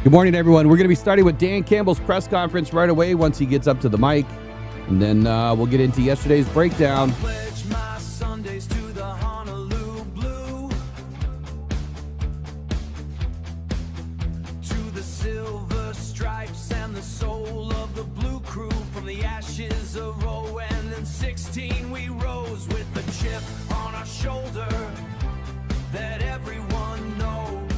Good morning, everyone. We're going to be starting with Dan Campbell's press conference right away once he gets up to the mic. And then we'll get into yesterday's breakdown. We rose with a chip on our shoulder that everyone knows.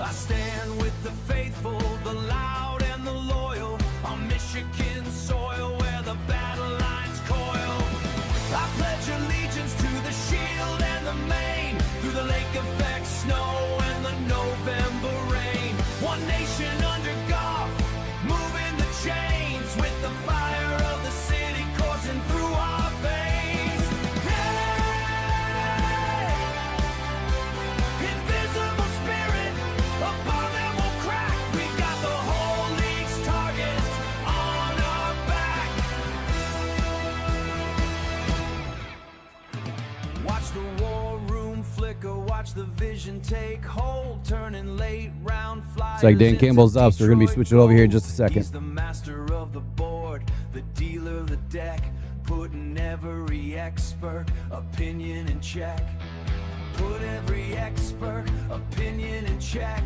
I stand with the faithful, the loud and the loyal on Michigan soil where the battle lines coil. I pledge allegiance to the shield and the mane through the lake effect snow and the November rain. One nation under God, moving the chains with the fire of the city coursing through our veins. Hey, invisible spirit, above them will crack. We got the whole league's targets on our back. Watch the war room flicker, watch the vision take hold, turning late round flyers. It's like Dan Campbell's up, so we're going to be switching over here in just a second. He's the master of the board, the dealer, the deck, putting every expert opinion in check. Put every expert opinion in check.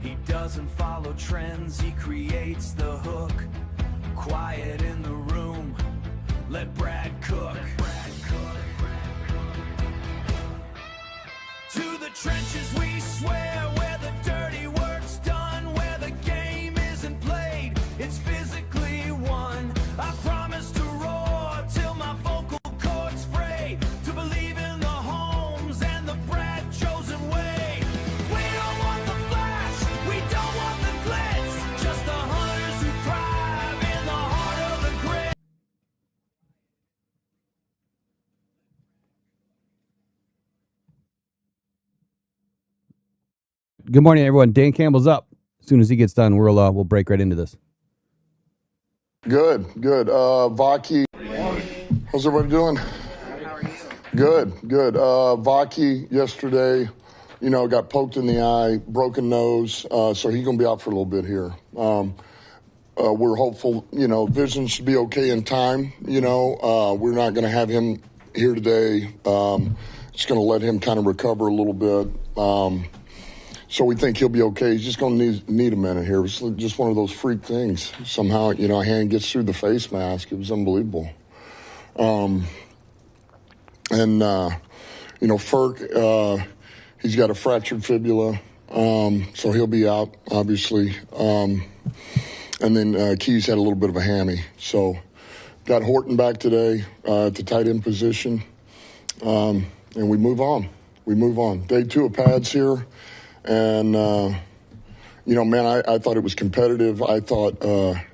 He doesn't follow trends, he creates the hook. Quiet in the room, let Brad cook. To the trenches we swear, where the dirty work's done, where the game isn't played, it's physically won. I promise to roar till my vocal cords fray, to believe in the homes and the Brad chosen way. We don't want the flash, we don't want the glitz, just the hunters who thrive in the heart of the grid. Good morning, everyone. Dan Campbell's up. As soon as he gets done, we'll break right into this. Good. Vaki, how's everybody doing? Good. Vaki yesterday, got poked in the eye, broken nose, so he's going to be out for a little bit here. We're hopeful, vision should be okay in time. We're not going to have him here today. Just going to let him kind of recover a little bit. So we think he'll be okay. He's just going to need a minute here. It's just one of those freak things. Somehow, a hand gets through the face mask. It was unbelievable. Ferk, he's got a fractured fibula, so he'll be out, obviously. And then Keys had a little bit of a hammy. So got Horton back today at the tight end position, and we move on. Day 2 of pads here. And, I thought it was competitive. I thought there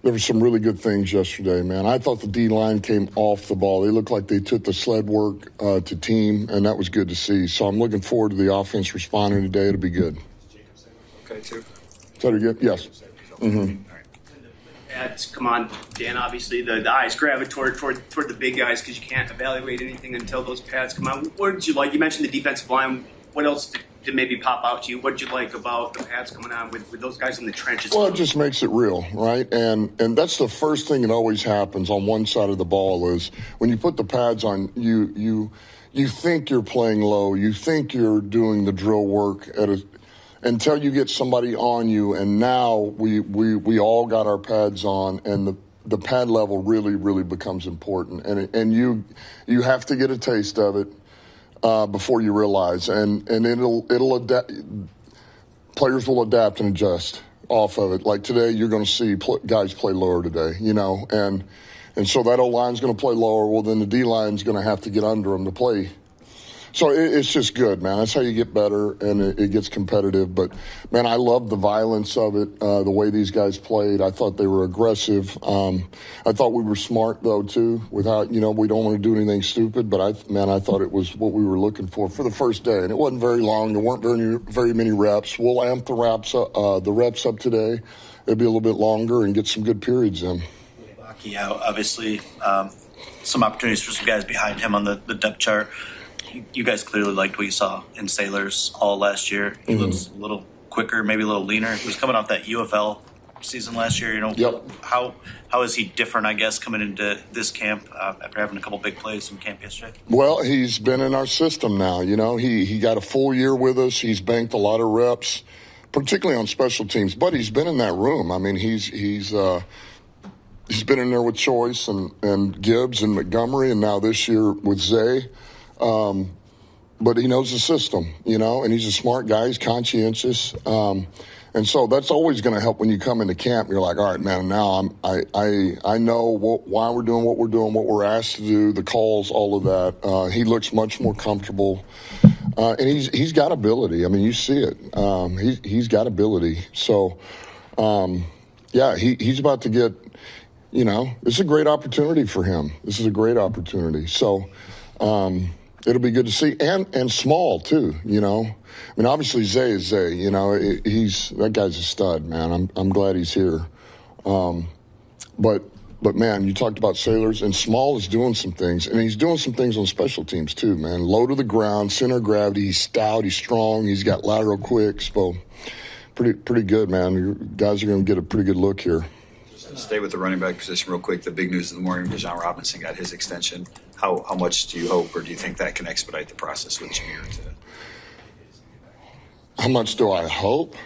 were some really good things yesterday, man. I thought the D-line came off the ball. They looked like they took the sled work to team, and that was good to see. So I'm looking forward to the offense responding today. It'll be good. Okay, too. Is that good? Yes. Mm-hmm. Pads, come on, Dan. Obviously, the eyes gravitate toward the big guys because you can't evaluate anything until those pads come out. What did you like? You mentioned the defensive line. What else did maybe pop out to you? What did you like about the pads coming on with those guys in the trenches? Well, it just makes it real, right? And that's the first thing that always happens on one side of the ball is when you put the pads on, you think you're playing low. You think you're doing the drill work until you get somebody on you. And now we all got our pads on, and the pad level really, really becomes important. And you have to get a taste of it. Before you realize, and it'll adapt. Players will adapt and adjust off of it. Like today, you're going to see guys play lower today, and so that O-line's going to play lower. Well, then the D-line's going to have to get under them to play. So it's just good, man. That's how you get better, and it gets competitive. But, man, I love the violence of it, the way these guys played. I thought they were aggressive. I thought we were smart, though, too, without, we don't want to do anything stupid. But, I thought it was what we were looking for the first day. And it wasn't very long. There weren't very many reps. We'll amp the reps up today. It'll be a little bit longer and get some good periods in. Obviously, some opportunities for some guys behind him on the depth chart. You guys clearly liked what you saw in Sailors all last year. He looks a little quicker, maybe a little leaner. He was coming off that UFL season last year. Yep. How is he different, I guess, coming into this camp after having a couple big plays in camp yesterday? Well, he's been in our system now. He got a full year with us. He's banked a lot of reps, particularly on special teams. But he's been in that room. I mean, he's been in there with Choice and Gibbs and Montgomery, and now this year with Zay. But he knows the system, and he's a smart guy. He's conscientious. And so that's always going to help when you come into camp. You're like, all right, man, now I know why we're doing what we're doing, what we're asked to do, the calls, all of that. He looks much more comfortable. And he's got ability. I mean, you see it. He's got ability. So, he's about to get, it's a great opportunity for him. This is a great opportunity. So, it'll be good to see, and small too. I mean, obviously Zay is Zay. That guy's a stud, man. I'm glad he's here. But man, you talked about Sailors, and Small is doing some things, and he's doing some things on special teams too, man. Low to the ground, center of gravity. He's stout. He's strong. He's got lateral quick. So pretty good, man. You guys are going to get a pretty good look here. Stay with the running back position real quick. The big news of the morning, Bijan Robinson got his extension. How much do you hope, or do you think that can expedite the process with Jameer? How much do I hope?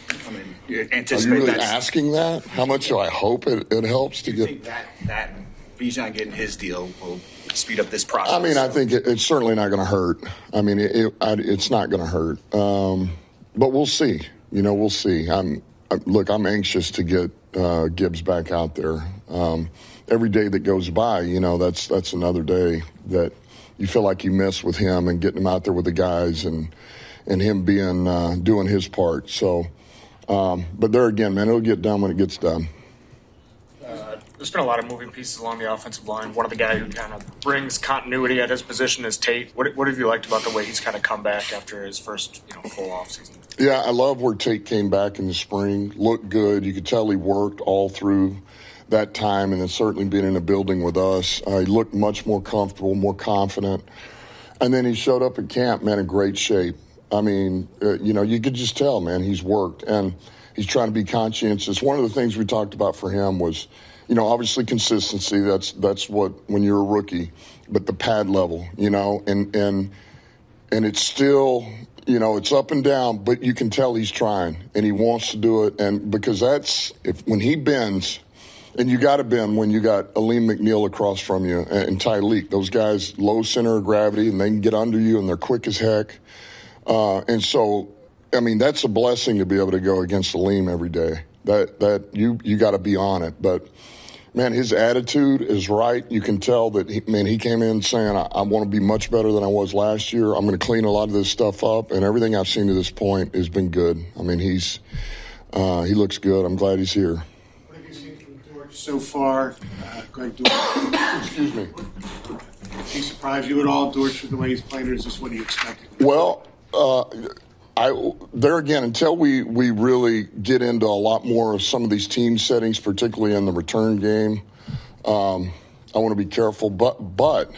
I mean, you Are anticipate you really that? asking that? How much do I hope it helps to Do you get? think that Bijan getting his deal will speed up this process? I mean, I think it's certainly not going to hurt. I mean, it's not going to hurt. But we'll see. We'll see. I'm anxious to get Gibbs back out there. Every day that goes by, that's another day that you feel like you miss with him and getting him out there with the guys and him being doing his part. So, but there again, man, it'll get done when it gets done. There's been a lot of moving pieces along the offensive line. One of the guys who kind of brings continuity at his position is Tate. What have you liked about the way he's kind of come back after his first full offseason? Yeah, I love where Tate came back in the spring. Looked good. You could tell he worked all through that time, and then certainly being in a building with us. He looked much more comfortable, more confident. And then he showed up at camp, man, in great shape. I mean, you could just tell, man, he's worked, and he's trying to be conscientious. One of the things we talked about for him was, obviously consistency. That's what, when you're a rookie, but the pad level, and it's still, it's up and down, but you can tell he's trying and he wants to do it. And because when he bends, and you got to bend when you got Aleem McNeil across from you and Tyleek. Those guys, low center of gravity, and they can get under you, and they're quick as heck. And so, I mean, that's a blessing to be able to go against Aleem every day. That you got to be on it. But, man, his attitude is right. You can tell that, he came in saying, I want to be much better than I was last year. I'm going to clean a lot of this stuff up, and everything I've seen to this point has been good. I mean, he looks good. I'm glad he's here. What have you seen from George so far? Greg George. Excuse me. Has he surprised you at all, George, with the way he's playing, or is this what you expected? Well, there again, until we really get into a lot more of some of these team settings, particularly in the return game, I want to be careful. But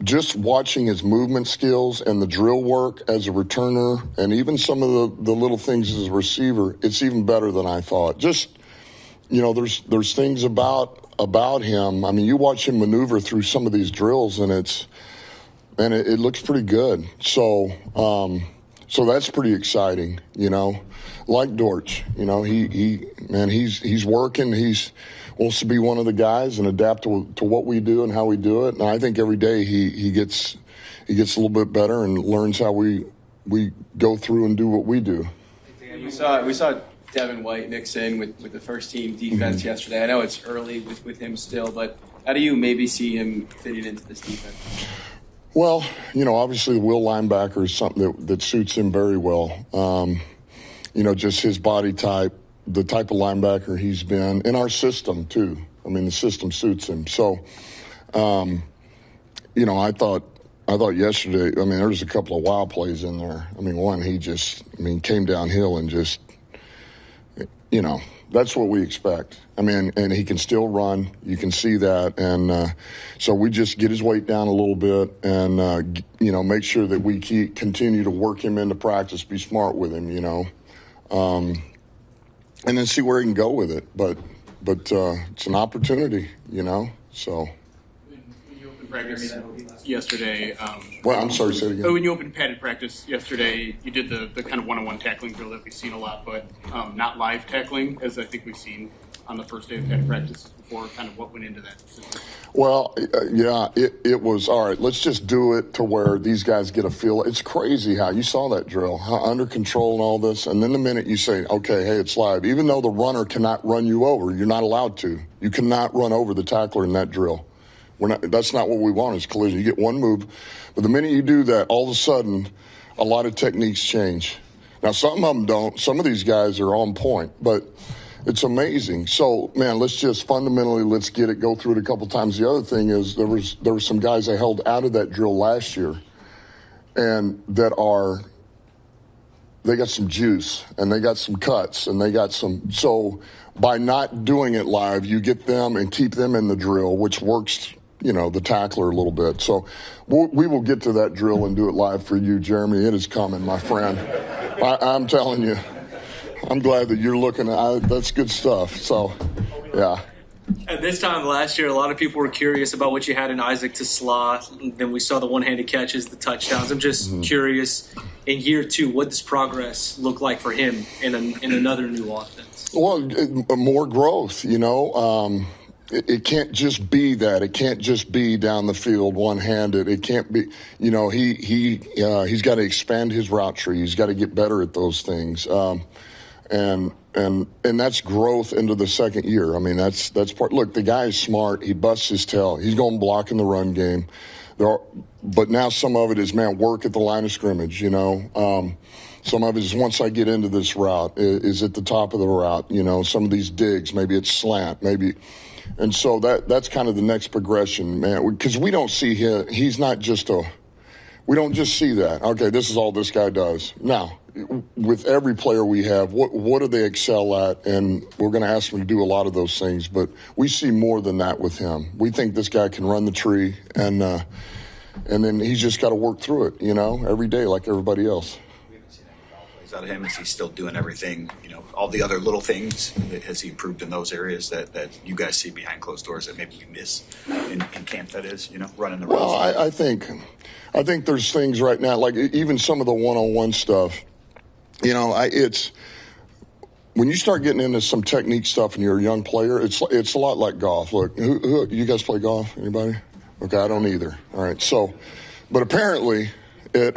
just watching his movement skills and the drill work as a returner, and even some of the little things as a receiver, it's even better than I thought. Just, there's things about him. I mean, you watch him maneuver through some of these drills, and it looks pretty good. So that's pretty exciting, Like Dortch, he's working. He's wants to be one of the guys and adapt to what we do and how we do it. And I think every day he gets a little bit better and learns how we go through and do what we do. We saw Devin White mix in with the first team defense yesterday. I know it's early with him still, but how do you maybe see him fitting into this defense? Well, obviously the will linebacker is something that suits him very well. Just his body type, the type of linebacker he's been in our system too. I mean, the system suits him. So, I thought yesterday, I mean, there was a couple of wild plays in there. I mean, one, he came downhill and just that's what we expect. I mean, and he can still run. You can see that. And so we just get his weight down a little bit and, make sure that we continue to work him into practice, be smart with him, and then see where he can go with it. But it's an opportunity, so. When you opened practice yesterday, Well, I'm sorry, say it again. when you opened padded practice yesterday, you did the kind of one-on-one tackling drill that we've seen a lot, but not live tackling, as I think we've seen on the first day of padded practice before. Kind of what went into that decision? Well, it was, all right, let's just do it to where these guys get a feel. It's crazy how you saw that drill, how under control and all this. And then the minute you say, okay, hey, it's live, even though the runner cannot run you over, you're not allowed to. You cannot run over the tackler in that drill. That's not what we want is collision. You get one move. But the minute you do that, all of a sudden, a lot of techniques change. Now, some of them don't. Some of these guys are on point. But it's amazing. So, man, let's get it, go through it a couple times. The other thing is there were some guys I held out of that drill last year and they got some juice and they got some cuts and they got some. So by not doing it live, you get them and keep them in the drill, which works, the tackler a little bit. So we will get to that drill and do it live for you, Jeremy. It is coming, my friend. I'm telling you. I'm glad that you're looking at that's good stuff. So, yeah. At this time last year, a lot of people were curious about what you had in Isaac to slot. Then we saw the one-handed catches, the touchdowns. I'm just curious, in year 2, what does progress look like for him in another new offense? Well, more growth, It can't just be that. It can't just be down the field one-handed. It can't be, he's got to expand his route tree. He's got to get better at those things. And that's growth into the second year. I mean, that's part. Look, the guy is smart. He busts his tail. He's going to block in the run game. But now some of it is, work at the line of scrimmage, Some of it is once I get into this route, is at the top of the route, some of these digs, maybe it's slant, maybe. And so that's kind of the next progression, man, because we don't see him. He's not just we don't just see that. Okay, this is all this guy does. Now, with every player we have, what do they excel at? And we're going to ask them to do a lot of those things, but we see more than that with him. We think this guy can run the tree, and then he's just got to work through it, every day like everybody else. Out of him, is he still doing everything, all the other little things? Has he improved in those areas that you guys see behind closed doors that maybe you miss in camp, that is, running the routes? Well, I think there's things right now, like even some of the one-on-one stuff, it's when you start getting into some technique stuff and you're a young player, it's a lot like golf. Look, who you guys play golf? Anybody? Okay, I don't either. All right, so, but apparently it,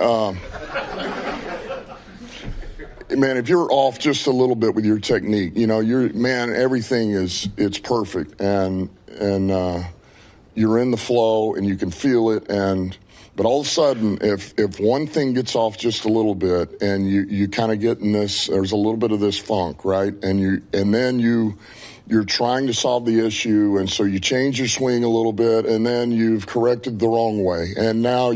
man, if you're off just a little bit with your technique, everything it's perfect and you're in the flow and you can feel it. But all of a sudden, if one thing gets off just a little bit and you kind of get in this, there's a little bit of this funk, right? And then you're trying to solve the issue, and so you change your swing a little bit, and then you've corrected the wrong way, and now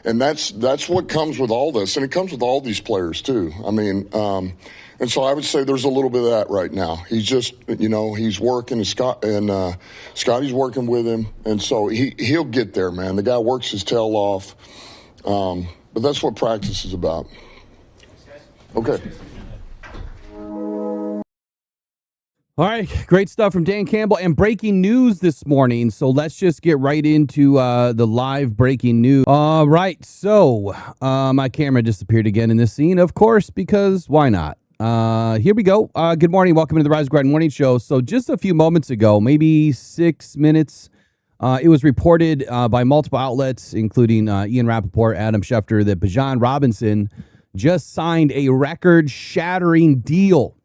and that's what comes with all this, and it comes with all these players too. I mean, and so I would say there's a little bit of that right now. He's just, he's working, and Scotty's working with him, and so he'll get there, man. The guy works his tail off, but that's what practice is about. Okay. All right, great stuff from Dan Campbell and breaking news this morning. So let's just get right into the live breaking news. All right, so my camera disappeared again in this scene, of course, because why not? Here we go. Good morning. Welcome to the Rise Grind Morning Show. So just a few moments ago, maybe 6 minutes, it was reported by multiple outlets, including Ian Rappaport, Adam Schefter, that Bijan Robinson just signed a record-shattering deal.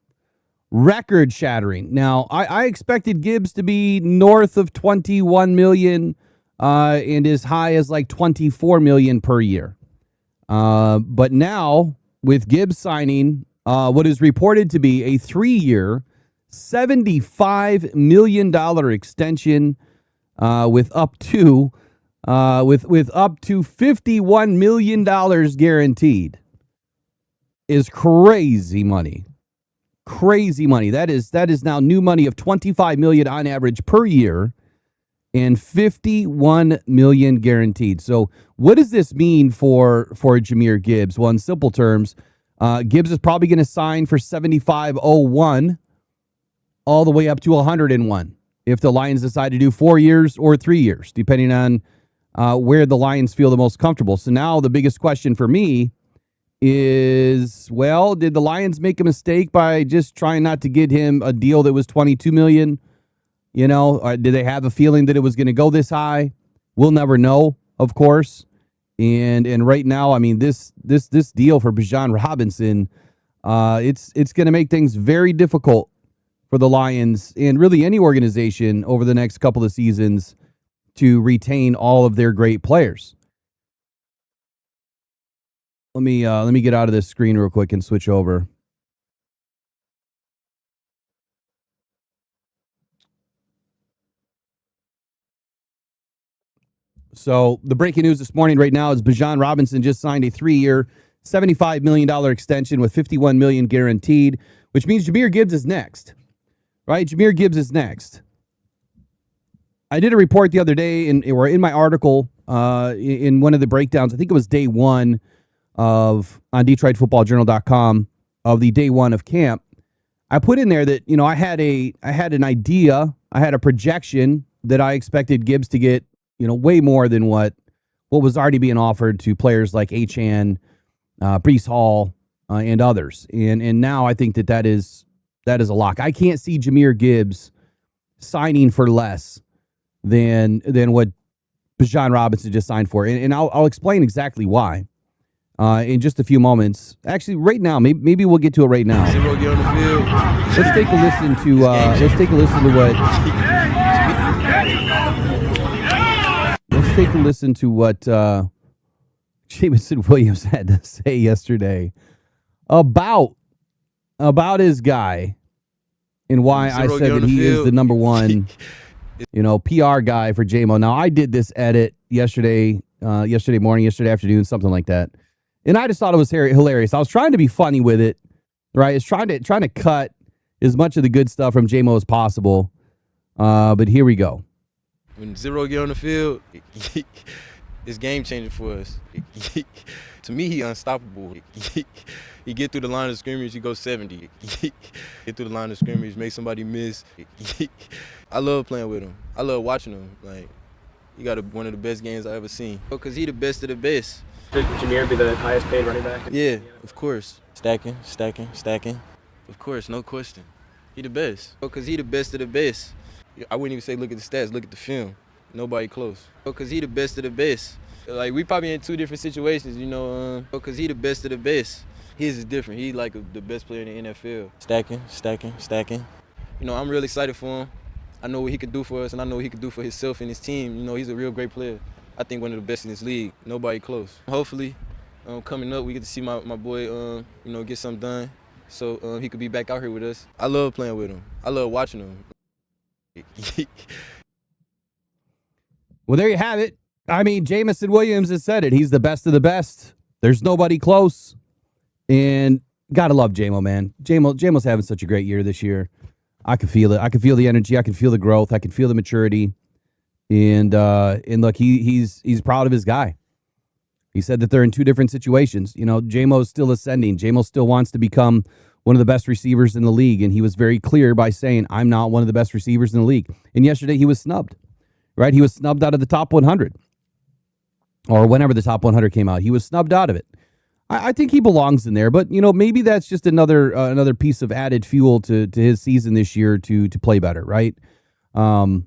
Record-shattering. Now, I expected Gibbs to be north of $21 million and as high as like $24 million per year. But now, with Gibbs signing what is reported to be a 3-year, $75 million extension with up to $51 million guaranteed, is crazy money. crazy money. That is now new money of $25 million on average per year and $51 million guaranteed. So what does this mean for Jahmyr Gibbs? Well, in simple terms, Gibbs is probably going to sign for $75.01 all the way up to $101 if the Lions decide to do 4 years or 3 years, depending on where the Lions feel the most comfortable. So now the biggest question for me is, well, did the Lions make a mistake by just trying not to get him a deal that was $22 million? Or did they have a feeling that it was going to go this high? We'll never know, of course. And right now, I mean, this deal for Bijan Robinson, it's going to make things very difficult for the Lions and really any organization over the next couple of seasons to retain all of their great players. Let me get out of this screen real quick and switch over. So the breaking news this morning right now is Bijan Robinson just signed a 3-year, $75 million extension with $51 million guaranteed, which means Jahmyr Gibbs is next. Right? Jahmyr Gibbs is next. I did a report the other day, or in my article, in one of the breakdowns, I think it was day one on DetroitFootballJournal.com of the day one of camp. I put in there that, I had an idea, I had a projection that I expected Gibbs to get, way more than what was already being offered to players like Achane, Breece Hall, and others. And now I think that is a lock. I can't see Jahmyr Gibbs signing for less than what Bijan Robinson just signed for. And I'll explain exactly why in just a few moments. Actually, right now, maybe we'll get to it right now. Let's take a listen to what Jameson Williams had to say yesterday about his guy and why I said that he is the number one, PR guy for JMO. Now, I did this edit yesterday morning, yesterday afternoon, something like that. And I just thought it was hilarious. I was trying to be funny with it, right? It's trying to cut as much of the good stuff from JMO as possible. But here we go. When Zero get on the field, it's game changing for us. To me, he unstoppable. He get through the line of scrimmage, he goes 70. Get through the line of scrimmage, make somebody miss. I love playing with him. I love watching him. Like, he got one of the best games I ever seen. Because he the best of the best. Should Jahmyr be the highest paid running back? Yeah, of course. Stacking. Of course, no question. He the best. Because he the best of the best. I wouldn't even say look at the stats, look at the film. Nobody close. Because he the best of the best. Like, we probably in two different situations, because he the best of the best. His is different. He like the best player in the NFL. Stacking. I'm really excited for him. I know what he could do for us, and I know what he could do for himself and his team. He's a real great player. I think one of the best in this league. Nobody close. Hopefully, coming up, we get to see my boy, get something done so he could be back out here with us. I love playing with him. I love watching him. Well, there you have it. I mean, Jameson Williams has said it. He's the best of the best. There's nobody close. And gotta love JMO, man. JMO's having such a great year this year. I can feel it. I can feel the energy. I can feel the growth. I can feel the maturity. And look, he's proud of his guy. He said that they're in two different situations. JMO's still ascending. JMO still wants to become one of the best receivers in the league. And he was very clear by saying, I'm not one of the best receivers in the league. And yesterday he was snubbed, right? He was snubbed out of the top 100. Or whenever the top 100 came out, he was snubbed out of it. I think he belongs in there, but maybe that's just another piece of added fuel to his season this year to play better, right? And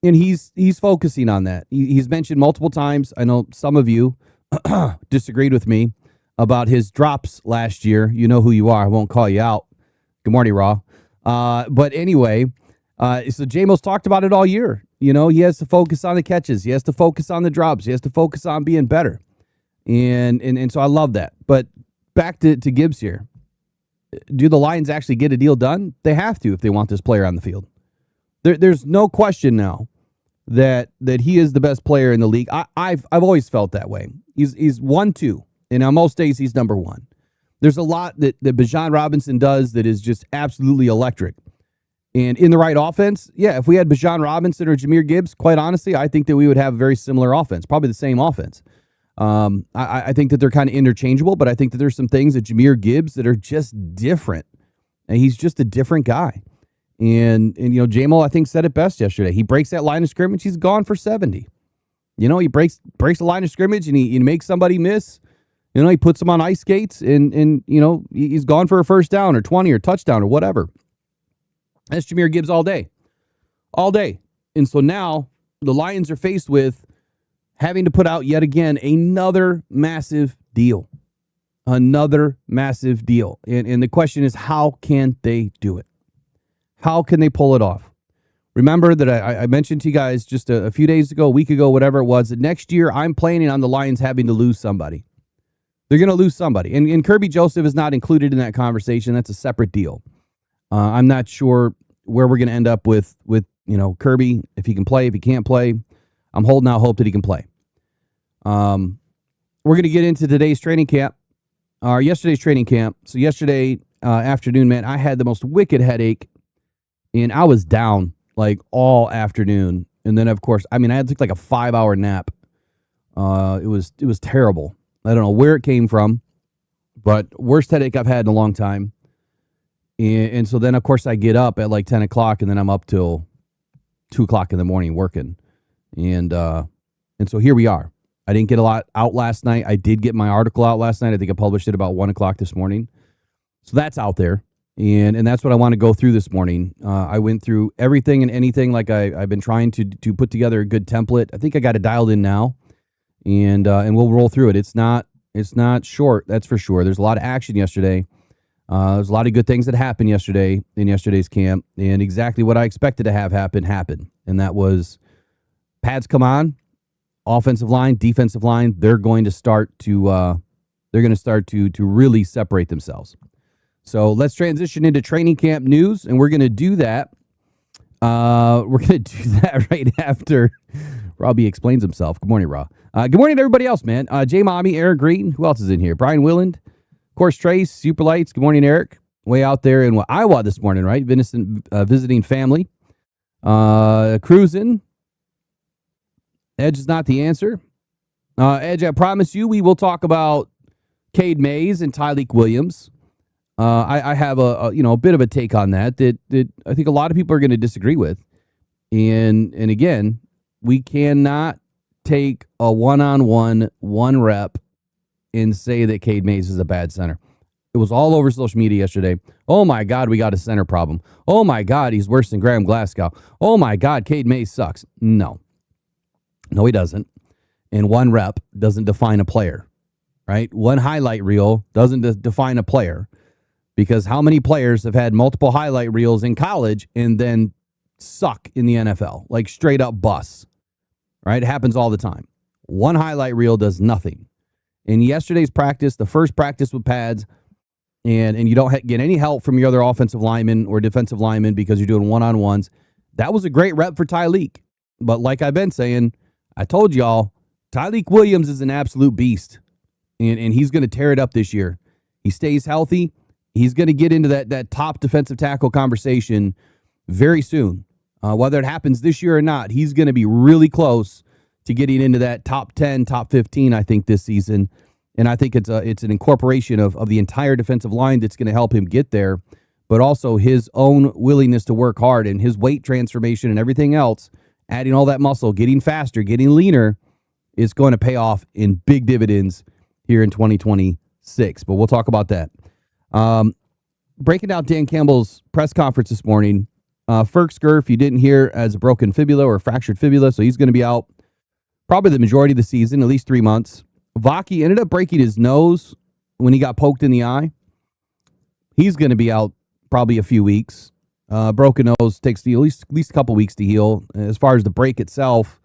he's focusing on that. He's mentioned multiple times. I know some of you disagreed with me about his drops last year. You know who you are. I won't call you out. Good morning, Raw. But anyway, so Jamo's talked about it all year. He has to focus on the catches. He has to focus on the drops. He has to focus on being better. And so I love that. But back to Gibbs here. Do the Lions actually get a deal done? They have to if they want this player on the field. There's no question now that he is the best player in the league. I've always felt that way. He's 1-2, and on most days he's number one. There's a lot that Bijan Robinson does that is just absolutely electric. And in the right offense, yeah, if we had Bijan Robinson or Jahmyr Gibbs, quite honestly, I think that we would have a very similar offense, probably the same offense. I think that they're kind of interchangeable, but I think that there's some things at Jahmyr Gibbs that are just different. And he's just a different guy. And J-Mo, I think, said it best yesterday. He breaks that line of scrimmage, he's gone for 70. He breaks the line of scrimmage and he makes somebody miss. He puts them on ice skates and he's gone for a first down or 20 or touchdown or whatever. That's Jahmyr Gibbs all day. All day. And so now the Lions are faced with having to put out yet again another massive deal. Another massive deal. And the question is, how can they do it? How can they pull it off? Remember that I mentioned to you guys just a few days ago, a week ago, whatever it was, that next year I'm planning on the Lions having to lose somebody. They're going to lose somebody. And Kirby Joseph is not included in that conversation. That's a separate deal. I'm not sure where we're going to end up with Kirby, if he can play, if he can't play. I'm holding out hope that he can play. We're going to get into today's training camp, or yesterday's training camp. So yesterday afternoon, man, I had the most wicked headache, and I was down like all afternoon. And then, of course, I had to take like a 5-hour nap. It was terrible. I don't know where it came from, but worst headache I've had in a long time. And so then, of course, I get up at like 10 o'clock, and then I'm up till 2 o'clock in the morning working. And so here we are. I didn't get a lot out last night. I did get my article out last night. I think I published it about 1 o'clock this morning. So that's out there. And that's what I want to go through this morning. I went through everything and anything. Like I've been trying to put together a good template. I think I got it dialed in now. And we'll roll through it. It's not short, that's for sure. There's a lot of action yesterday. There's a lot of good things that happened yesterday in yesterday's camp, and exactly what I expected to have happen happened. And that was pads come on, offensive line, defensive line. They're going to start to really separate themselves. So let's transition into training camp news, and we're going to do that. Right after Robbie explains himself. Good morning, Rob. Good morning to everybody else, man. Jay Mommy, Eric Green. Who else is in here? Brian Willand. Of course, Trace, Super Lights. Good morning, Eric. Way out there in Iowa this morning, right? Visiting family. Cruising. Edge is not the answer. Edge, I promise you, we will talk about Cade Mays and Tyleek Williams. I have a bit of a take on that I think a lot of people are going to disagree with. And again, we cannot take a one-on-one, one rep and say that Cade Mays is a bad center. It was all over social media yesterday. Oh my God, we got a center problem. Oh my God, he's worse than Graham Glasgow. Oh my God, Cade Mays sucks. No, he doesn't. And one rep doesn't define a player, right? One highlight reel doesn't define a player, because how many players have had multiple highlight reels in college and then suck in the NFL, like straight up bust, right? It happens all the time. One highlight reel does nothing. In yesterday's practice, the first practice with pads, and you don't get any help from your other offensive linemen or defensive linemen because you're doing one-on-ones, that was a great rep for Tyleek. But like I've been saying, I told y'all, Tyleek Williams is an absolute beast, and he's going to tear it up this year. He stays healthy. He's going to get into that top defensive tackle conversation very soon. Whether it happens this year or not, he's going to be really close to getting into that top 10, top 15, I think, this season. And I think it's an incorporation of the entire defensive line that's going to help him get there, but also his own willingness to work hard and his weight transformation and everything else, adding all that muscle, getting faster, getting leaner, is going to pay off in big dividends here in 2026. But we'll talk about that. Breaking down Dan Campbell's press conference this morning, Ferksker, if you didn't hear, has a broken fibula or fractured fibula, so he's going to be out probably the majority of the season, at least 3 months. Vaki ended up breaking his nose when he got poked in the eye. He's going to be out probably a few weeks. Broken nose takes at least a couple weeks to heal. As far as the break itself,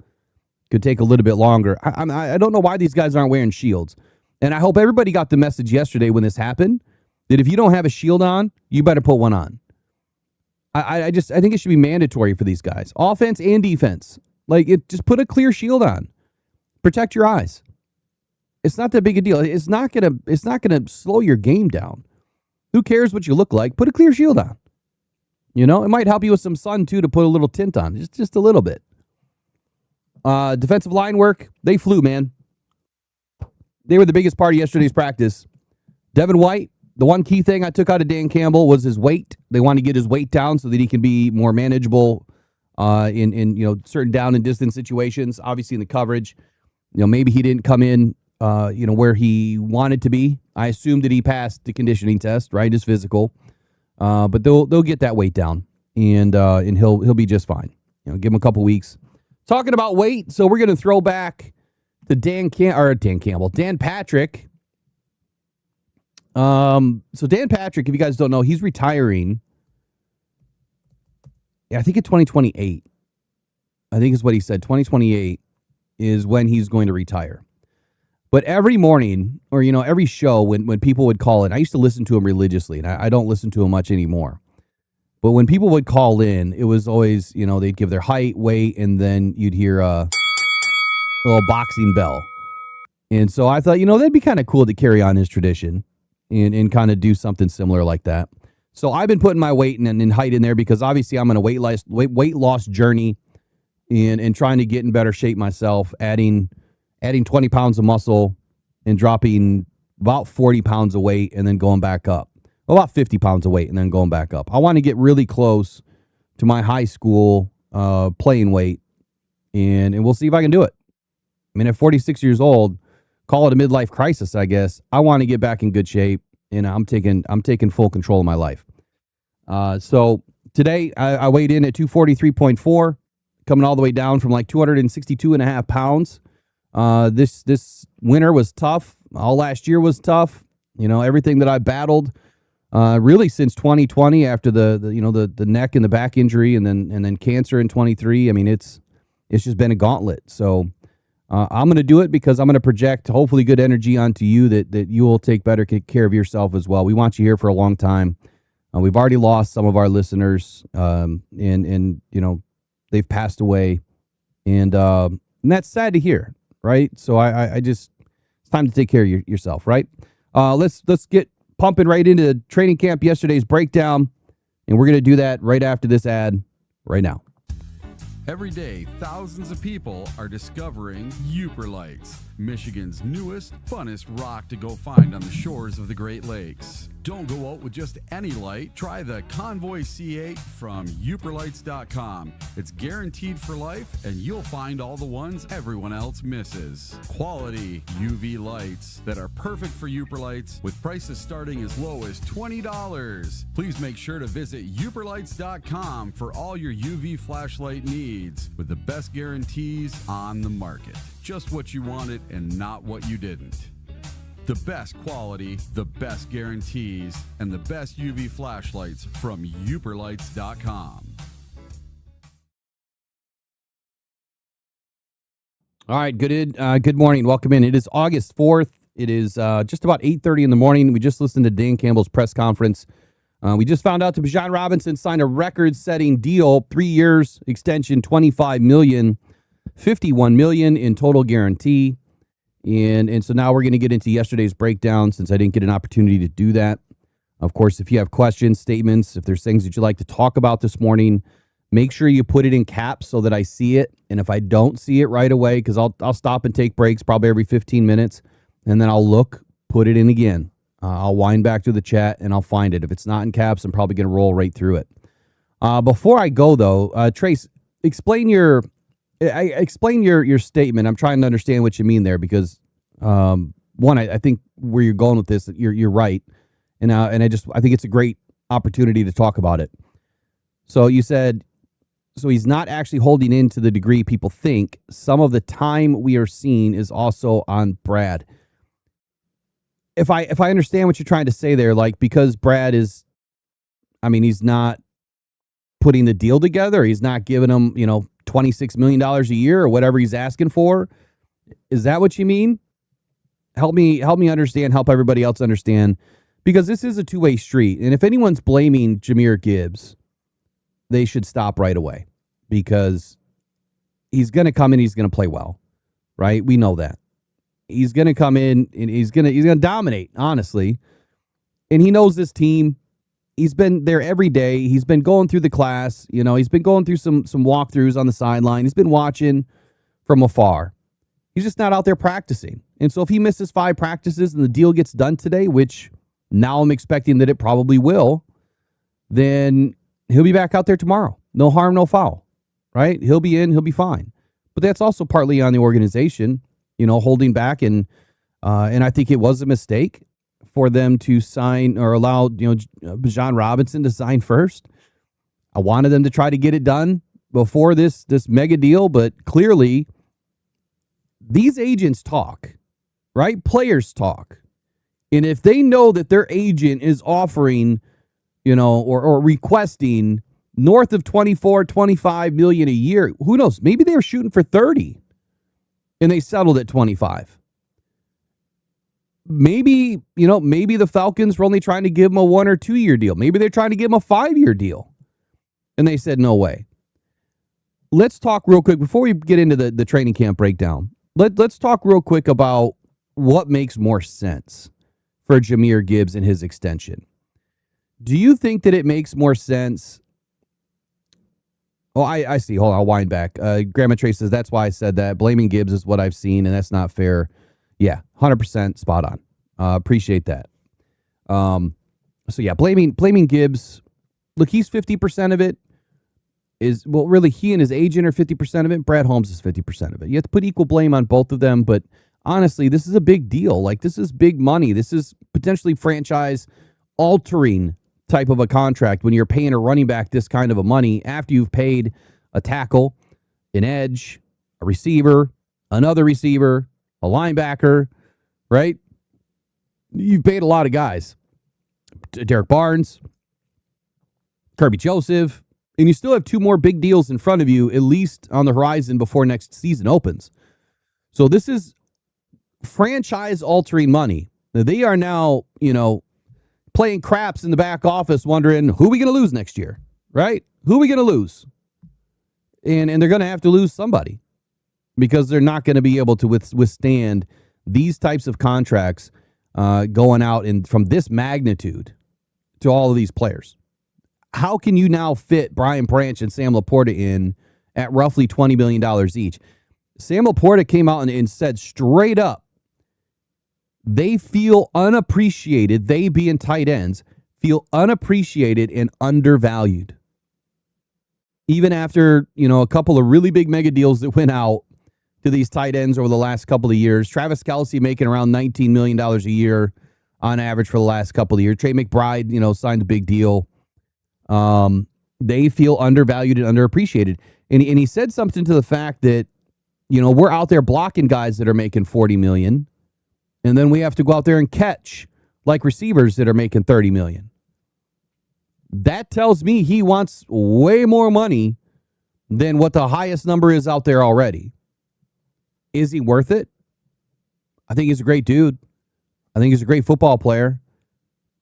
could take a little bit longer. I don't know why these guys aren't wearing shields. And I hope everybody got the message yesterday when this happened, that if you don't have a shield on, you better put one on. I think it should be mandatory for these guys, offense and defense. Just put a clear shield on. Protect your eyes. It's not that big a deal. It's not gonna slow your game down. Who cares what you look like? Put a clear shield on. You know, it might help you with some sun too to put a little tint on, just a little bit. Defensive line work, they flew, man. They were the biggest part of yesterday's practice. Devin White, the one key thing I took out of Dan Campbell was his weight. They want to get his weight down so that he can be more manageable in certain down and distance situations. Obviously in the coverage, maybe he didn't come in where he wanted to be. I assumed that he passed the conditioning test, right? His physical, but they'll get that weight down, and he'll be just fine. Give him a couple weeks. Talking about weight, so we're gonna throw back to Dan Patrick. So Dan Patrick, if you guys don't know, he's retiring. Yeah, I think in 2028. I think is what he said. 2028 is when he's going to retire. But every morning, or every show, when people would call in, I used to listen to him religiously, and I don't listen to him much anymore. But when people would call in, it was always, they'd give their height, weight, and then you'd hear a little boxing bell. And so I thought, that'd be kind of cool to carry on his tradition and kind of do something similar like that. So I've been putting my weight and height in there because obviously I'm on a weight loss journey and trying to get in better shape myself, adding 20 pounds of muscle and dropping about 40 pounds of weight and then going back up. About 50 pounds of weight and then going back up. I want to get really close to my high school playing weight, and we'll see if I can do it. I mean, at 46 years old, call it a midlife crisis, I guess. I want to get back in good shape, and I'm taking full control of my life. So today I weighed in at 243.4, coming all the way down from like 262.5 pounds. This winter was tough. All last year was tough. Everything that I battled. Really since 2020 after the neck and the back injury and then cancer in 23. I mean, it's just been a gauntlet. So I'm going to do it because I'm going to project hopefully good energy onto you that you will take better care of yourself as well. We want you here for a long time. We've already lost some of our listeners and they've passed away and that's sad to hear. Right. So I just, it's time to take care of yourself. Right. Let's get pumping right into training camp, yesterday's breakdown, and we're going to do that right after this ad right now. Every day, thousands of people are discovering Uper Lights, Michigan's newest, funnest rock to go find on the shores of the Great Lakes. Don't go out with just any light. Try the Convoy C8 from uperlights.com. It's guaranteed for life, and you'll find all the ones everyone else misses. Quality UV lights that are perfect for Uper Lights with prices starting as low as $20. Please make sure to visit uperlights.com for all your UV flashlight needs with the best guarantees on the market. Just what you wanted and not what you didn't. The best quality, the best guarantees, and the best UV flashlights from uperlights.com. All right, good morning. Welcome in. It is August 4th. It is just about 8:30 in the morning. We just listened to Dan Campbell's press conference. We just found out that Bijan Robinson signed a record-setting deal, 3 years, extension, $25 million, $51 million in total guarantee. And so now we're going to get into yesterday's breakdown since I didn't get an opportunity to do that. Of course, if you have questions, statements, if there's things that you'd like to talk about this morning, make sure you put it in caps so that I see it. And if I don't see it right away, because I'll stop and take breaks probably every 15 minutes, and then I'll look, put it in again. I'll wind back to the chat and I'll find it. If it's not in caps, I'm probably going to roll right through it. Before I go, though, Trace, explain your statement. I'm trying to understand what you mean there because, one, I think where you're going with this, you're right. And I think it's a great opportunity to talk about it. So you said, so he's not actually holding in to the degree people think. Some of the time we are seeing is also on Brad. If I understand what you're trying to say there, like because Brad is, he's not putting the deal together. He's not giving him, $26 million a year or whatever he's asking for. Is that what you mean? Help me understand, help everybody else understand, because this is a two-way street. And if anyone's blaming Jahmyr Gibbs, they should stop right away because he's going to come in, he's going to play well, right? We know that. He's going to come in and he's going to dominate, honestly. And he knows this team. He's been there every day. He's been going through the class. He's been going through some walkthroughs on the sideline. He's been watching from afar. He's just not out there practicing. And so if he misses 5 practices and the deal gets done today, which now I'm expecting that it probably will, then he'll be back out there tomorrow. No harm, no foul, right? He'll be in, he'll be fine. But that's also partly on the organization, holding back. And I think it was a mistake for them to sign or allow, Bijan Robinson to sign first. I wanted them to try to get it done before this mega deal, but clearly these agents talk, right? Players talk. And if they know that their agent is offering, or requesting north of 24, 25 million a year, who knows? Maybe they were shooting for 30 and they settled at 25. Maybe the Falcons were only trying to give him a 1 or 2 year deal. Maybe they're trying to give him a 5-year deal. And they said, no way. Let's talk real quick before we get into the training camp breakdown. Let's talk real quick about what makes more sense for Jahmyr Gibbs and his extension. Do you think that it makes more sense? Oh, I see. Hold on, I'll wind back. Grandma Trey says, that's why I said that. Blaming Gibbs is what I've seen, and that's not fair. Yeah, 100% spot on. Appreciate that. So yeah, blaming Gibbs. Look, he's 50% of it. Really, he and his agent are 50% of it. Brad Holmes is 50% of it. You have to put equal blame on both of them, but honestly, this is a big deal. Like, this is big money. This is potentially franchise-altering type of a contract when you're paying a running back this kind of a money after you've paid a tackle, an edge, a receiver, another receiver, a linebacker, right? You've paid a lot of guys. Derek Barnes, Kirby Joseph, and you still have 2 more big deals in front of you, at least on the horizon before next season opens. So this is franchise-altering money. They are now, playing craps in the back office wondering, who are we going to lose next year, right? Who are we going to lose? And they're going to have to lose somebody because they're not going to be able to withstand these types of contracts going out from this magnitude to all of these players. How can you now fit Brian Branch and Sam Laporta in at roughly $20 million each? Sam Laporta came out and said straight up, they feel unappreciated. They being tight ends feel unappreciated and undervalued. Even after, a couple of really big mega deals that went out to these tight ends over the last couple of years. Travis Kelce making around $19 million a year on average for the last couple of years. Trey McBride, signed a big deal. They feel undervalued and underappreciated. And he said something to the fact that, we're out there blocking guys that are making $40 million. And then we have to go out there and catch like receivers that are making $30 million. That tells me he wants way more money than what the highest number is out there already. Is he worth it? I think he's a great dude. I think he's a great football player.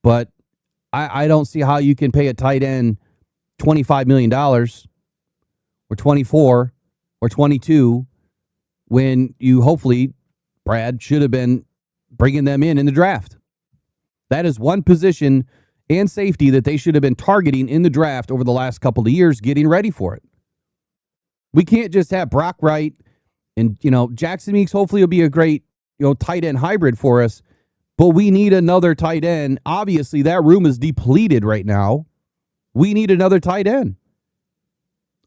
But I don't see how you can pay a tight end $25 million or 24 or 22 when you hopefully, Brad, should have been bringing them in the draft. That is one position and safety that they should have been targeting in the draft over the last couple of years, getting ready for it. We can't just have Brock Wright and, Jackson Meeks hopefully will be a great, tight end hybrid for us, but we need another tight end. Obviously, that room is depleted right now. We need another tight end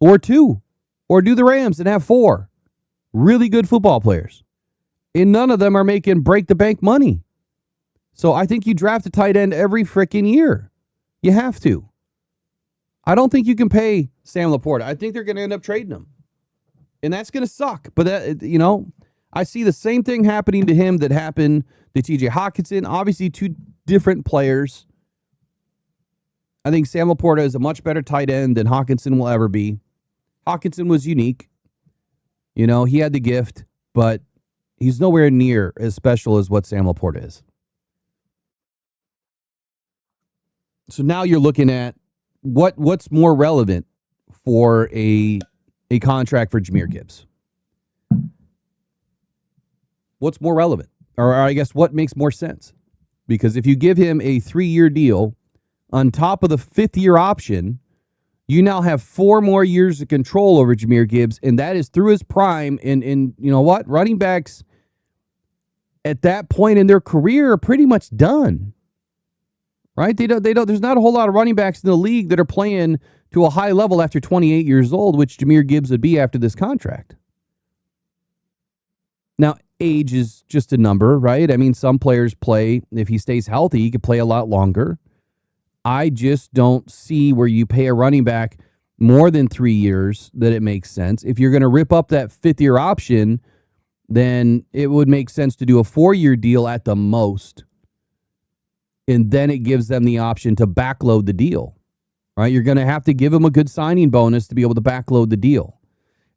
or 2, or do the Rams and have 4 really good football players. And none of them are making break-the-bank money. So I think you draft a tight end every freaking year. You have to. I don't think you can pay Sam Laporta. I think they're going to end up trading him. And that's going to suck. But, I see the same thing happening to him that happened to TJ Hockenson. Obviously, 2 different players. I think Sam Laporta is a much better tight end than Hockenson will ever be. Hockenson was unique. He had the gift, but he's nowhere near as special as what Sam Laporta is. So now you're looking at what's more relevant for a contract for Jahmyr Gibbs. What's more relevant? Or I guess what makes more sense? Because if you give him a 3-year deal on top of the 5th-year option, you now have 4 more years of control over Jahmyr Gibbs, and that is through his prime. And you know what? Running backs at that point in their career are pretty much done. Right? They don't, there's not a whole lot of running backs in the league that are playing to a high level after 28 years old, which Jahmyr Gibbs would be after this contract. Now, age is just a number, right? I mean, some players play, if he stays healthy, he could play a lot longer. I just don't see where you pay a running back more than 3 years that it makes sense. If you're going to rip up that 5th-year option, then it would make sense to do a 4-year deal at the most. And then it gives them the option to backload the deal, right? You're going to have to give him a good signing bonus to be able to backload the deal.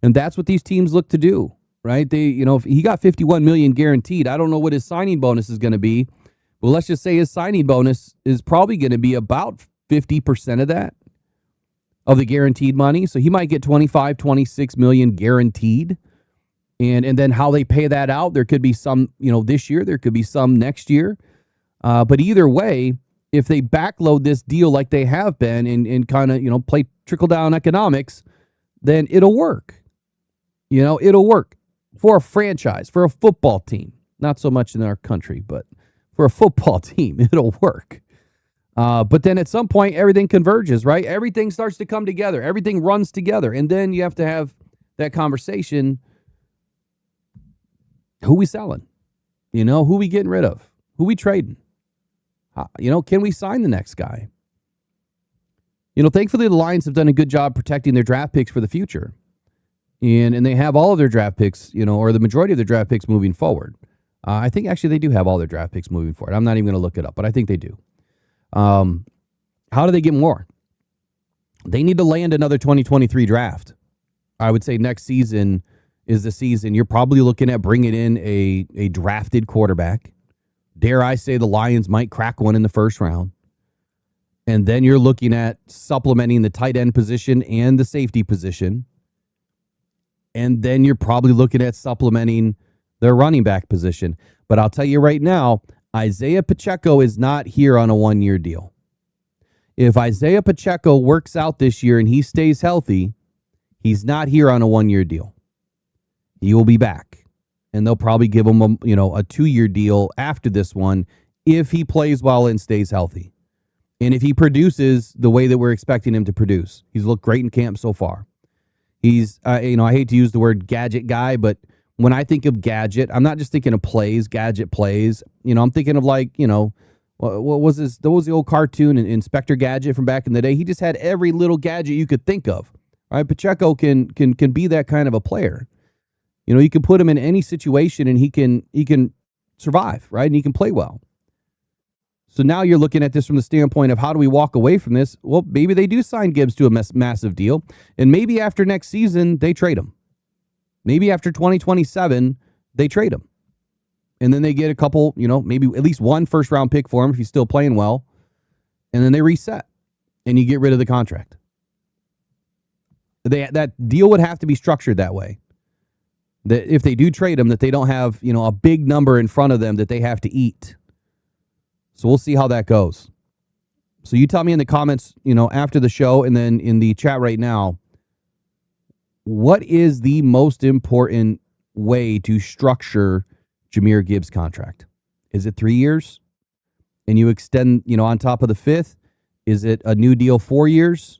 And that's what these teams look to do, right? They, if he got $51 million guaranteed, I don't know what his signing bonus is going to be. Well, let's just say his signing bonus is probably going to be about 50% of that, of the guaranteed money. So he might get 25, 26 million guaranteed. And then how they pay that out, there could be some, this year, there could be some next year. But either way, if they backload this deal like they have been and kind of, play trickle-down economics, then it'll work. It'll work for a franchise, for a football team. Not so much in our country, but for a football team, it'll work. But then at some point, everything converges, right? Everything starts to come together. Everything runs together. And then you have to have that conversation. Who we selling? Who we getting rid of? Who we trading? Can we sign the next guy? Thankfully, the Lions have done a good job protecting their draft picks for the future. And they have all of their draft picks, or the majority of their draft picks moving forward. I think actually they do have all their draft picks moving forward. I'm not even going to look it up, but I think they do. How do they get more? They need to land another 2023 draft. I would say next season is the season. You're probably looking at bringing in a drafted quarterback. Dare I say the Lions might crack one in the first round. And then you're looking at supplementing the tight end position and the safety position. And then you're probably looking at supplementing their running back position. But I'll tell you right now, Isaiah Pacheco is not here on a 1-year deal. If Isaiah Pacheco works out this year and he stays healthy, he's not here on a 1-year deal. He will be back. And they'll probably give him a 2-year deal after this one if he plays well and stays healthy. And if he produces the way that we're expecting him to produce. He's looked great in camp so far. He's, I hate to use the word gadget guy, but when I think of gadget, I'm not just thinking of plays, gadget plays. I'm thinking of what was this? What was the old cartoon, Inspector Gadget from back in the day? He just had every little gadget you could think of. All right, Pacheco can be that kind of a player. You can put him in any situation and he can survive, right? And he can play well. So now you're looking at this from the standpoint of how do we walk away from this? Well, maybe they do sign Gibbs to a massive deal. And maybe after next season, they trade him. Maybe after 2027, they trade him. And then they get a couple, maybe at least one first-round pick for him if he's still playing well. And then they reset. And you get rid of the contract. That deal would have to be structured that way. That if they do trade him, that they don't have, a big number in front of them that they have to eat. So we'll see how that goes. So you tell me in the comments, after the show and then in the chat right now, what is the most important way to structure Jahmyr Gibbs' contract? Is it 3 years? And you extend, on top of the 5th? Is it a new deal 4 years?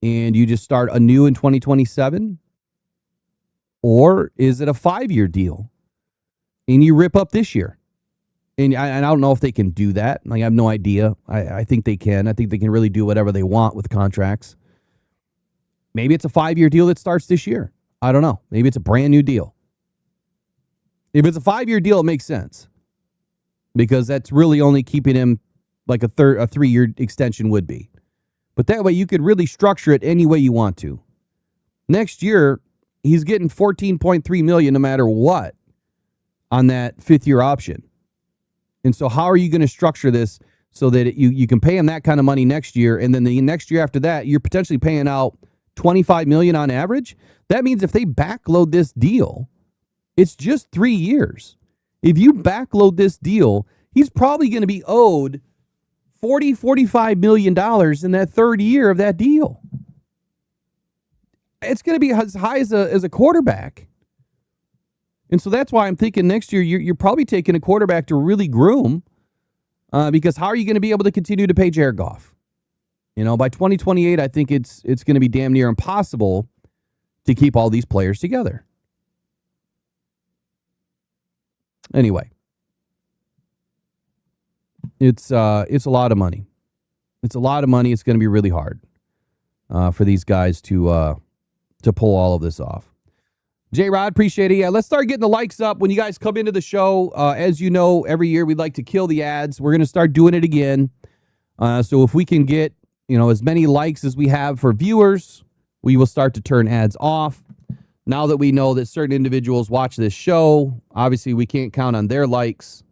And you just start anew in 2027? Or is it a 5-year deal? And you rip up this year? And I don't know if they can do that. I have no idea. I think they can. I think they can really do whatever they want with contracts. Maybe it's a 5-year deal that starts this year. I don't know. Maybe it's a brand new deal. If it's a 5-year deal, it makes sense. Because that's really only keeping him like a 3-year extension would be. But that way you could really structure it any way you want to. Next year, he's getting $14.3 million no matter what on that 5th-year option. And so how are you going to structure this so that you can pay him that kind of money next year, and then the next year after that, you're potentially paying out $25 million on average? That means if they backload this deal It's just 3 years. If you backload this deal, he's probably going to be owed $45 million in that third year of that deal. It's going to be as high as a quarterback. And so that's why I'm thinking next year you're probably taking a quarterback to really groom, because how are you going to be able to continue to pay Jared Goff? By 2028, I think it's going to be damn near impossible to keep all these players together. Anyway, it's a lot of money. It's a lot of money. It's going to be really hard for these guys to pull all of this off. J-Rod, appreciate it. Yeah, let's start getting the likes up when you guys come into the show. As you know, every year we'd like to kill the ads. We're going to start doing it again. So if we can get as many likes as we have for viewers, we will start to turn ads off. Now that we know that certain individuals watch this show, obviously we can't count on their likes.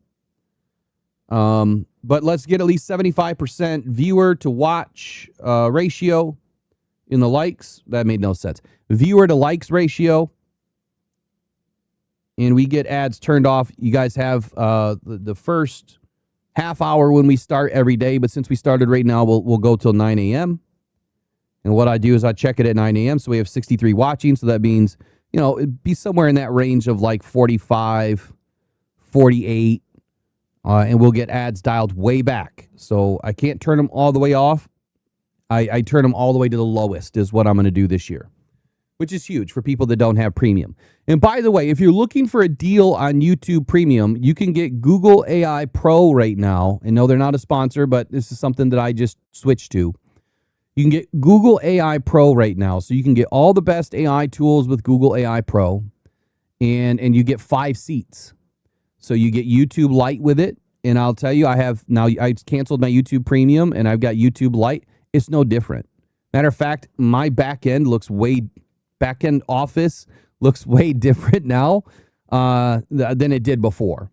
But let's get at least 75% viewer to watch ratio in the likes. That made no sense. Viewer to likes ratio. And we get ads turned off. You guys have the first half hour when we start every day. But since we started right now, we'll go till 9 a.m. And what I do is I check it at 9 a.m. So we have 63 watching. So that means, it'd be somewhere in that range of like 45, 48. And we'll get ads dialed way back. So I can't turn them all the way off. I turn them all the way to the lowest is what I'm going to do this year, which is huge for people that don't have premium. And by the way, if you're looking for a deal on YouTube Premium, you can get Google AI Pro right now. And no, they're not a sponsor, but this is something that I just switched to. You can get Google AI Pro right now. So you can get all the best AI tools with Google AI Pro, and you get 5 seats. So you get YouTube Lite with it. And I'll tell you, I canceled my YouTube Premium and I've got YouTube Lite. It's no different. Matter of fact, my back end office looks way different now than it did before.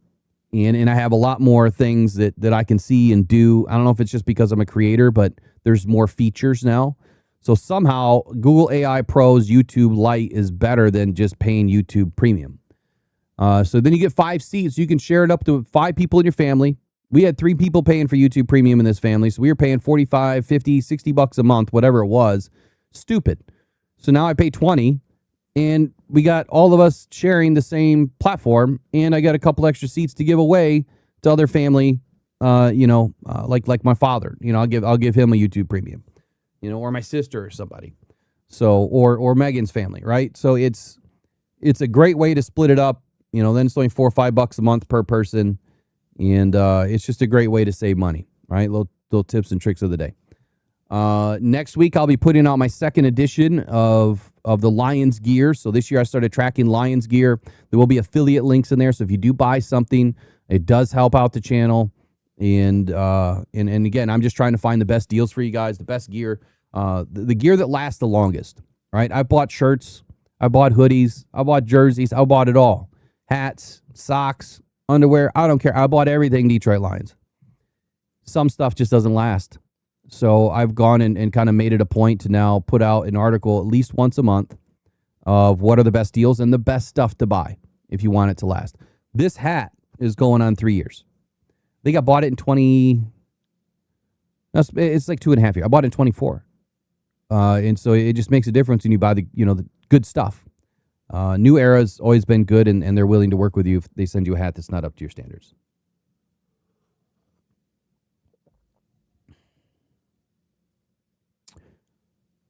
And I have a lot more things that I can see and do. I don't know if it's just because I'm a creator, but there's more features now. So somehow Google AI Pro's YouTube Lite is better than just paying YouTube Premium. So then you get 5 seats. You can share it up to 5 people in your family. We had 3 people paying for YouTube Premium in this family. So we were paying 45, 50, 60 bucks a month, whatever it was. Stupid. So now I pay 20 and we got all of us sharing the same platform. And I got a couple extra seats to give away to other family, like my father. I'll give him a YouTube Premium, or my sister or somebody. So, or Megan's family, right? So it's a great way to split it up. Then it's only $4 or $5 a month per person. And it's just a great way to save money, right? Little tips and tricks of the day. Next week, I'll be putting out my second edition of the Lions gear. So this year, I started tracking Lions gear. There will be affiliate links in there. So if you do buy something, it does help out the channel. And again, I'm just trying to find the best deals for you guys, the best gear, the gear that lasts the longest, right? I bought shirts. I bought hoodies. I bought jerseys. I bought it all. Hats, socks, underwear. I don't care. I bought everything Detroit Lions. Some stuff just doesn't last. So I've gone and kind of made it a point to now put out an article at least once a month of what are the best deals and the best stuff to buy if you want it to last. This hat is going on 3 years. I think I bought it in it's like 2.5 years. I bought it in 24. And so it just makes a difference when you buy the good stuff. New Era's always been good, and they're willing to work with you if they send you a hat that's not up to your standards.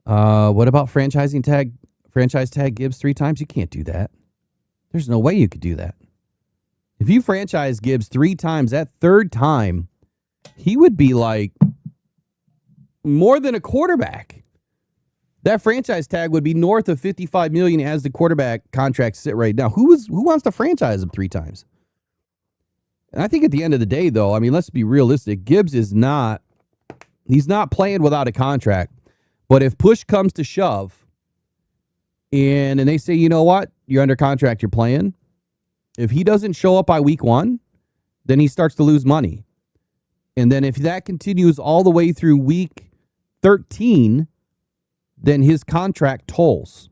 What about franchise tag Gibbs 3 times? You can't do that. There's no way you could do that. If you franchise Gibbs 3 times, that third time, he would be like more than a quarterback. That franchise tag would be north of $55 million as the quarterback contracts sit right now. Who wants to franchise him 3 times? And I think at the end of the day, though, I mean, let's be realistic. Gibbs he's not playing without a contract. But if push comes to shove and they say, you know what, you're under contract, you're playing. If he doesn't show up by week 1, then he starts to lose money. And then if that continues all the way through week 13, then his contract tolls.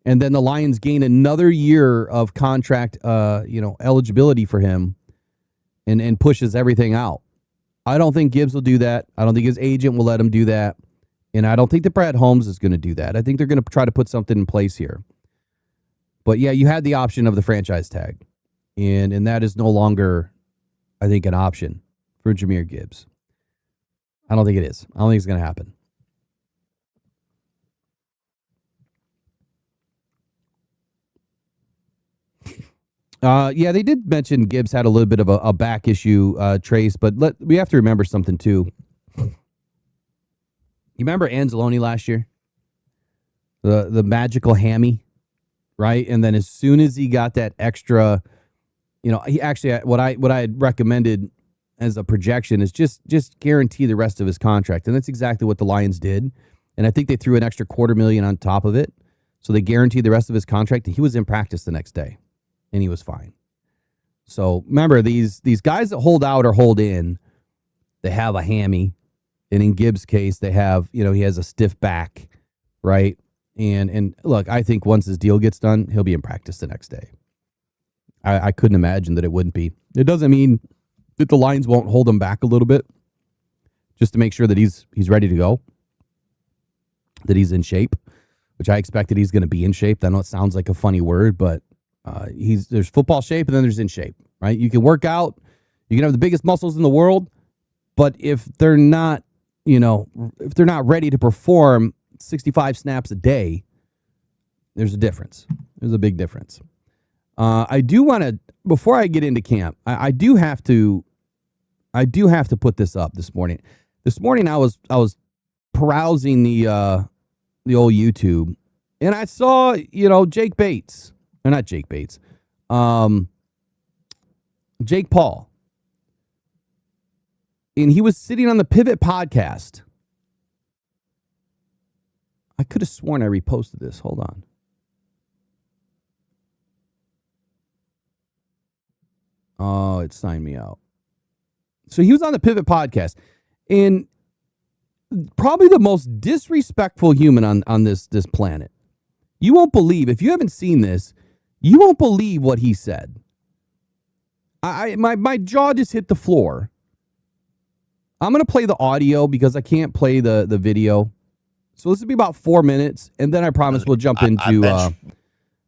and then the Lions gain another year of contract, eligibility for him, and pushes everything out. I don't think Gibbs will do that. I don't think his agent will let him do that. And I don't think that Brad Holmes is going to do that. I think they're going to try to put something in place here. But yeah, you had the option of the franchise tag. And that is no longer, I think, an option for Jahmyr Gibbs. I don't think it is. I don't think it's going to happen. Yeah, they did mention Gibbs had a little bit of a back issue, Trace, but we have to remember something, too. You remember Anzalone last year? The magical hammy, right? And then as soon as he got that extra, he actually, what I had recommended as a projection is just guarantee the rest of his contract. And that's exactly what the Lions did. And I think they threw an extra $250,000 on top of it. So they guaranteed the rest of his contract. And he was in practice the next day. And he was fine. So remember, these guys that hold out or hold in, they have a hammy. And in Gibbs' case, they have, he has a stiff back, right? And look, I think once his deal gets done, he'll be in practice the next day. I couldn't imagine that it wouldn't be. It doesn't mean that the Lions won't hold him back a little bit just to make sure that he's ready to go, that he's in shape, which I expect that he's going to be in shape. I know it sounds like a funny word, but there's football shape and then there's in shape, right? You can work out, you can have the biggest muscles in the world, but if they're not, if they're not ready to perform 65 snaps a day, there's a difference. There's a big difference. I do want to, before I get into camp, I do have to put this up this morning. This morning I was browsing the old YouTube, and I saw, Jake Bates. Or not Jake Bates. Jake Paul. And he was sitting on the Pivot podcast. I could have sworn I reposted this. Hold on. Oh, it signed me out. So he was on the Pivot podcast. And probably the most disrespectful human on this planet. You won't believe, if you haven't seen this, you won't believe what he said. My jaw just hit the floor. I'm going to play the audio because I can't play the video. So this will be about 4 minutes, and then I promise we'll jump into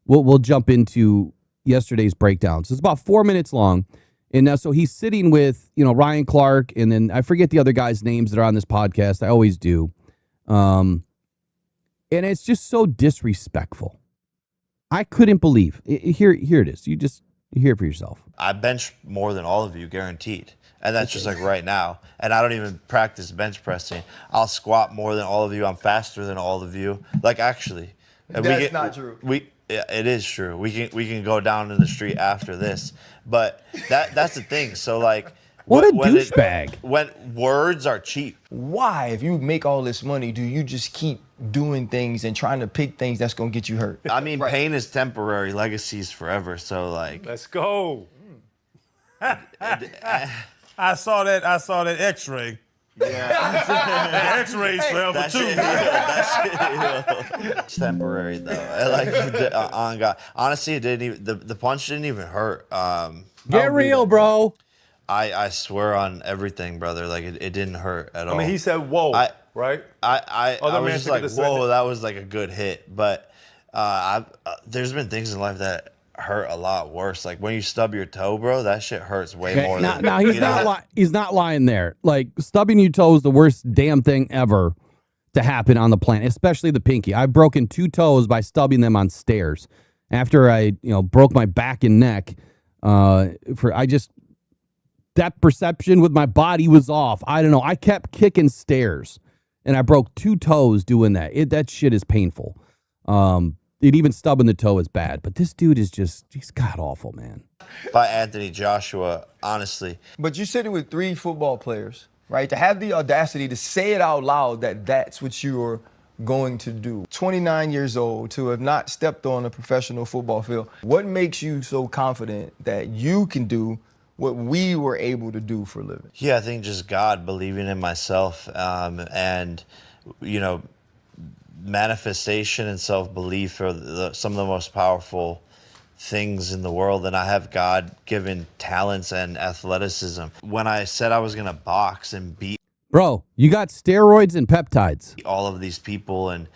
we'll jump into yesterday's breakdown. So it's about 4 minutes long. And now, so he's sitting with, Ryan Clark, and then I forget the other guys' names that are on this podcast. I always do. And it's just so disrespectful. I couldn't believe. Here it is. You hear it for yourself. I bench more than all of you, guaranteed. And that's just like right now. And I don't even practice bench pressing. I'll squat more than all of you. I'm faster than all of you. Like, actually. That's not true. Yeah, it is true. We can go down in the street after this. But that's the thing. So, like. What a douchebag. When words are cheap. Why, if you make all this money, do you just keep doing things and trying to pick things that's going to get you hurt? I mean, pain is temporary. Legacy is forever. So, like. Let's go. I saw that X-ray. Yeah. X-rays forever too. It's temporary though. Like on God. Honestly, it didn't even the punch didn't even hurt. Get real, bro. I swear on everything, brother. Like it didn't hurt at all. I mean, he said, "Whoa," right? I was just like, "Whoa," that was like a good hit. But there's been things in life that hurt a lot worse. Like when you stub your toe, bro, that shit hurts way more. Now he's not lying there. Like stubbing your toe is the worst damn thing ever to happen on the planet, especially the pinky. I've broken 2 toes by stubbing them on stairs. After I broke my back and neck, that perception with my body was off. I don't know. I kept kicking stairs, and I broke 2 toes doing that. That shit is painful. Even stubbing the toe is bad. But this dude is he's god awful, man. By Anthony Joshua, honestly. But you're sitting with 3 football players, right? To have the audacity to say it out loud that that's what you're going to do. 29 years old, to have not stepped on a professional football field. What makes you so confident that you can do what we were able to do for a living? Yeah, I think just God, believing in myself, and manifestation and self-belief are some of the most powerful things in the world, and I have God-given talents and athleticism. When I said I was going to box and beat Bro, you got steroids and peptides. all of these people and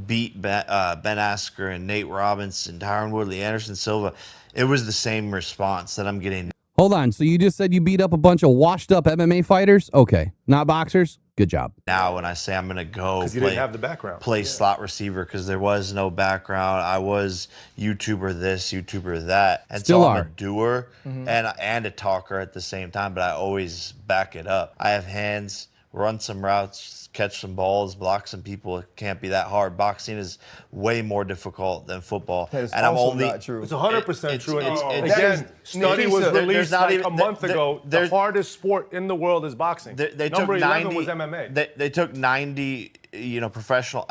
beat Ben Asker and Nate Robinson, Tyron Woodley, Anderson Silva, it was the same response that I'm getting. Hold on. So you just said you beat up a bunch of washed up MMA fighters? Okay. Not boxers? Good job. Now when I say I'm going to go Because you didn't have the background. play slot receiver because there was no background. I was YouTuber this, YouTuber that. And Still so I'm are. a doer and a talker at the same time, but I always back it up. I have hands, run some routes, catch some balls, block some people. It can't be that hard. Boxing is way more difficult than football. That is and I'm also only not true. It's 100% true. Again, Study was Nikisa, released not like even- a month ago. The there's- hardest sport in the world is boxing. They Number took 11 90, was MMA. They took 90, professional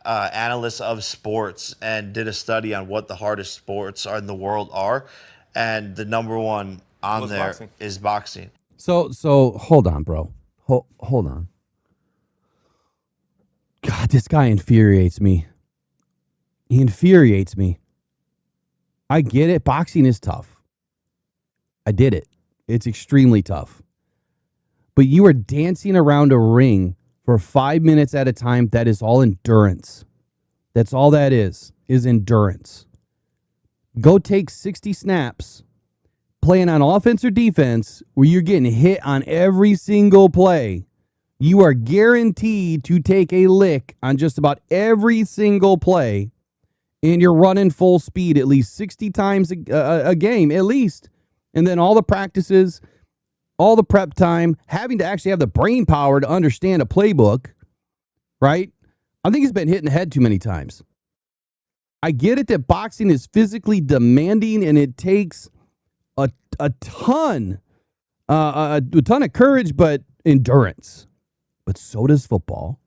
analysts of sports and did a study on what the hardest sports in the world are, and the number one on Was there boxing. is boxing. So hold on, bro. Hold on. God, this guy infuriates me. He infuriates me. I get it. Boxing is tough. I did it. It's extremely tough. But you are dancing around a ring for 5 minutes at a time. That is all endurance. That's all that is endurance. Go take 60 snaps playing on offense or defense where you're getting hit on every single play. You are guaranteed to take a lick on just about every single play, and you're running full speed at least 60 times a game, at least. And then all the practices, all the prep time, having to actually have the brain power to understand a playbook, right? I think he's been hit in the head too many times. I get it that boxing is physically demanding and it takes a ton of courage, but endurance. But so does football,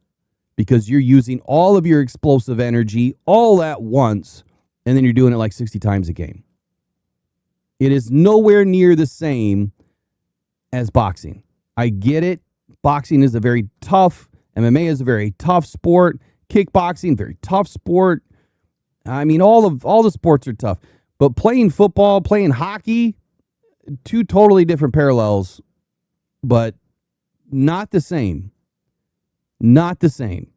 because you're using all of your explosive energy all at once, and then you're doing it like 60 times a game. It is nowhere near the same as boxing. I get it. Boxing is a very tough, MMA is a very tough sport. Kickboxing, very tough sport. I mean, all the sports are tough. But playing football, playing hockey, two totally different parallels, but not the same. Not the same.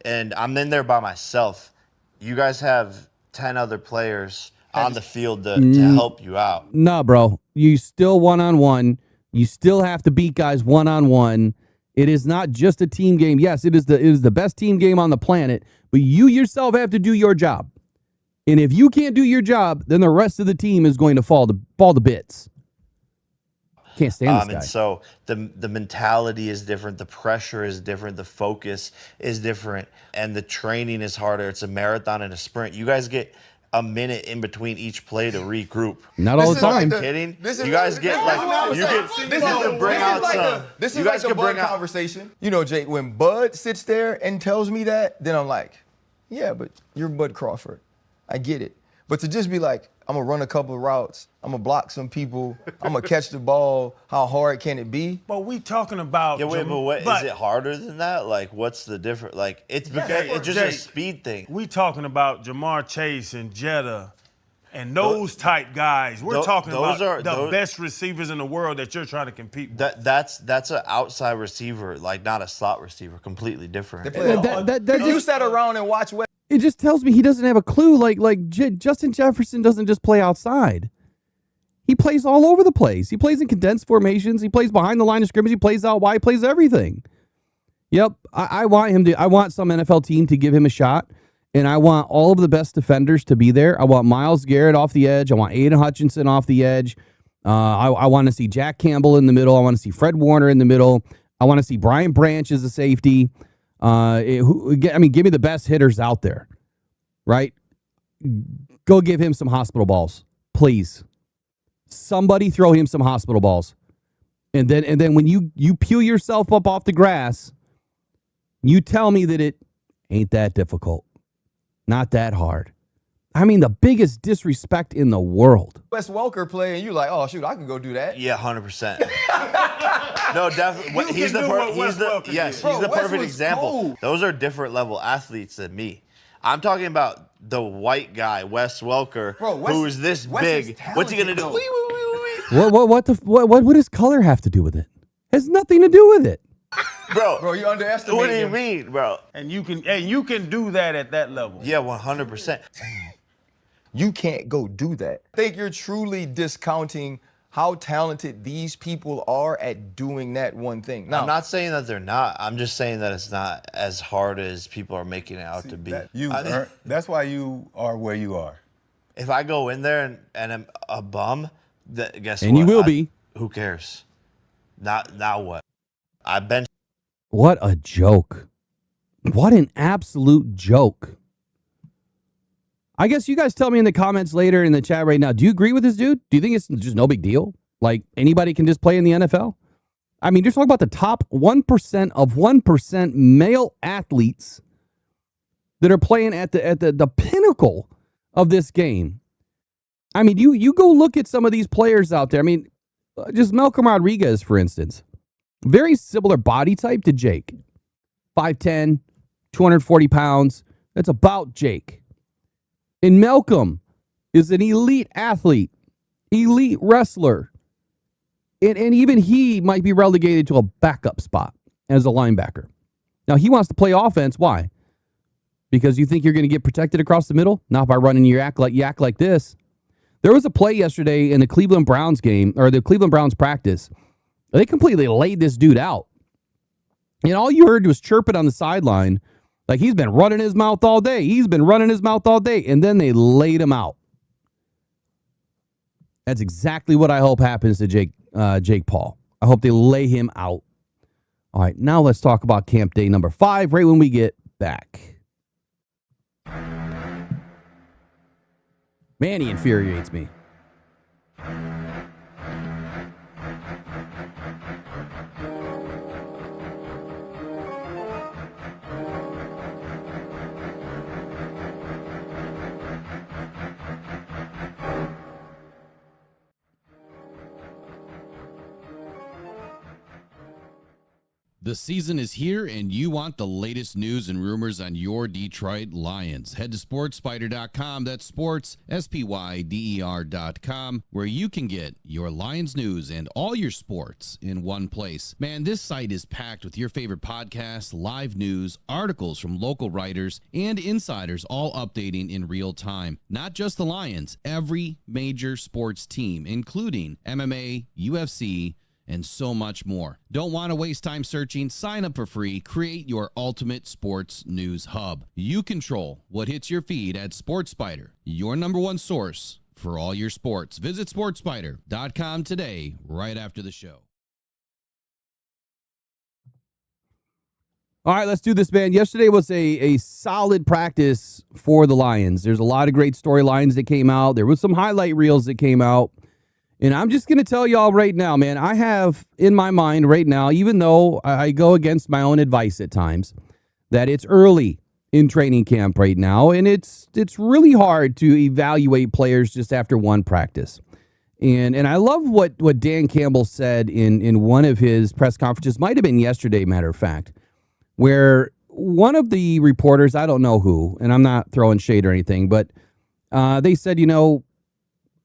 And I'm in there by myself. You guys have 10 other players on the field to help you out. No, bro. You still one-on-one. You still have to beat guys one-on-one. It is not just a team game. Yes, it is the best team game on the planet, but you yourself have to do your job. And if you can't do your job, then the rest of the team is going to fall to bits. Can't stand this guy. And so the mentality is different, the pressure is different, the focus is different, and the training is harder. It's a marathon and a sprint. You guys get a minute in between each play to regroup. Not all the time. I'm kidding. You guys get to bring out some. This is You like guys a can Bud bring out. conversation. You know, Jake, when Bud sits there and tells me that, then I'm like, yeah, but you're Bud Crawford. I get it. But to just be like, I'm going to run a couple of routes, I'm going to block some people, I'm going to catch the ball, how hard can it be? But we talking about. Yeah, wait, but what is it harder than that? Like, what's the difference? Like, it's just a speed thing. We talking about Jamar Chase and Jetta and those type guys. We're talking about the best receivers in the world that you're trying to compete with. That's an outside receiver, like not a slot receiver, completely different. You sat around and watched It just tells me he doesn't have a clue. Justin Jefferson doesn't just play outside. He plays all over the place. He plays in condensed formations. He plays behind the line of scrimmage. He plays out wide. He plays everything. Yep, I want him to. I want some NFL team to give him a shot, and I want all of the best defenders to be there. I want Myles Garrett off the edge. I want Aiden Hutchinson off the edge. I want to see Jack Campbell in the middle. I want to see Fred Warner in the middle. I want to see Brian Branch as a safety. Give me the best hitters out there, right? Go give him some hospital balls, please. Somebody throw him some hospital balls, and then when you peel yourself up off the grass, you tell me that it ain't that difficult, not that hard. I mean, the biggest disrespect in the world. Wes Welker play, and you're like, oh, shoot, I can go do that. Yeah, 100%. No, definitely. He's the perfect example. Cold. Those are different level athletes than me. I'm talking about the white guy, Wes Welker, who is this big. What's he gonna do? What does color have to do with it? Has nothing to do with it. Bro, you underestimate What do you him. mean, bro? And you can do that at that level. Yeah, 100%. You can't go do that. I think you're truly discounting how talented these people are at doing that one thing. Now, I'm not saying that they're not. I'm just saying that it's not as hard as people are making it out to be. That's why you are where you are. If I go in there and I'm a bum, guess what? And you will be. Who cares? Now what? I've been. What a joke. What an absolute joke. I guess you guys tell me in the comments later in the chat right now, do you agree with this dude? Do you think it's just no big deal? Like anybody can just play in the NFL? I mean, you're talking about the top 1% of 1% male athletes that are playing at the pinnacle of this game. I mean, you go look at some of these players out there. I mean, just Malcolm Rodriguez, for instance. Very similar body type to Jake. 5'10", 240 pounds. That's about Jake. And Malcolm is an elite athlete, elite wrestler. And even he might be relegated to a backup spot as a linebacker. Now, he wants to play offense. Why? Because you think you're going to get protected across the middle? Not by running your yak like this. There was a play yesterday in the Cleveland Browns game, or the Cleveland Browns practice. They completely laid this dude out. And all you heard was chirping on the sideline. Like he's been running his mouth all day. He's been running his mouth all day. And then they laid him out. That's exactly what I hope happens to Jake Paul. I hope they lay him out. All right, now let's talk about camp day number 5 right when we get back. Man, he infuriates me. The season is here, and you want the latest news and rumors on your Detroit Lions. Head to SportsSpider.com. That's sports, SPYDER.com, where you can get your Lions news and all your sports in one place. Man, this site is packed with your favorite podcasts, live news, articles from local writers, and insiders, all updating in real time. Not just the Lions, every major sports team, including MMA, UFC, and so much more. Don't want to waste time searching? Sign up for free. Create your ultimate sports news hub. You control what hits your feed at SportsSpider, your number one source for all your sports. Visit SportsSpider.com today, right after the show. All right, let's do this, man. Yesterday was a solid practice for the Lions. There's a lot of great storylines that came out. There was some highlight reels that came out. And I'm just going to tell y'all right now, man, I have in my mind right now, even though I go against my own advice at times, that it's early in training camp right now. And it's really hard to evaluate players just after one practice. And I love what Dan Campbell said in one of his press conferences, might have been yesterday, matter of fact, where one of the reporters, I don't know who, and I'm not throwing shade or anything, but they said,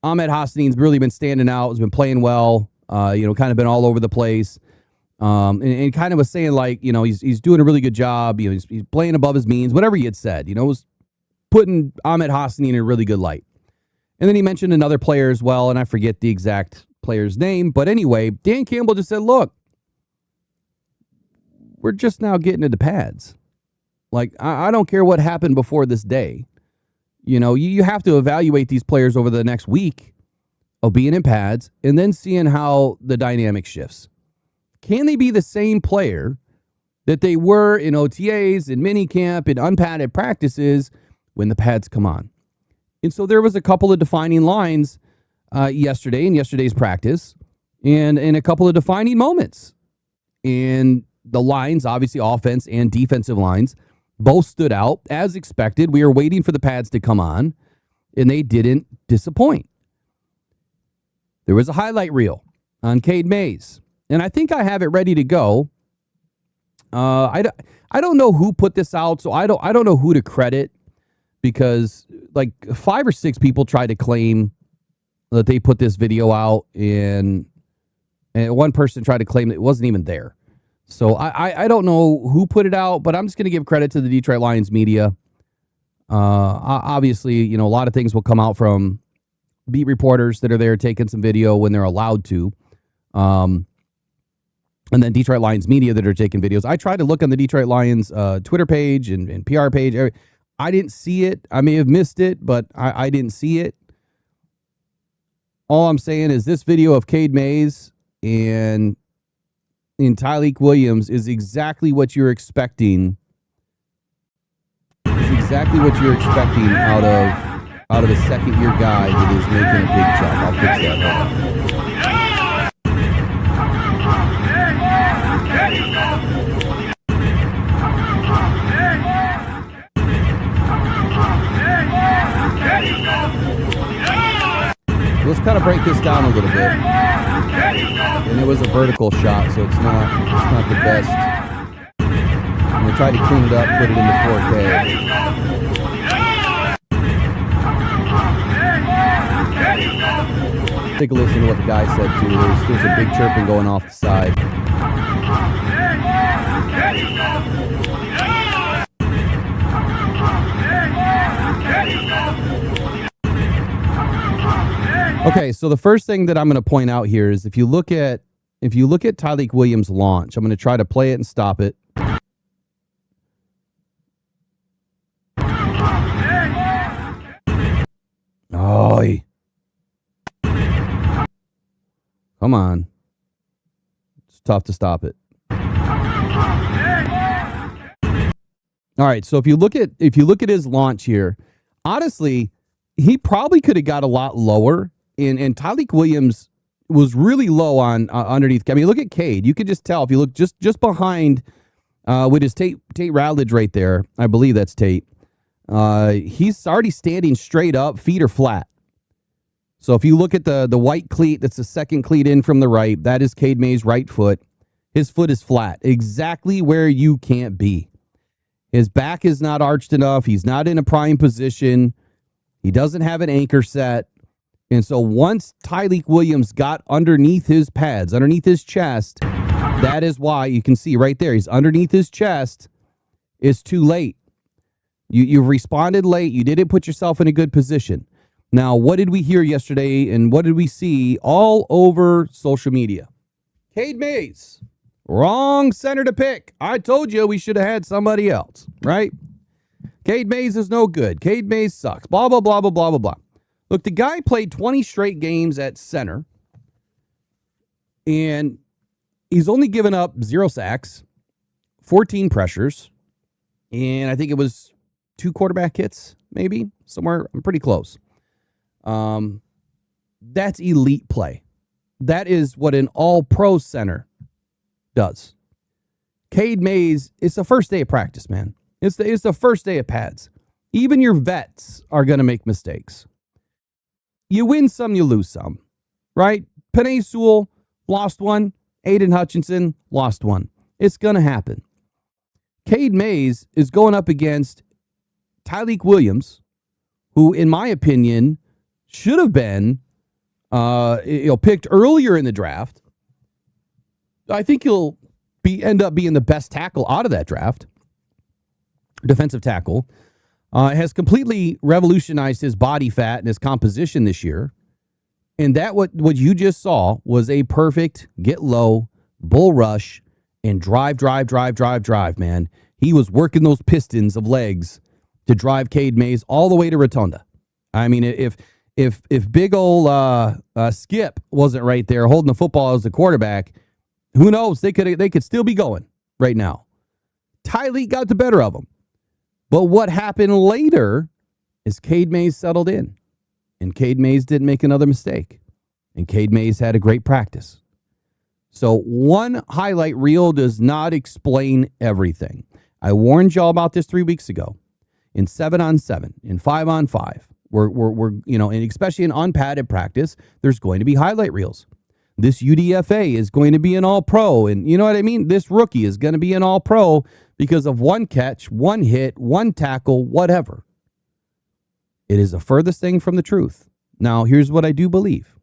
Ahmed Hassan's really been standing out, has been playing well, kind of been all over the place, and kind of was saying like, he's doing a really good job, he's playing above his means, whatever he had said, was putting Ahmed Hassan in a really good light. And then he mentioned another player as well, and I forget the exact player's name, but anyway, Dan Campbell just said, look, we're just now getting into pads. Like, I don't care what happened before this day. You have to evaluate these players over the next week of being in pads and then seeing how the dynamic shifts. Can they be the same player that they were in OTAs, in minicamp, in unpadded practices when the pads come on? And so there was a couple of defining lines yesterday in yesterday's practice and a couple of defining moments. And the lines, obviously offense and defensive lines, both stood out as expected. We were waiting for the pads to come on. and they didn't disappoint. There was a highlight reel on Cade Mays, and I think I have it ready to go. I don't know who put this out, so I don't know who to credit, because like 5 or 6 people tried to claim that they put this video out, and one person tried to claim that it wasn't even there. So I don't know who put it out, but I'm just going to give credit to the Detroit Lions media. Obviously, a lot of things will come out from beat reporters that are there taking some video when they're allowed to. And then Detroit Lions media that are taking videos. I tried to look on the Detroit Lions Twitter page and PR page. I didn't see it. I may have missed it, but I didn't see it. All I'm saying is this video of Cade Mays and Tyleik Williams is exactly what you're expecting. Is exactly what you're expecting out of a second-year guy that is making a big jump. I'll fix that. Let's kind of break this down a little bit. And it was a vertical shot, so it's not the best. I'm gonna try to clean it up, put it into 4K. Take a listen to what the guy said too. There's a big chirping going off the side. Okay, so the first thing that I'm going to point out here is if you look at Tyleik Williams' launch, I'm going to try to play it and stop it. Oh, come on! It's tough to stop it. All right, so if you look at his launch here, honestly, he probably could have got a lot lower. And Tyleik Williams was really low on underneath. I mean, look at Cade. You could just tell if you look just behind with his Tate Ratledge right there. I believe that's Tate. He's already standing straight up. Feet are flat. So if you look at the white cleat, that's the second cleat in from the right. That is Cade Mays' right foot. His foot is flat, exactly where you can't be. His back is not arched enough. He's not in a prime position. He doesn't have an anchor set. And so once Tyleik Williams got underneath his pads, underneath his chest, that is why you can see right there, he's underneath his chest. It's too late. You've responded late. You didn't put yourself in a good position. Now, what did we hear yesterday and what did we see all over social media? Cade Mays, wrong center to pick. I told you we should have had somebody else, right? Cade Mays is no good. Cade Mays sucks. Blah, blah, blah, blah, blah, blah, blah. Look, the guy played 20 straight games at center, and he's only given up 0 sacks, 14 pressures, and I think it was 2 quarterback hits, maybe, somewhere. I'm pretty close. That's elite play. That is what an all-pro center does. Cade Mays, it's the first day of practice, man. It's the first day of pads. Even your vets are going to make mistakes. You win some, you lose some, right? Penei Sewell lost one. Aiden Hutchinson lost one. It's going to happen. Cade Mays is going up against Tyleik Williams, who, in my opinion, should have been picked earlier in the draft. I think he'll end up being the best tackle out of that draft. Defensive tackle. Has completely revolutionized his body fat and his composition this year. And that what you just saw was a perfect get low, bull rush, and drive, man. He was working those pistons of legs to drive Cade Mays all the way to Rotunda. I mean, if big old Skip wasn't right there holding the football as the quarterback, who knows? They could still be going right now. Tyleik got the better of him. But what happened later is Cade Mays settled in. And Cade Mays didn't make another mistake. And Cade Mays had a great practice. So one highlight reel does not explain everything. I warned y'all about this 3 weeks ago. In 7-on-7, in 5-on-5, We're and especially in unpadded practice, there's going to be highlight reels. This UDFA is going to be an all-pro, and you know what I mean? This rookie is going to be an all-pro because of one catch, one hit, one tackle, whatever. It is the furthest thing from the truth. Now, here's what I do believe.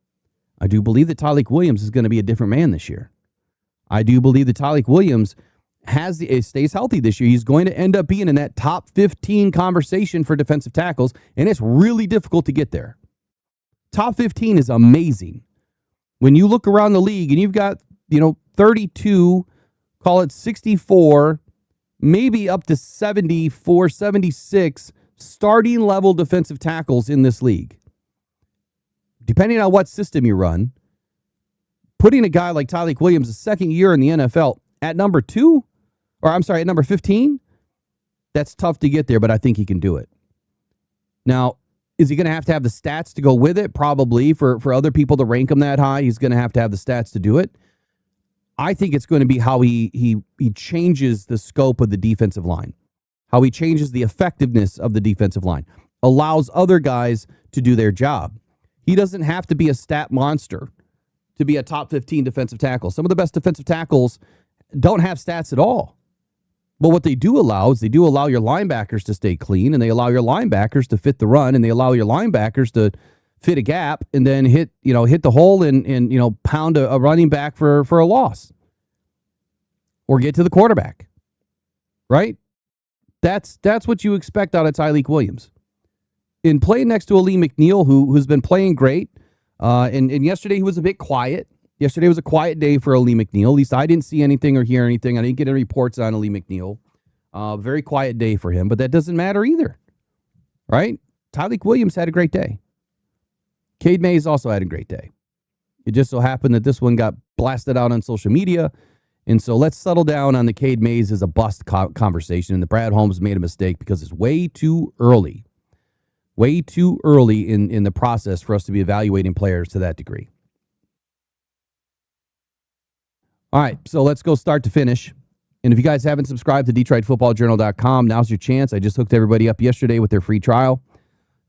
I do believe that Tyleik Williams is going to be a different man this year. I do believe that Tyleik Williams stays healthy this year. He's going to end up being in that top 15 conversation for defensive tackles, and it's really difficult to get there. Top 15 is amazing. When you look around the league and you've got, 32, call it 64, maybe up to 74, 76 starting level defensive tackles in this league. Depending on what system you run, putting a guy like Tyleik Williams, the second year in the NFL, at number 15, that's tough to get there, but I think he can do it. Now, is he going to have the stats to go with it? Probably. For other people to rank him that high, he's going to have the stats to do it. I think it's going to be how he changes the scope of the defensive line, how he changes the effectiveness of the defensive line, allows other guys to do their job. He doesn't have to be a stat monster to be a top 15 defensive tackle. Some of the best defensive tackles don't have stats at all. But what they do allow is your linebackers to stay clean, and they allow your linebackers to fit the run, and they allow your linebackers to fit a gap and then hit the hole and pound a running back for a loss or get to the quarterback. Right? That's what you expect out of Tyleik Williams. In playing next to Ali McNeil, who's been playing great, and yesterday he was a bit quiet. Yesterday was a quiet day for Ali McNeil. At least I didn't see anything or hear anything. I didn't get any reports on Ali McNeil. Very quiet day for him, but that doesn't matter either. Right? Tyleik Williams had a great day. Cade Mays also had a great day. It just so happened that this one got blasted out on social media. And so let's settle down on the Cade Mays as a bust conversation. And the Brad Holmes made a mistake because it's way too early. Way too early in the process for us to be evaluating players to that degree. All right, so let's go start to finish. And if you guys haven't subscribed to DetroitFootballJournal.com, now's your chance. I just hooked everybody up yesterday with their free trial.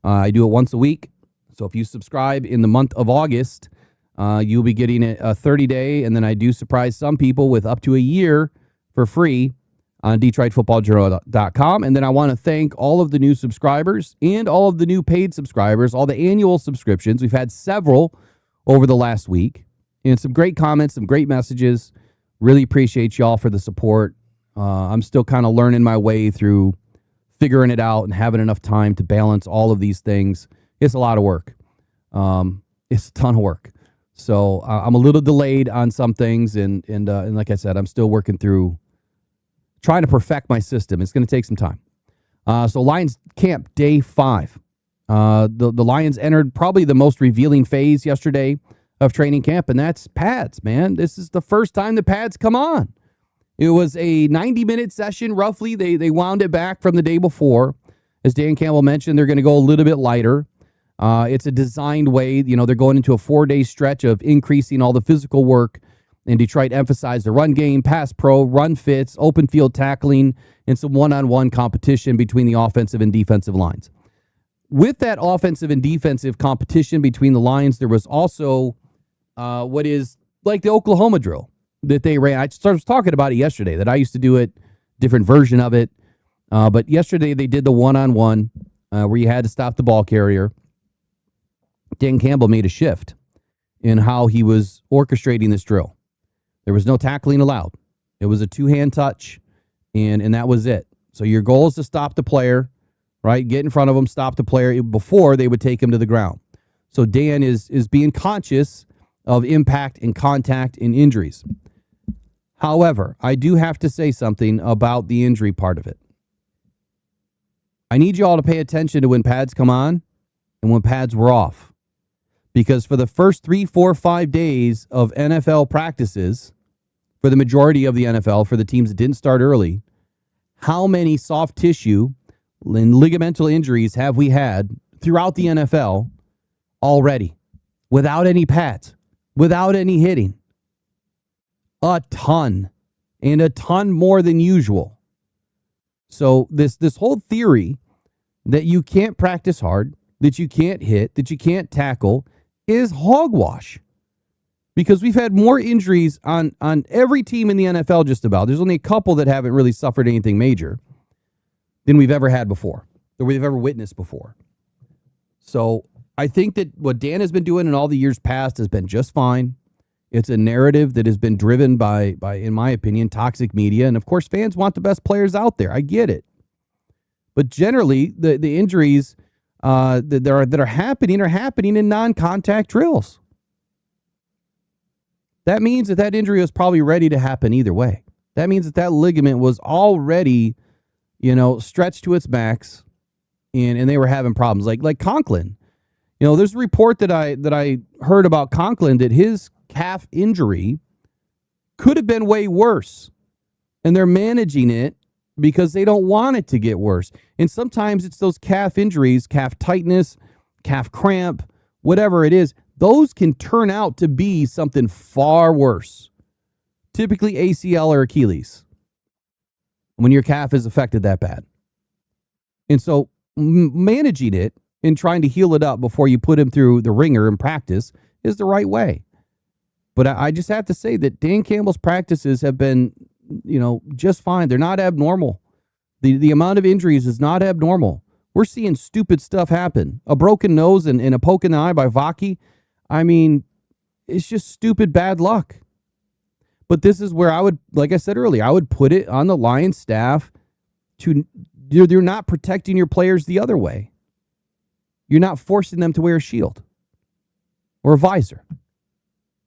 I do it once a week. So if you subscribe in the month of August, you'll be getting a 30-day, and then I do surprise some people with up to a year for free on DetroitFootballJournal.com. And then I want to thank all of the new subscribers and all of the new paid subscribers, all the annual subscriptions. We've had several over the last week. And some great comments, some great messages. Really appreciate y'all for the support. I'm still kind of learning my way through figuring it out and having enough time to balance all of these things. It's a lot of work. It's a ton of work. So I'm a little delayed on some things. And like I said, I'm still working through trying to perfect my system. It's going to take some time. So Lions camp day 5. The Lions entered probably the most revealing phase yesterday of training camp, and that's pads, man. This is the first time the pads come on. It was a 90-minute session, roughly. They wound it back from the day before. As Dan Campbell mentioned, they're going to go a little bit lighter. It's a designed way. They're going into a 4-day stretch of increasing all the physical work, and Detroit emphasized the run game, pass pro, run fits, open field tackling, and some one-on-one competition between the offensive and defensive lines. With that offensive and defensive competition between the lines, there was also what is like the Oklahoma drill that they ran. I was talking about it yesterday, that I used to do it, different version of it. But yesterday they did the one-on-one where you had to stop the ball carrier. Dan Campbell made a shift in how he was orchestrating this drill. There was no tackling allowed. It was a 2-hand touch, and that was it. So your goal is to stop the player, right? Get in front of him, stop the player before they would take him to the ground. So Dan is being conscious of impact and contact and injuries. However, I do have to say something about the injury part of it. I need you all to pay attention to when pads come on and when pads were off. Because for the first 3, 4, 5 days of NFL practices, for the majority of the NFL, for the teams that didn't start early, how many soft tissue and ligamental injuries have we had throughout the NFL already without any pads? Without any hitting? A ton. And a ton more than usual. So this whole theory that you can't practice hard, that you can't hit, that you can't tackle is hogwash. Because we've had more injuries on every team in the NFL just about. There's only a couple that haven't really suffered anything major than we've ever had before, that we've ever witnessed before. So I think that what Dan has been doing in all the years past has been just fine. It's a narrative that has been driven by, in my opinion, toxic media. And of course, fans want the best players out there. I get it. But generally, the injuries that are happening in non-contact drills. That means that injury was probably ready to happen either way. That means that ligament was already, stretched to its max, and they were having problems. Like Conklin. There's a report that I heard about Conklin that his calf injury could have been way worse, and they're managing it because they don't want it to get worse. And sometimes it's those calf injuries, calf tightness, calf cramp, whatever it is. Those can turn out to be something far worse, typically ACL or Achilles, when your calf is affected that bad. And so managing it and trying to heal it up before you put him through the ringer in practice is the right way. But I just have to say that Dan Campbell's practices have been, just fine. They're not abnormal. The amount of injuries is not abnormal. We're seeing stupid stuff happen. A broken nose and a poke in the eye by Vaki. I mean, it's just stupid bad luck. But this is where I would, like I said earlier, I would put it on the Lions staff to, you're not protecting your players the other way. You're not forcing them to wear a shield or a visor.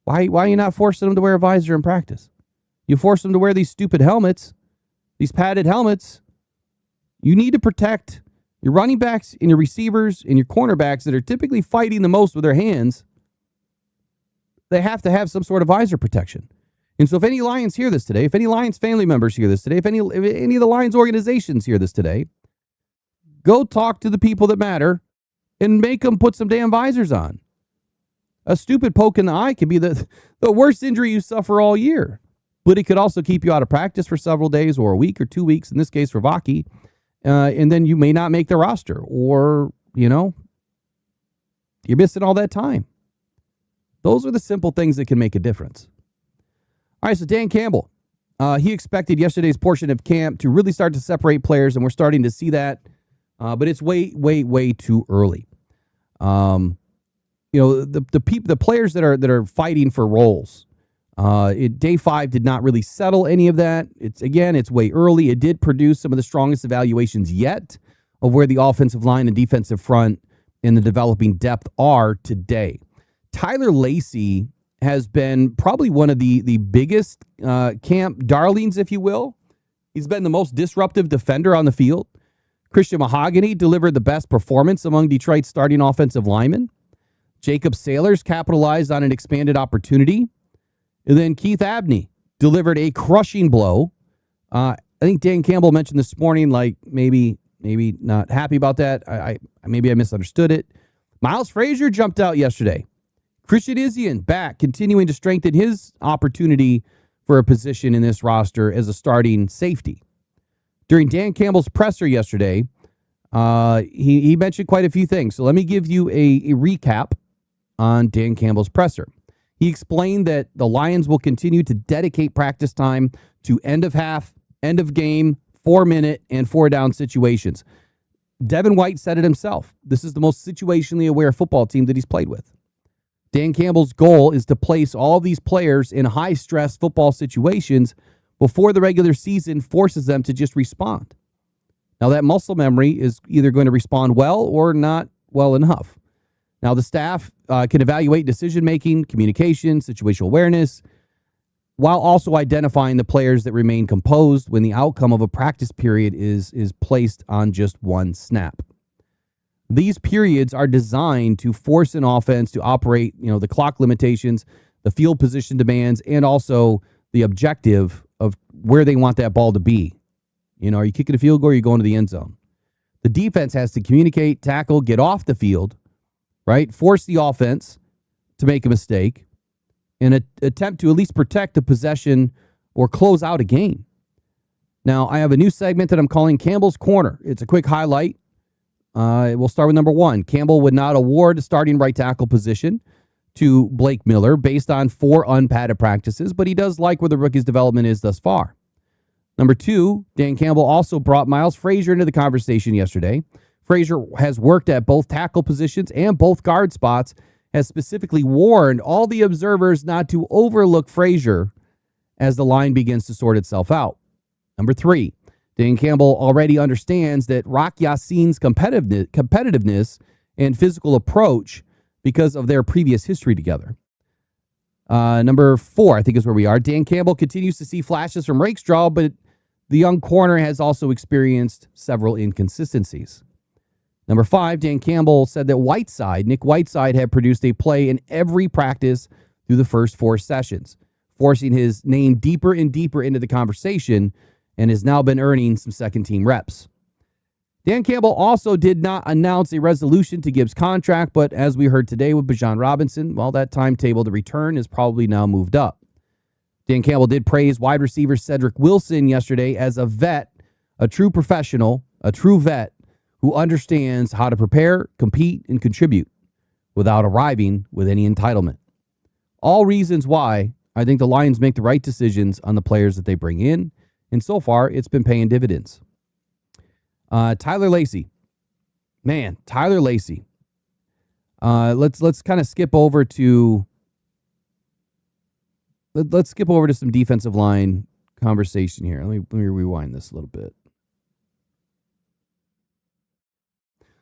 Why are you not forcing them to wear a visor in practice? You force them to wear these stupid helmets, these padded helmets. You need to protect your running backs and your receivers and your cornerbacks that are typically fighting the most with their hands. They have to have some sort of visor protection. And so if any Lions hear this today, if any Lions family members hear this today, if any of the Lions organizations hear this today, go talk to the people that matter and make them put some damn visors on. A stupid poke in the eye could be the worst injury you suffer all year. But it could also keep you out of practice for several days or a week or 2 weeks, in this case for Vaki. And then you may not make the roster, or, you're missing all that time. Those are the simple things that can make a difference. All right, so Dan Campbell, he expected yesterday's portion of camp to really start to separate players, and we're starting to see that. But it's way, way, way too early. The players that are fighting for roles. Day 5 did not really settle any of that. It's way early. It did produce some of the strongest evaluations yet of where the offensive line and defensive front in the developing depth are today. Tyler Lacey has been probably one of the biggest camp darlings, if you will. He's been the most disruptive defender on the field. Christian Mahogany delivered the best performance among Detroit's starting offensive linemen. Jacob Sailors capitalized on an expanded opportunity. And then Keith Abney delivered a crushing blow. I think Dan Campbell mentioned this morning, like maybe not happy about that. Maybe I misunderstood it. Miles Frazier jumped out yesterday. Christian Izzian back, continuing to strengthen his opportunity for a position in this roster as a starting safety. During Dan Campbell's presser yesterday, he mentioned quite a few things. So let me give you a recap on Dan Campbell's presser. He explained that the Lions will continue to dedicate practice time to end of half, end of game, 4-minute, and 4-down situations. Devin White said it himself. This is the most situationally aware football team that he's played with. Dan Campbell's goal is to place all these players in high-stress football situations before the regular season forces them to just respond. Now, that muscle memory is either going to respond well or not well enough. Now, the staff can evaluate decision-making, communication, situational awareness, while also identifying the players that remain composed when the outcome of a practice period is placed on just one snap. These periods are designed to force an offense to operate, the clock limitations, the field position demands, and also the objective of where they want that ball to be. Are you kicking a field goal or are you going to the end zone? The defense has to communicate, tackle, get off the field, right? Force the offense to make a mistake and attempt to at least protect the possession or close out a game. Now, I have a new segment that I'm calling Campbell's Corner. It's a quick highlight We'll start with number one. Campbell would not award the starting right tackle position to Blake Miller based on 4 unpadded practices, but he does like where the rookie's development is thus far. Number two, Dan Campbell also brought Miles Frazier into the conversation yesterday. Frazier has worked at both tackle positions and both guard spots, has specifically warned all the observers not to overlook Frazier as the line begins to sort itself out. Number three, Dan Campbell already understands that Rock Yassine's competitiveness and physical approach because of their previous history together. Number four, I think is where we are. Dan Campbell continues to see flashes from Rakestraw, but the young corner has also experienced several inconsistencies. Number five, Dan Campbell said that Nick Whiteside, had produced a play in every practice through the first 4 sessions, forcing his name deeper and deeper into the conversation, and has now been earning some second-team reps. Dan Campbell also did not announce a resolution to Gibbs' contract, but as we heard today with Bijan Robinson, well, that timetable to return is probably now moved up. Dan Campbell did praise wide receiver Cedric Wilson yesterday as a vet, a true professional, a true vet who understands how to prepare, compete, and contribute without arriving with any entitlement. All reasons why I think the Lions make the right decisions on the players that they bring in, and so far it's been paying dividends. Tyler Lacy. Man, Tyler Lacy. Let's kind of skip over to let's skip over to some defensive line conversation here. Let me rewind this a little bit.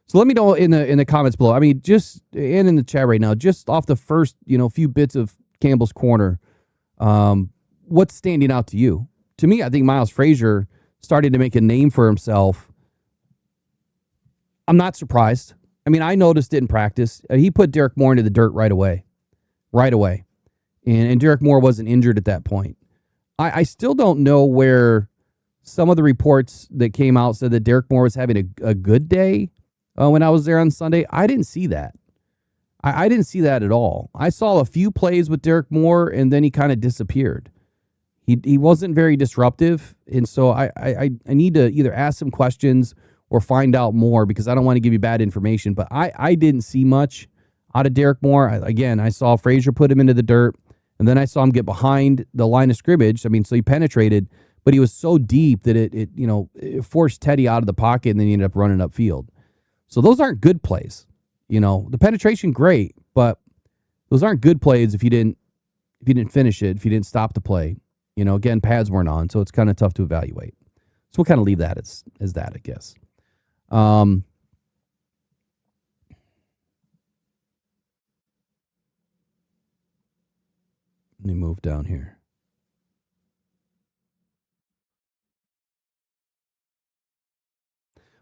So let me know in the comments below. I mean, just and in the chat right now, just off the first few bits of Campbell's corner, what's standing out to you? To me, I think Miles Frazier started to make a name for himself. I'm not surprised. I mean, I noticed it in practice. He put Derek Moore into the dirt right away. And Derek Moore wasn't injured at that point. I still don't know where some of the reports that came out said that Derek Moore was having a good day when I was there on Sunday. I didn't see that. I didn't see that at all. I saw a few plays with Derek Moore, and then he kind of disappeared. He wasn't very disruptive, and so I need to either ask some questions or find out more because I don't want to give you bad information. But I didn't see much out of Derek Moore. I saw Frazier put him into the dirt, and then I saw him get behind the line of scrimmage. I mean, so he penetrated, but he was so deep that it forced Teddy out of the pocket, and then he ended up running upfield. So those aren't good plays. The penetration, great, but those aren't good plays if you didn't finish it, if you didn't stop the play. Again, pads weren't on, so it's kind of tough to evaluate. So we'll kind of leave that as that, I guess. Let me move down here.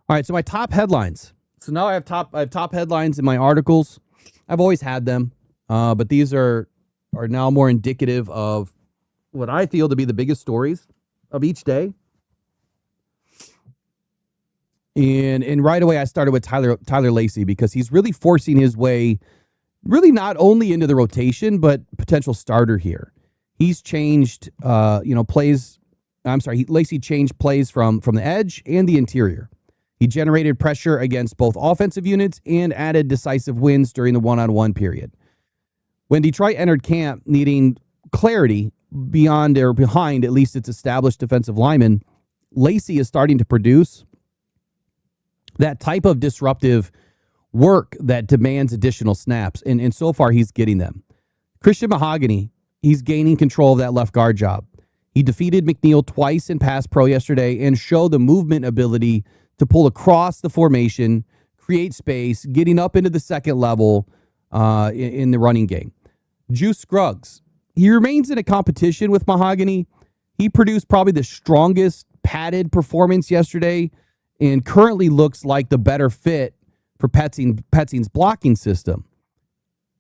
All right, so my top headlines. So now I have top headlines in my articles. I've always had them, but these are now more indicative of what I feel to be the biggest stories of each day. And right away I started with Tyler Lacy because he's really forcing his way really not only into the rotation, but potential starter here. He's changed plays. Lacy changed plays from the edge and the interior. He generated pressure against both offensive units and added decisive wins during the one-on-one period. When Detroit entered camp needing clarity behind at least its established defensive linemen, Lacy is starting to produce that type of disruptive work that demands additional snaps. And so far, he's getting them. Christian Mahogany, he's gaining control of that left guard job. He defeated McNeil twice in pass pro yesterday and showed the movement ability to pull across the formation, create space, getting up into the second level in the running game. Juice Scruggs, he remains in a competition with Mahogany. He produced probably the strongest padded performance yesterday and currently looks like the better fit for Petzine's blocking system.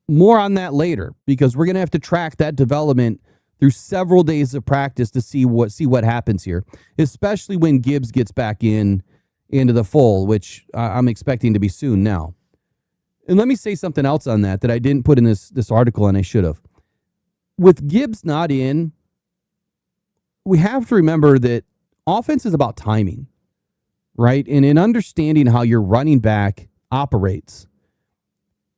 More on that later because we're going to have to track that development through several days of practice to see what happens here, especially when Gibbs gets back into the fold, which I'm expecting to be soon now. And let me say something else on that I didn't put in this article, and I should have. With Gibbs not in, we have to remember that offense is about timing. right? And in understanding how your running back operates,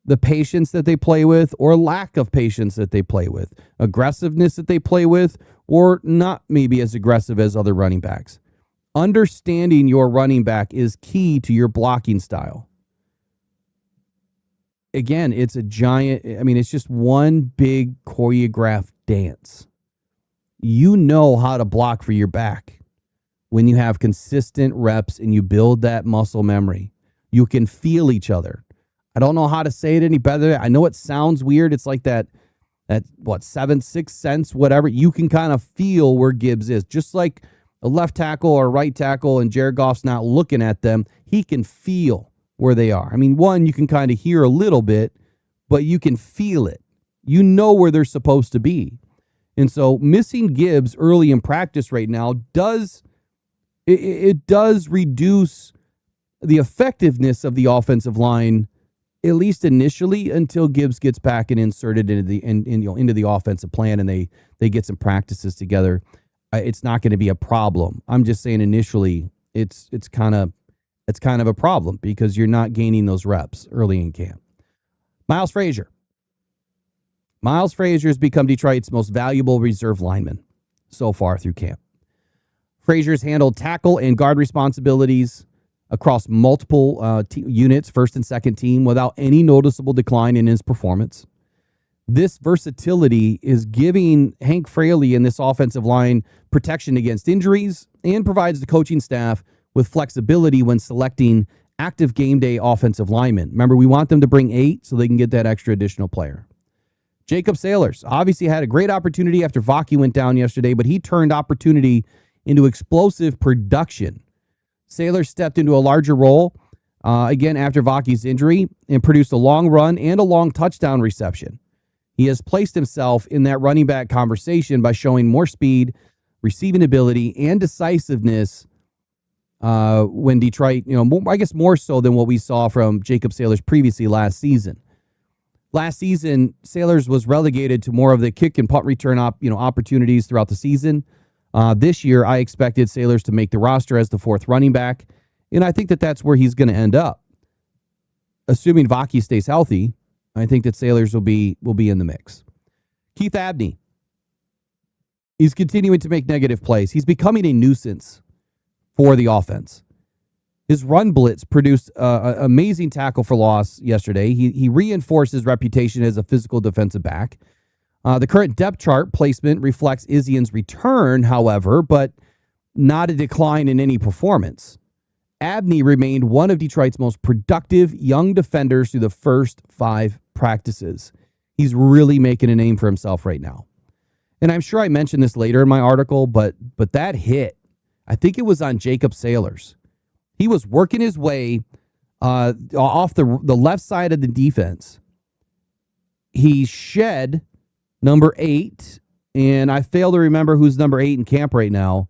the patience that they play with or lack of patience that they play with, aggressiveness that they play with, or not maybe as aggressive as other running backs. Understanding your running back is key to your blocking style. Again, it's a giant, it's just one big choreographed dance. You know how to block for your back when you have consistent reps and you build that muscle memory. You can feel each other. I don't know how to say it any better. I know it sounds weird. It's like that sixth sense, whatever. You can kind of feel where Gibbs is. Just like a left tackle or a right tackle and Jared Goff's not looking at them, he can feel where they are. One, you can kind of hear a little bit, but you can feel it. You know where they're supposed to be. And so missing Gibbs early in practice right now does reduce the effectiveness of the offensive line, at least initially, until Gibbs gets back and inserted into the offensive plan and they get some practices together. It's not going to be a problem. I'm just saying initially it's kind of a problem because you're not gaining those reps early in camp. Miles Frazier. Miles Frazier has become Detroit's most valuable reserve lineman so far through camp. Frazier's handled tackle and guard responsibilities across multiple units, first and second team, without any noticeable decline in his performance. This versatility is giving Hank Fraley and this offensive line protection against injuries and provides the coaching staff with flexibility when selecting active game day offensive linemen. Remember, we want them to bring 8 so they can get that extra additional player. Jacob Sailors obviously had a great opportunity after Vaki went down yesterday, but he turned opportunity into explosive production. Sailors stepped into a larger role again after Vaki's injury and produced a long run and a long touchdown reception. He has placed himself in that running back conversation by showing more speed, receiving ability, and decisiveness when Detroit, I guess more so than what we saw from Jacob Sailors previously last season. Last season, Sailors was relegated to more of the kick and punt return opportunities throughout the season. This year, I expected Sailors to make the roster as the 4th running back, and I think that that's where he's going to end up. Assuming Vaki stays healthy, I think that Sailors will be in the mix. Keith Abney. He's continuing to make negative plays. He's becoming a nuisance for the offense. His run blitz produced an amazing tackle for loss yesterday. He reinforced his reputation as a physical defensive back. The current depth chart placement reflects Isian's return, however, but not a decline in any performance. Abney remained one of Detroit's most productive young defenders through the first 5 practices. He's really making a name for himself right now. And I'm sure I mentioned this later in my article, but that hit, I think it was on Jacob Sailors. He was working his way off the left side of the defense. He shed number 8, and I fail to remember who's number 8 in camp right now.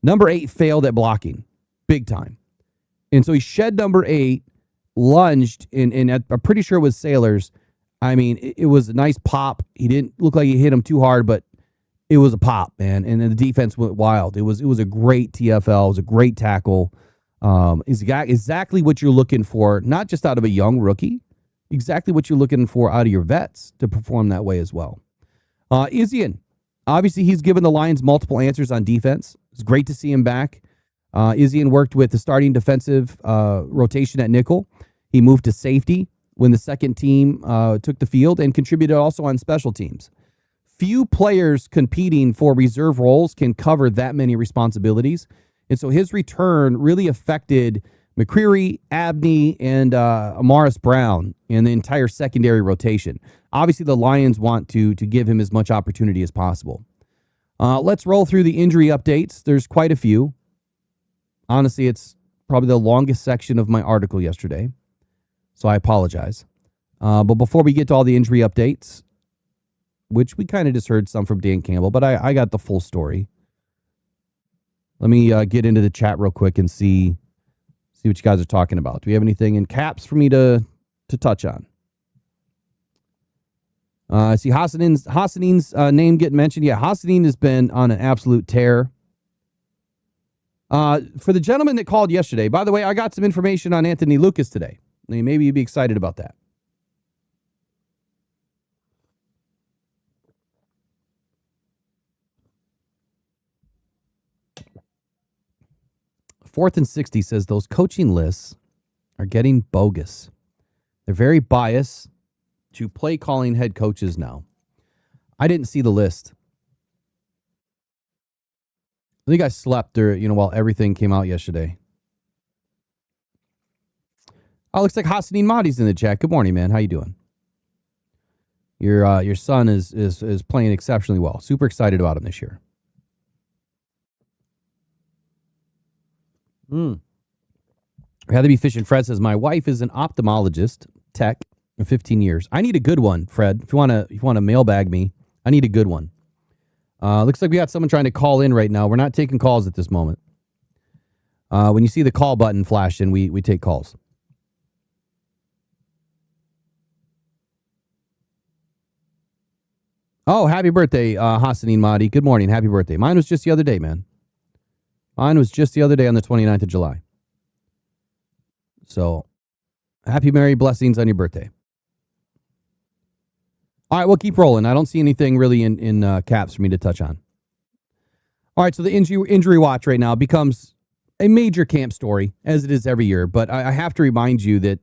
Number 8 failed at blocking, big time. And so he shed number 8, lunged, and I'm pretty sure it was Sailors. It was a nice pop. He didn't look like he hit him too hard, but it was a pop, man. And then the defense went wild. It was a great TFL. It was a great tackle. Exactly what you're looking for, not just out of a young rookie, exactly what you're looking for out of your vets to perform that way as well. Isian, obviously he's given the Lions multiple answers on defense. It's great to see him back. Isian worked with the starting defensive rotation at nickel. He moved to safety when the second team took the field and contributed also on special teams. Few players competing for reserve roles can cover that many responsibilities. And so his return really affected McCreary, Abney, and Amaris Brown and the entire secondary rotation. Obviously, the Lions want to give him as much opportunity as possible. Let's roll through the injury updates. There's quite a few. Honestly, it's probably the longest section of my article yesterday, so I apologize. But before we get to all the injury updates, which we kind of just heard some from Dan Campbell, but I got the full story. Let me get into the chat real quick and see what you guys are talking about. Do we have anything in caps for me to touch on? I see Hassaneen's name getting mentioned. Yeah, Hassaneen has been on an absolute tear. For the gentleman that called yesterday, by the way, I got some information on Anthony Lucas today. Maybe you'd be excited about that. Fourth and 60 says those coaching lists are getting bogus. They're very biased to play calling head coaches now. I didn't see the list. I think I slept there, while everything came out yesterday. Oh, looks like Hassanin Mahdi's in the chat. Good morning, man. How you doing? Your son is playing exceptionally well. Super excited about him this year. Rather be fishing. Fred says my wife is an ophthalmologist, tech, for 15 years. I need a good one, Fred. If you want to mailbag me, I need a good one. Looks like we got someone trying to call in right now. We're not taking calls at this moment. When you see the call button flash in, we take calls. Oh, happy birthday, Hassanin Mahdi. Good morning. Happy birthday. Mine was just the other day, man. Mine was just the other day on the 29th of July. So, happy Merry blessings on your birthday. All right, we'll keep rolling. I don't see anything really in caps for me to touch on. All right, so the injury watch right now becomes a major camp story, as it is every year. But I have to remind you that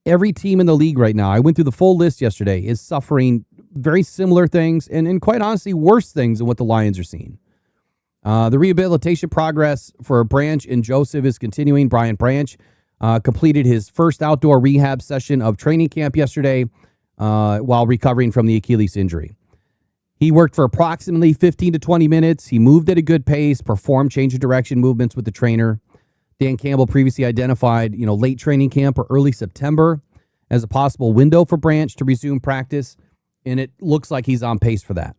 every team in the league right now, I went through the full list yesterday, is suffering very similar things and quite honestly, worse things than what the Lions are seeing. The rehabilitation progress for Branch and Joseph is continuing. Brian Branch completed his first outdoor rehab session of training camp yesterday while recovering from the Achilles injury. He worked for approximately 15 to 20 minutes. He moved at a good pace, performed change of direction movements with the trainer. Dan Campbell previously identified, late training camp or early September as a possible window for Branch to resume practice, and it looks like he's on pace for that.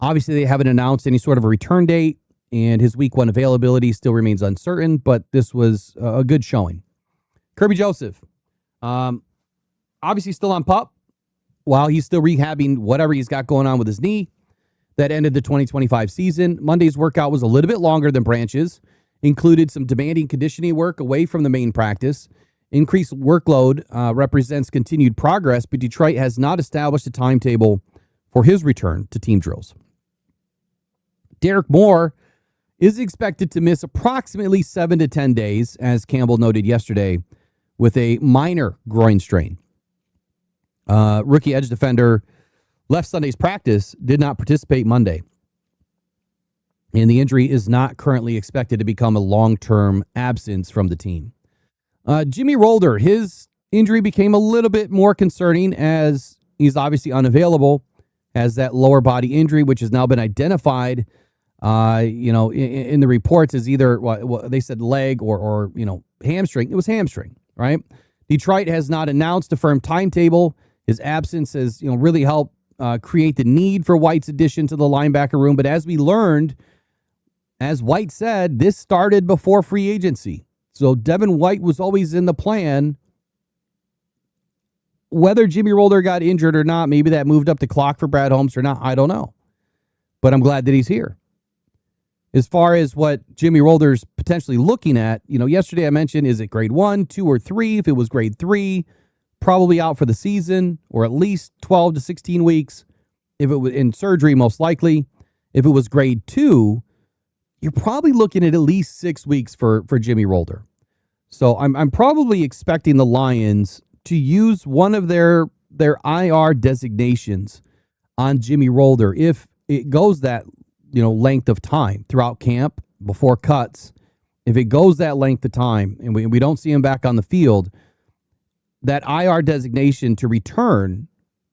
Obviously, they haven't announced any sort of a return date, and his week one availability still remains uncertain, but this was a good showing. Kirby Joseph, obviously still on PUP while he's still rehabbing whatever he's got going on with his knee. That ended the 2025 season. Monday's workout was a little bit longer than Branch's, included some demanding conditioning work away from the main practice. Increased workload represents continued progress, but Detroit has not established a timetable for his return to team drills. Derek Moore is expected to miss approximately 7 to 10 days, as Campbell noted yesterday, with a minor groin strain. Rookie edge defender left Sunday's practice, did not participate Monday. And the injury is not currently expected to become a long-term absence from the team. Jimmy Rolder, his injury became a little bit more concerning as he's obviously unavailable, has that lower body injury, which has now been identified, in the reports as either what they said leg or hamstring. It was hamstring, right? Detroit has not announced a firm timetable. His absence has, really helped create the need for White's addition to the linebacker room. But as we learned, as White said, this started before free agency. So Devin White was always in the plan. Whether Jimmy Rolder got injured or not, maybe that moved up the clock for Brad Holmes or not, I don't know. But I'm glad that he's here. As far as what Jimmy Rolder's potentially looking at, yesterday I mentioned, is it grade 1, 2, or 3? If it was grade 3, probably out for the season, or at least 12 to 16 weeks. If it was in surgery, most likely. If it was grade 2, you're probably looking at least 6 weeks for Jimmy Rolder. So I'm probably expecting the Lions to use one of their IR designations on Jimmy Rolder if it goes that length of time throughout camp before cuts. If it goes that length of time and we don't see him back on the field, that IR designation to return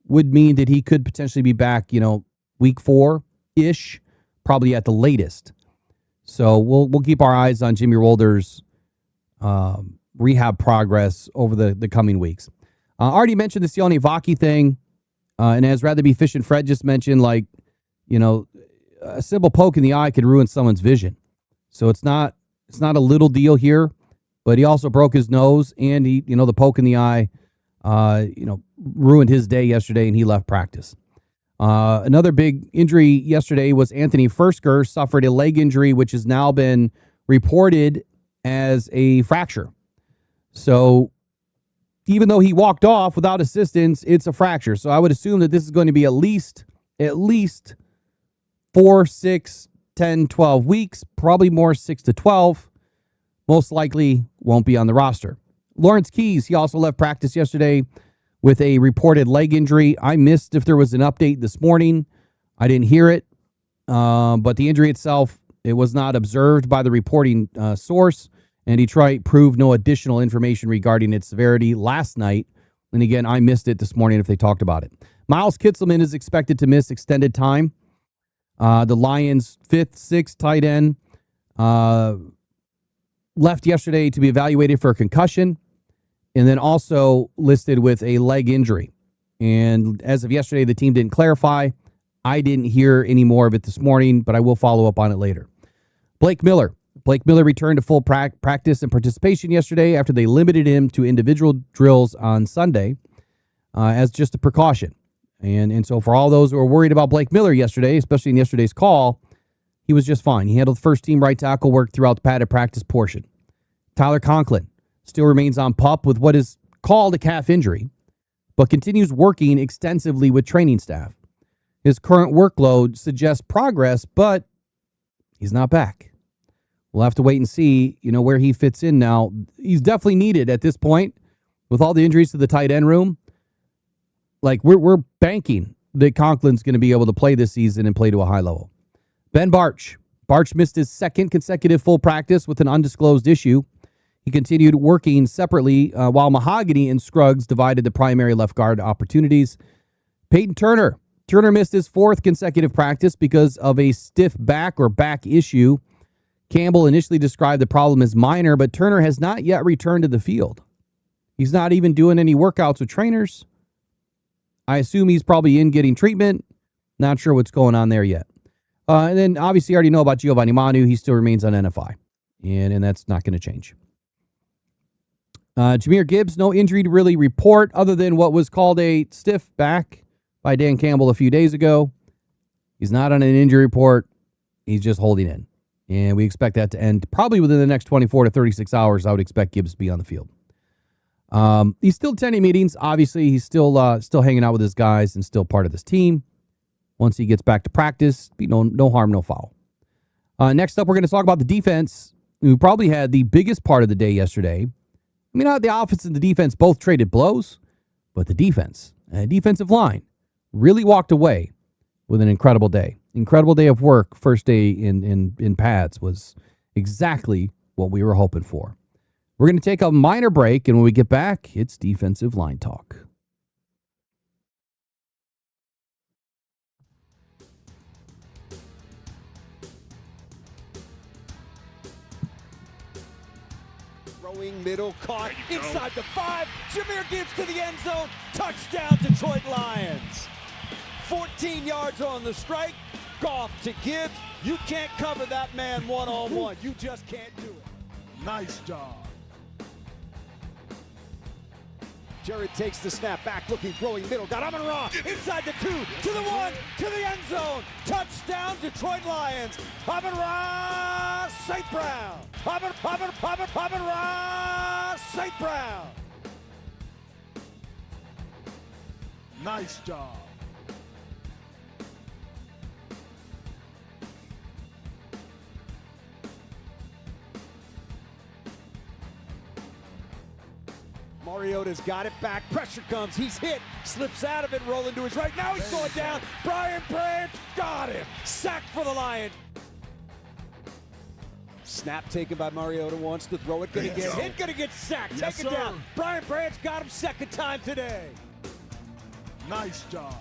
would mean that he could potentially be back, week 4-ish, probably at the latest. So we'll keep our eyes on Jimmy Rolder's rehab progress over the coming weeks. I already mentioned the Sione Vaki thing, and as Rather Be Fishing Fred just mentioned, a simple poke in the eye could ruin someone's vision. So it's not a little deal here, but he also broke his nose, and he, the poke in the eye, ruined his day yesterday, and he left practice. Another big injury yesterday was Anthony Fursker suffered a leg injury, which has now been reported as a fracture. So even though he walked off without assistance, it's a fracture. So I would assume that this is going to be at least 4, 6, 10, 12 weeks, probably more 6 to 12. Most likely won't be on the roster. Lawrence Keys, he also left practice yesterday with a reported leg injury. I missed if there was an update this morning. I didn't hear it. But the injury itself, it was not observed by the reporting source, and Detroit proved no additional information regarding its severity last night. And again, I missed it this morning if they talked about it. Miles Kitselman is expected to miss extended time. The Lions' 5th, 6th tight end left yesterday to be evaluated for a concussion, and then also listed with a leg injury. And as of yesterday, the team didn't clarify. I didn't hear any more of it this morning, but I will follow up on it later. Blake Miller returned to full practice and participation yesterday after they limited him to individual drills on Sunday as just a precaution. And so for all those who were worried about Blake Miller yesterday, especially in yesterday's call, he was just fine. He handled first-team right tackle work throughout the padded practice portion. Tyler Conklin still remains on PUP with what is called a calf injury, but continues working extensively with training staff. His current workload suggests progress, but he's not back. We'll have to wait and see, where he fits in now. He's definitely needed at this point with all the injuries to the tight end room. Like, we're banking that Conklin's going to be able to play this season and play to a high level. Ben Barch missed his second consecutive full practice with an undisclosed issue. He continued working separately while Mahogany and Scruggs divided the primary left guard opportunities. Peyton Turner missed his 4th consecutive practice because of a stiff back or back issue. Campbell initially described the problem as minor, but Turner has not yet returned to the field. He's not even doing any workouts with trainers. I assume he's probably in getting treatment. Not sure what's going on there yet. And then obviously you already know about Giovanni Manu. He still remains on NFI, and that's not going to change. Jahmyr Gibbs, no injury to really report other than what was called a stiff back by Dan Campbell a few days ago. He's not on an injury report. He's just holding in. And we expect that to end probably within the next 24 to 36 hours. I would expect Gibbs to be on the field. He's still attending meetings. Obviously, he's still hanging out with his guys and still part of this team. Once he gets back to practice, no harm, no foul. Next up, we're going to talk about the defense, who probably had the biggest part of the day yesterday. I mean, the offense and the defense both traded blows, but the defense and defensive line really walked away with an incredible day. Incredible day of work. First day in pads was exactly what we were hoping for. We're going to take a minor break, and when we get back, it's defensive line talk. Throwing middle, caught inside the 5. Jahmyr Gibbs to the end zone. Touchdown, Detroit Lions. 14 yards on the strike. Goff to Gibbs. You can't cover that man one-on-one. You just can't do it. Nice job. Jared takes the snap back, looking, throwing middle. Got Amon-Ra inside the 2, to the 1, to the end zone. Touchdown, Detroit Lions. Amon-Ra St. Brown. Amon-Ra St. Brown. Nice job. Mariota's got it back. Pressure comes. He's hit. Slips out of it. Rolling to his right. Now he's going down. Brian Branch got him. Sack for the Lions. Snap taken by Mariota. Wants to throw it. Gonna get hit. Gonna get sacked. Yes, Take it sir. down. Brian Branch got him second time today. Nice job.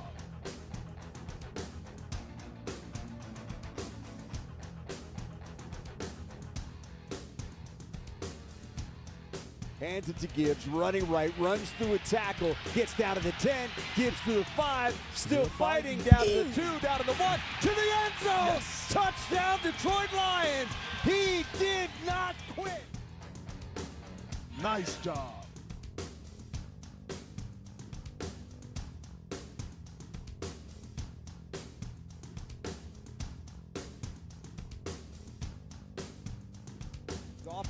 Hands it to Gibbs, running right, runs through a tackle, gets down to the 10, Gibbs to the 5, still fighting, down to the 2, down to the 1, to the end zone! Yes. Touchdown, Detroit Lions! He did not quit! Nice job.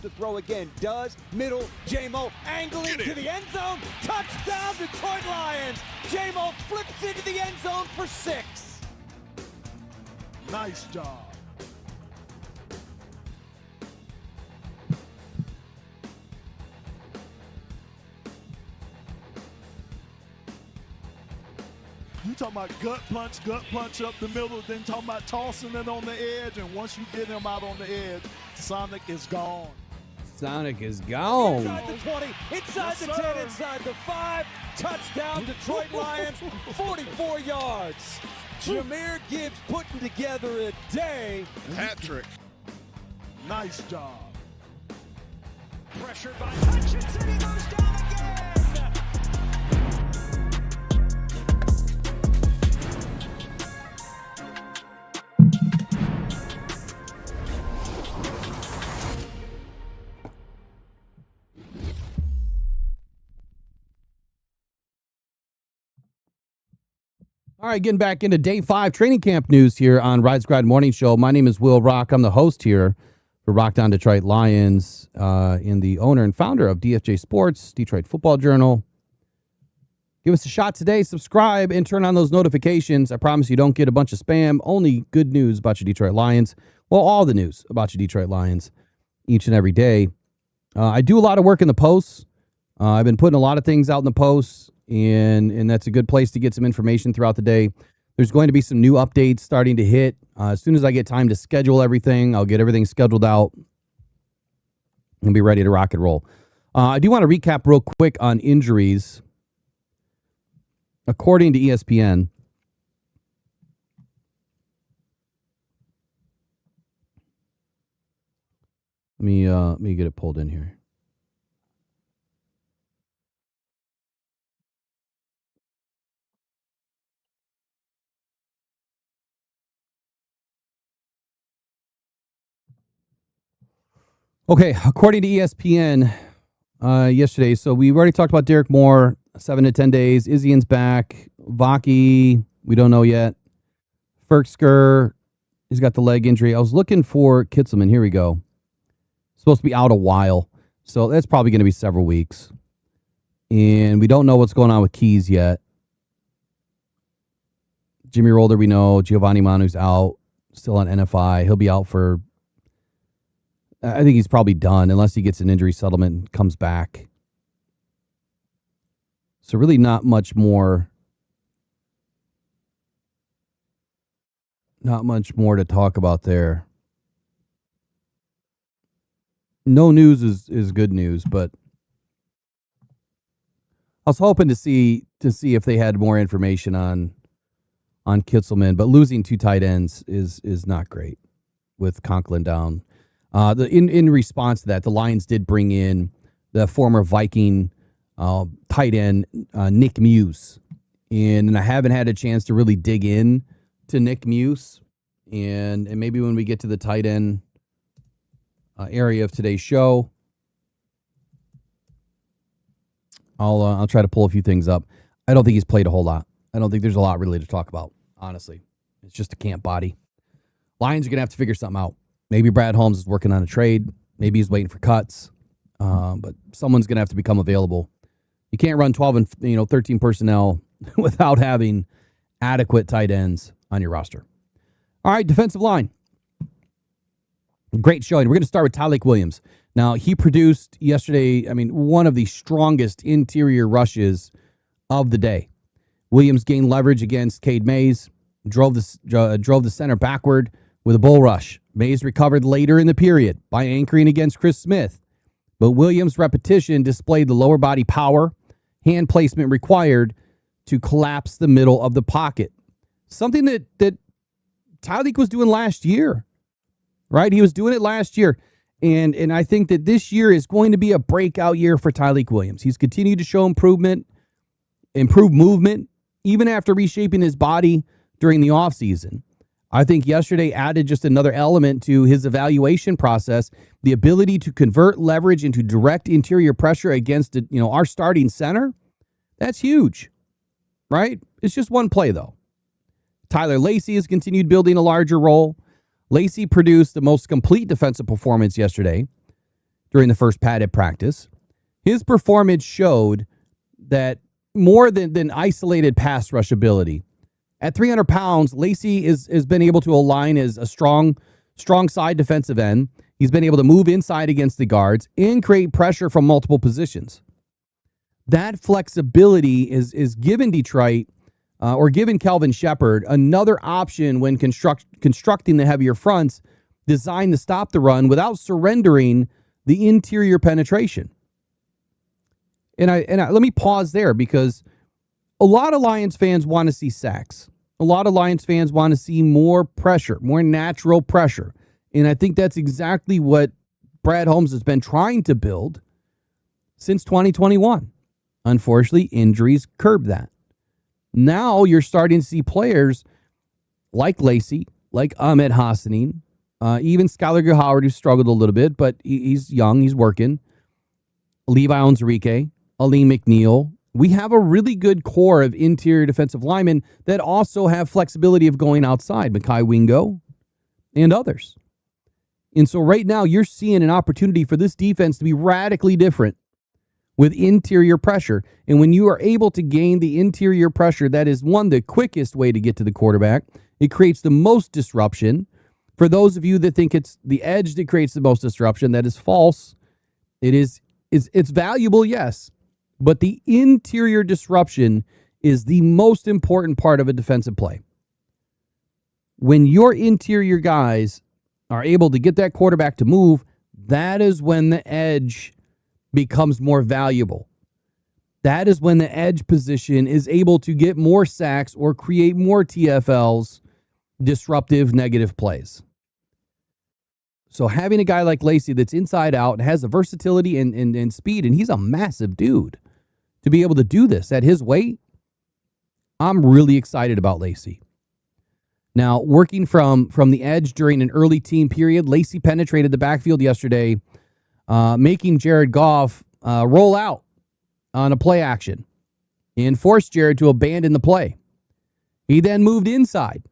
to throw again. Does. Middle. J-Mo angling to the end zone. Touchdown, Detroit Lions. J-Mo flips into the end zone for 6. Nice job. You talking about gut punch up the middle, then talking about tossing it on the edge, and once you get him out on the edge, Sonic is gone. Sonic is gone. Inside the 20, inside the 10, inside the 5. Touchdown, Detroit Lions, 44 yards. Jahmyr Gibbs putting together a day. Hat trick. Nice job. Pressured by Hutchinson, he goes down again. All right, getting back into day 5 training camp news here on Ride Squad Morning Show. My name is Will Rock. I'm the host here for Rock Down Detroit Lions and the owner and founder of DFJ Sports, Detroit Football Journal. Give us a shot today. Subscribe and turn on those notifications. I promise you don't get a bunch of spam. Only good news about your Detroit Lions. Well, all the news about your Detroit Lions each and every day. I do a lot of work in the posts. I've been putting a lot of things out in the posts. And that's a good place to get some information throughout the day. There's going to be some new updates starting to hit. As soon as I get time to schedule everything, I'll get everything scheduled out and be ready to rock and roll. I do want to recap real quick on injuries. According to ESPN, let me get it pulled in here. Okay, according to ESPN yesterday, so we already talked about Derek Moore, 7 to 10 days. Izian's back. Vaki, we don't know yet. Ferksker, he's got the leg injury. I was looking for Kitzelman. Here we go. Supposed to be out a while, so that's probably going to be several weeks. And we don't know what's going on with Keys yet. Jimmy Rolder, we know. Giovanni Manu's out, still on NFI. He'll be out for... I think he's probably done unless he gets an injury settlement and comes back. So really not much more. Not much more to talk about there. No news is good news, but I was hoping to see if they had more information on Kitzelman, but losing 2 tight ends is not great with Conklin down. In response to that, the Lions did bring in the former Viking tight end Nick Muse, and I haven't had a chance to really dig in to Nick Muse, and maybe when we get to the tight end area of today's show, I'll try to pull a few things up. I don't think he's played a whole lot. I don't think there's a lot really to talk about, honestly. It's just a camp body. Lions are going to have to figure something out. Maybe Brad Holmes is working on a trade. Maybe he's waiting for cuts. But someone's going to have to become available. You can't run 12 and 13 personnel without having adequate tight ends on your roster. All right, defensive line. Great showing. We're going to start with Tyleik Williams. Now, he produced yesterday, one of the strongest interior rushes of the day. Williams gained leverage against Cade Mays, drove the center backward with a bull rush. Mays recovered later in the period by anchoring against Chris Smith. But Williams' repetition displayed the lower body power, hand placement required to collapse the middle of the pocket. Something that Tyleik was doing last year, right? He was doing it last year. And I think that this year is going to be a breakout year for Tyleik Williams. He's continued to show improved movement, even after reshaping his body during the offseason. I think yesterday added just another element to his evaluation process, the ability to convert leverage into direct interior pressure against our starting center. That's huge, right? It's just one play, though. Tyler Lacey has continued building a larger role. Lacey produced the most complete defensive performance yesterday, during the first padded practice. His performance showed that more than isolated pass rush ability. At 300 pounds, Lacey has been able to align as a strong side defensive end. He's been able to move inside against the guards and create pressure from multiple positions. That flexibility is given Detroit or given Kelvin Shepard another option when constructing the heavier fronts designed to stop the run without surrendering the interior penetration. And let me pause there, because a lot of Lions fans want to see sacks. A lot of Lions fans want to see more pressure, more natural pressure. And I think that's exactly what Brad Holmes has been trying to build since 2021. Unfortunately, injuries curbed that. Now you're starting to see players like Lacey, like Ahmed Hassanin, even Skylar Howard, who struggled a little bit, but he's young, he's working. Levi Onwuzurike, Aleem McNeil. We have a really good core of interior defensive linemen that also have flexibility of going outside. Mekhi Wingo and others. And so right now you're seeing an opportunity for this defense to be radically different with interior pressure. And when you are able to gain the interior pressure, that is the quickest way to get to the quarterback. It creates the most disruption. For those of you that think it's the edge that creates the most disruption, that is false. It's valuable, yes. But the interior disruption is the most important part of a defensive play. When your interior guys are able to get that quarterback to move, that is when the edge becomes more valuable. That is when the edge position is able to get more sacks or create more TFLs, disruptive, negative plays. So having a guy like Lacey that's inside out and has the versatility and speed, and he's a massive dude, to be able to do this at his weight, I'm really excited about Lacey. Now, working from the edge during an early team period, Lacey penetrated the backfield yesterday, making Jared Goff roll out on a play action and forced Jared to abandon the play. He then moved inside,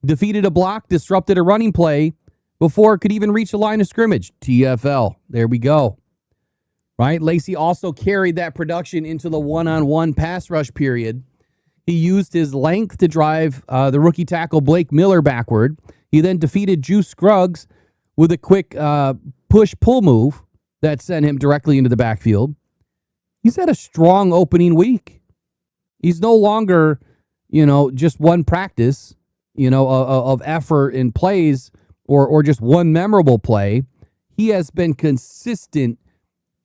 defeated a block, disrupted a running play before it could even reach the line of scrimmage. TFL. There we go. Right? Lacey also carried that production into the one-on-one pass rush period. He used his length to drive the rookie tackle Blake Miller backward. He then defeated Juice Scruggs with a quick push-pull move that sent him directly into the backfield. He's had a strong opening week. He's no longer, just one practice, of effort and plays or just one memorable play. He has been consistent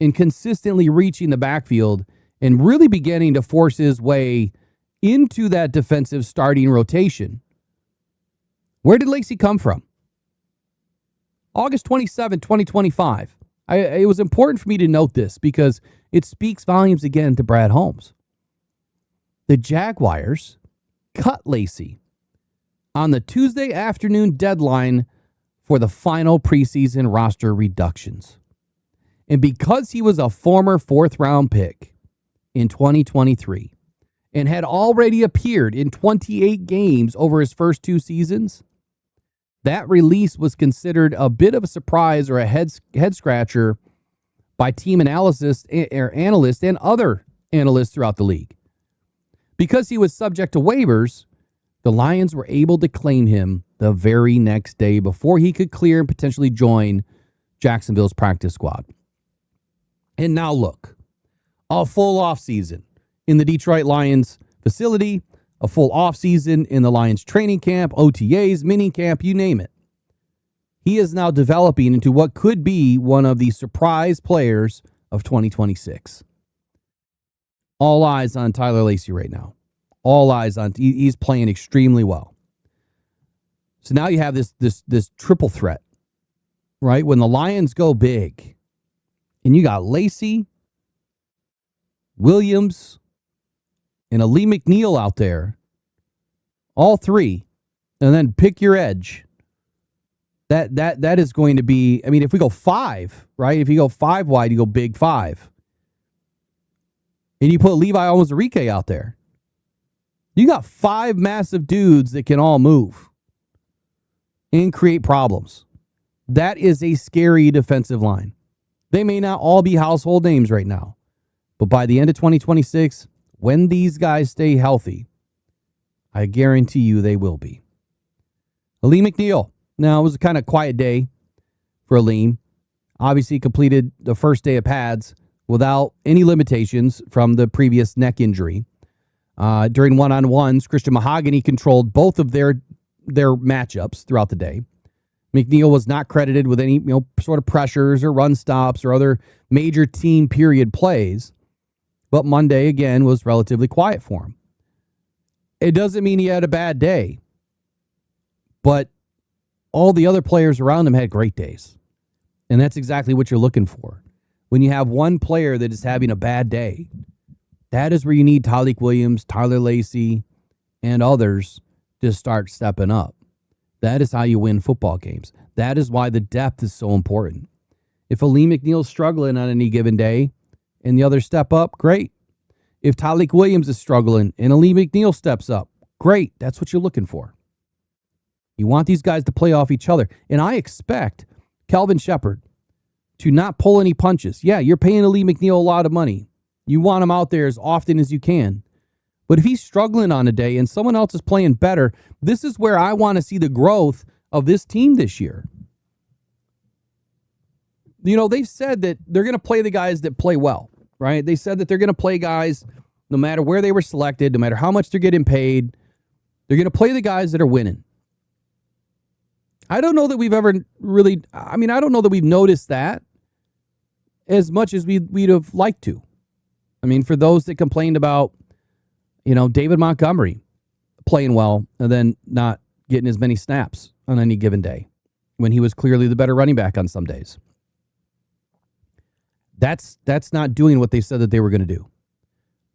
in consistently reaching the backfield and really beginning to force his way into that defensive starting rotation. Where did Lacey come from? August 27, 2025. It was important for me to note this because it speaks volumes again to Brad Holmes. The Jaguars cut Lacey on the Tuesday afternoon deadline for the final preseason roster reductions. And because he was a former fourth-round pick in 2023 and had already appeared in 28 games over his first two seasons, that release was considered a bit of a surprise or a head-scratcher by team analysts and other analysts throughout the league. Because he was subject to waivers, the Lions were able to claim him the very next day before he could clear and potentially join Jacksonville's practice squad. And now look, a full offseason in the Detroit Lions facility, a full offseason in the Lions training camp, OTAs, mini camp, you name it. He is now developing into what could be one of the surprise players of 2026. All eyes on Tyler Lacey right now. All eyes on, he's playing extremely well. So now you have this triple threat, right? When the Lions go big, and you got Lacey, Williams, and Aleem McNeil out there, all three, and then pick your edge. That is going to be, if we go five, right? If you go five wide, you go big five. And you put Levi Onwuzurike out there. You got five massive dudes that can all move and create problems. That is a scary defensive line. They may not all be household names right now, but by the end of 2026, when these guys stay healthy, I guarantee you they will be. Aleem McNeil. Now, it was a kind of quiet day for Aleem. Obviously, he completed the first day of pads without any limitations from the previous neck injury. During one-on-ones, Christian Mahogany controlled both of their matchups throughout the day. McNeil was not credited with any sort of pressures or run stops or other major team period plays, but Monday, again, was relatively quiet for him. It doesn't mean he had a bad day, but all the other players around him had great days. And that's exactly what you're looking for. When you have one player that is having a bad day, that is where you need Tyleik Williams, Tyler Lacey, and others to start stepping up. That is how you win football games. That is why the depth is so important. If Aleem McNeil's struggling on any given day and the others step up, great. If Tyleik Williams is struggling and Aleem McNeil steps up, great. That's what you're looking for. You want these guys to play off each other. And I expect Kelvin Shepherd to not pull any punches. Yeah, you're paying Aleem McNeil a lot of money. You want him out there as often as you can. But if he's struggling on a day and someone else is playing better, this is where I want to see the growth of this team this year. You know, they've said that they're going to play the guys that play well, right? They said that they're going to play guys no matter where they were selected, no matter how much they're getting paid. They're going to play the guys that are winning. I don't know that we've ever really, I don't know that we've noticed that as much as we'd have liked to. I mean, for those that complained about, David Montgomery playing well and then not getting as many snaps on any given day when he was clearly the better running back on some days. That's not doing what they said that they were going to do.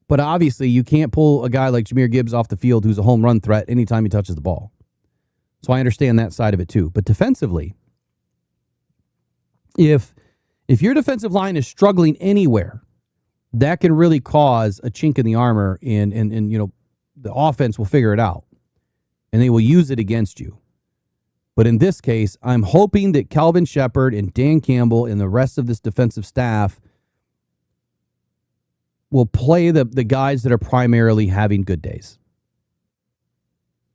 But obviously, you can't pull a guy like Jahmyr Gibbs off the field who's a home run threat anytime he touches the ball. So I understand that side of it too. But defensively, if your defensive line is struggling anywhere, that can really cause a chink in the armor, and the offense will figure it out, and they will use it against you. But in this case, I'm hoping that Kelvin Shepherd and Dan Campbell and the rest of this defensive staff will play the guys that are primarily having good days.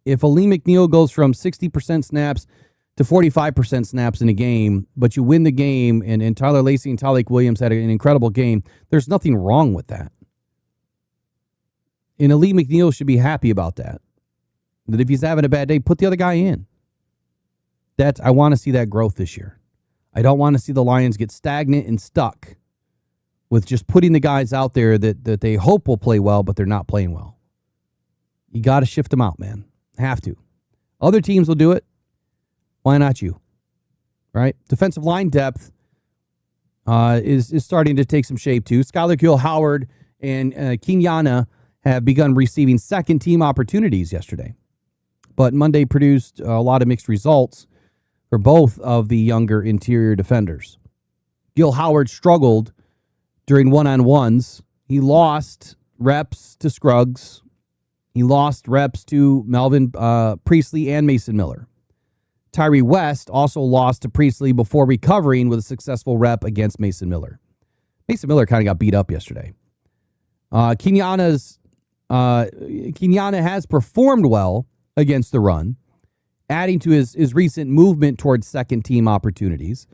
If Aleem McNeil goes from 60% snaps to 45% snaps in a game, but you win the game, and Tyler Lacey and Tyleik Williams had an incredible game, there's nothing wrong with that. And Aleem McNeil should be happy about that. That if he's having a bad day, put the other guy in. I want to see that growth this year. I don't want to see the Lions get stagnant and stuck with just putting the guys out there that they hope will play well, but they're not playing well. You got to shift them out, man. Have to. Other teams will do it. Why not you? Right? Defensive line depth is starting to take some shape too. Skylar Gill-Howard and Kenyana have begun receiving second-team opportunities yesterday. But Monday produced a lot of mixed results for both of the younger interior defenders. Gill-Howard struggled during one-on-ones. He lost reps to Scruggs. He lost reps to Melvin Priestley and Mason Miller. Tyree West also lost to Priestley before recovering with a successful rep against Mason Miller. Mason Miller kind of got beat up yesterday. Kenyana has performed well against the run, adding to his recent movement towards second-team opportunities.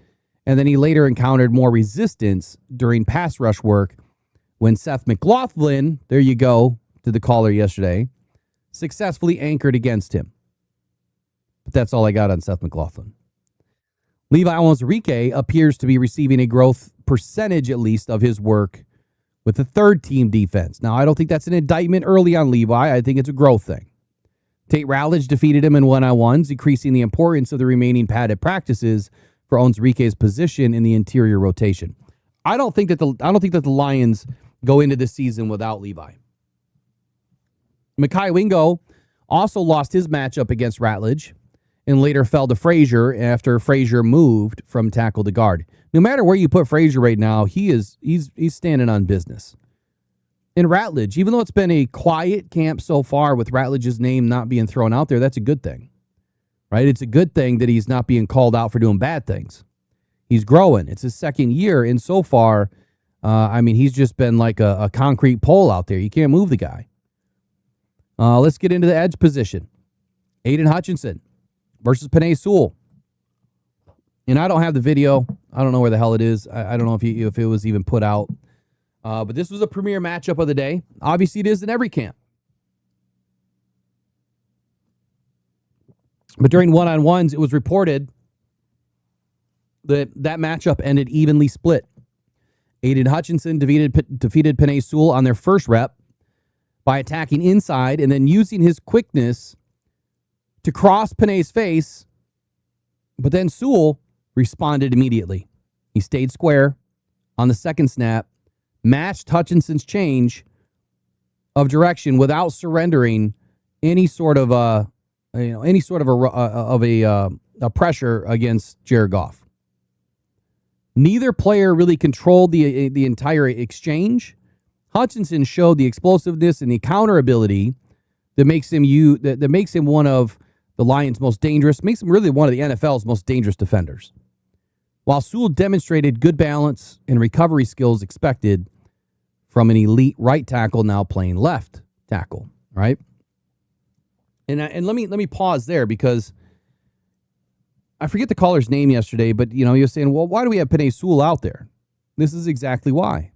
And then he later encountered more resistance during pass rush work when Seth McLaughlin, there you go, to the caller yesterday, successfully anchored against him. But that's all I got on Seth McLaughlin. Levi Onwuzurike appears to be receiving a growth percentage, at least, of his work with the third-team defense. Now, I don't think that's an indictment early on Levi. I think it's a growth thing. Tate Rowledge defeated him in one-on-ones, increasing the importance of the remaining padded practices for Onwuzurike's position in the interior rotation. I don't think that the Lions go into this season without Levi. Mekhi Wingo also lost his matchup against Ratledge and later fell to Frazier after Frazier moved from tackle to guard. No matter where you put Frazier right now, he's standing on business. In Ratledge, even though it's been a quiet camp so far with Ratledge's name not being thrown out there, that's a good thing. Right? It's a good thing that he's not being called out for doing bad things. He's growing. It's his second year, and so far, he's just been like a concrete pole out there. You can't move the guy. Let's get into the edge position. Aiden Hutchinson versus Penei Sewell. And I don't have the video. I don't know where the hell it is. I don't know if it was even put out. But this was a premier matchup of the day. Obviously, it is in every camp. But during one-on-ones, it was reported that matchup ended evenly split. Aiden Hutchinson defeated Penei Sewell on their first rep by attacking inside and then using his quickness to cross Penei's face. But then Sewell responded immediately. He stayed square on the second snap, matched Hutchinson's change of direction without surrendering any sort of a pressure against Jared Goff. Neither player really controlled the entire exchange. Hutchinson showed the explosiveness and the counter ability that makes him one of the Lions' most dangerous, makes him really one of the NFL's most dangerous defenders. While Sewell demonstrated good balance and recovery skills expected from an elite right tackle now playing left tackle, right? And let me pause there because I forget the caller's name yesterday, but he was saying, well, why do we have Penei Sewell out there? This is exactly why.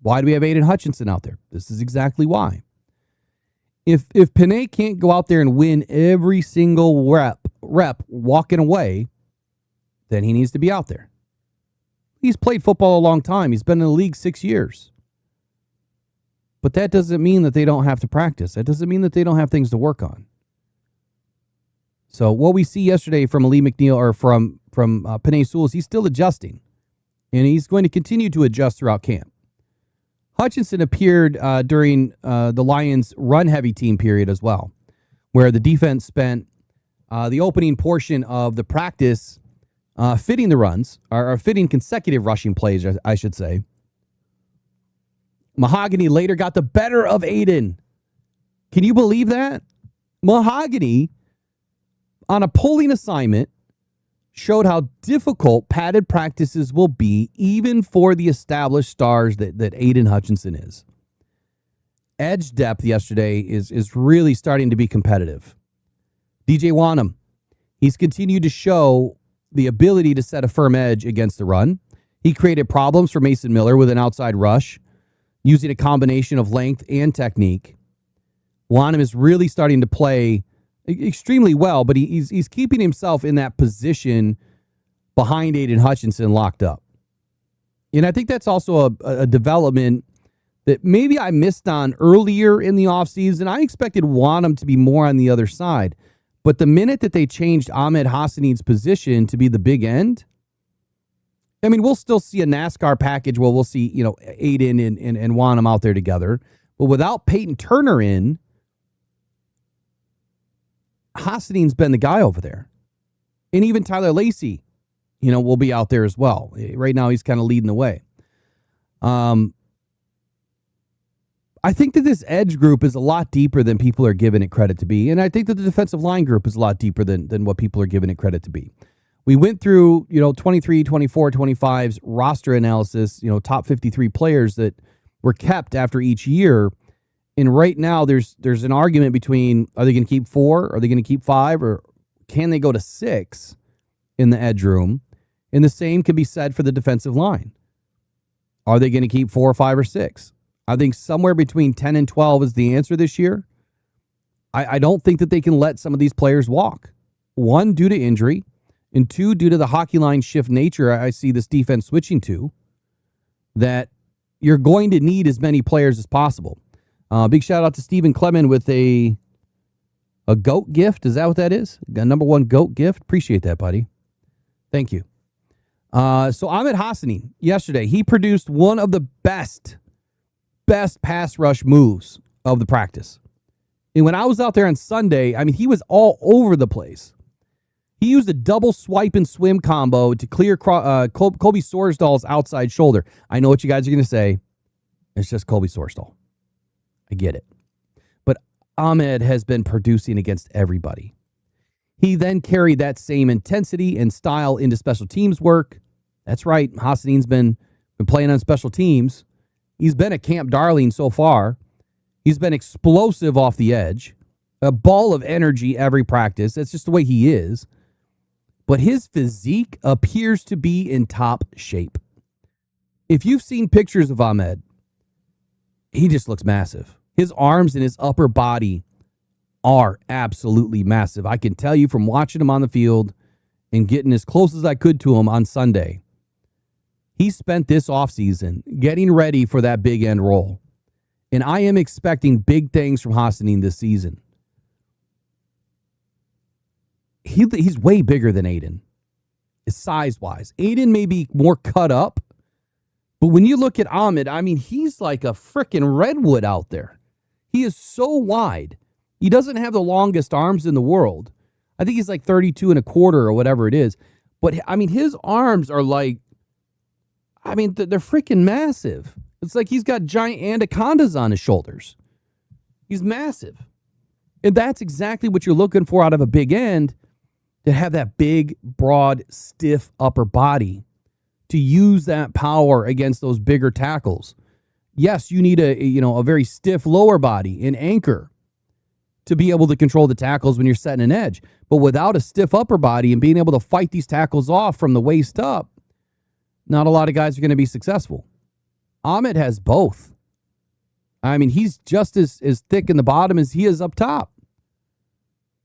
Why do we have Aiden Hutchinson out there? This is exactly why. If Penei can't go out there and win every single rep walking away, then he needs to be out there. He's played football a long time. He's been in the league 6 years. But that doesn't mean that they don't have to practice. That doesn't mean that they don't have things to work on. So what we see yesterday from Ali McNeil or from Penei Sewell is he's still adjusting. And he's going to continue to adjust throughout camp. Hutchinson appeared during the Lions' run-heavy team period as well, where the defense spent the opening portion of the practice fitting the runs, or fitting consecutive rushing plays, I should say. Mahogany later got the better of Aiden. Can you believe that? Mahogany, on a pulling assignment, showed how difficult padded practices will be even for the established stars that Aiden Hutchinson is. Edge depth yesterday is really starting to be competitive. DJ Wanham, he's continued to show the ability to set a firm edge against the run. He created problems for Mason Miller with an outside rush, using a combination of length and technique. Wanham is really starting to play extremely well, but he's keeping himself in that position behind Aiden Hutchinson locked up. And I think that's also a development that maybe I missed on earlier in the offseason. I expected Wanham to be more on the other side. But the minute that they changed Ahmed Hassanin's position to be the big end, I mean, we'll still see a NASCAR package where we'll see, Aiden and Wanham out there together. But without Peyton Turner in, Hassanin's been the guy over there. And even Tyler Lacey, will be out there as well. Right now, he's kind of leading the way. I think that this edge group is a lot deeper than people are giving it credit to be. And I think that the defensive line group is a lot deeper than what people are giving it credit to be. We went through, 23, 24, 25's roster analysis, top 53 players that were kept after each year. And right now there's an argument between, are they going to keep 4? Are they going to keep 5? Or can they go to 6 in the edge room? And the same can be said for the defensive line. Are they going to keep 4, 5, or 6? I think somewhere between 10 and 12 is the answer this year. I don't think that they can let some of these players walk. 1, due to injury, and 2, due to the hockey line shift nature I see this defense switching to, that you're going to need as many players as possible. Big shout out to Stephen Clement with a GOAT gift. Is that what that is? A number 1 GOAT gift? Appreciate that, buddy. Thank you. So Ahmed Hassanin, yesterday, he produced one of the best pass rush moves of the practice. And when I was out there on Sunday, he was all over the place. He used a double swipe and swim combo to clear Colby Sorsdal's outside shoulder. I know what you guys are going to say. It's just Colby Sorsdal. I get it. But Ahmed has been producing against everybody. He then carried that same intensity and style into special teams work That's right. Hassanein's been playing on special teams. He's been a camp darling so far. He's been explosive off the edge, a ball of energy every practice. That's just the way he is. But his physique appears to be in top shape. If you've seen pictures of Ahmed, he just looks massive. His arms and his upper body are absolutely massive. I can tell you from watching him on the field and getting as close as I could to him on Sunday. He spent this offseason getting ready for that big end role. And I am expecting big things from Hassanein this season. He's way bigger than Aiden, size-wise. Aiden may be more cut up, but when you look at Ahmed, I mean, he's like a freaking redwood out there. He is so wide. He doesn't have the longest arms in the world. I think he's like 32 and a quarter or whatever it is. But, I mean, his arms are like, I mean, they're freaking massive. It's like he's got giant anacondas on his shoulders. He's massive. And that's exactly what you're looking for out of a big end, to have that big, broad, stiff upper body, to use that power against those bigger tackles. Yes, you need a very stiff lower body, an anchor, to be able to control the tackles when you're setting an edge. But without a stiff upper body and being able to fight these tackles off from the waist up, not a lot of guys are going to be successful. Ahmed has both. I mean, he's just as thick in the bottom as he is up top.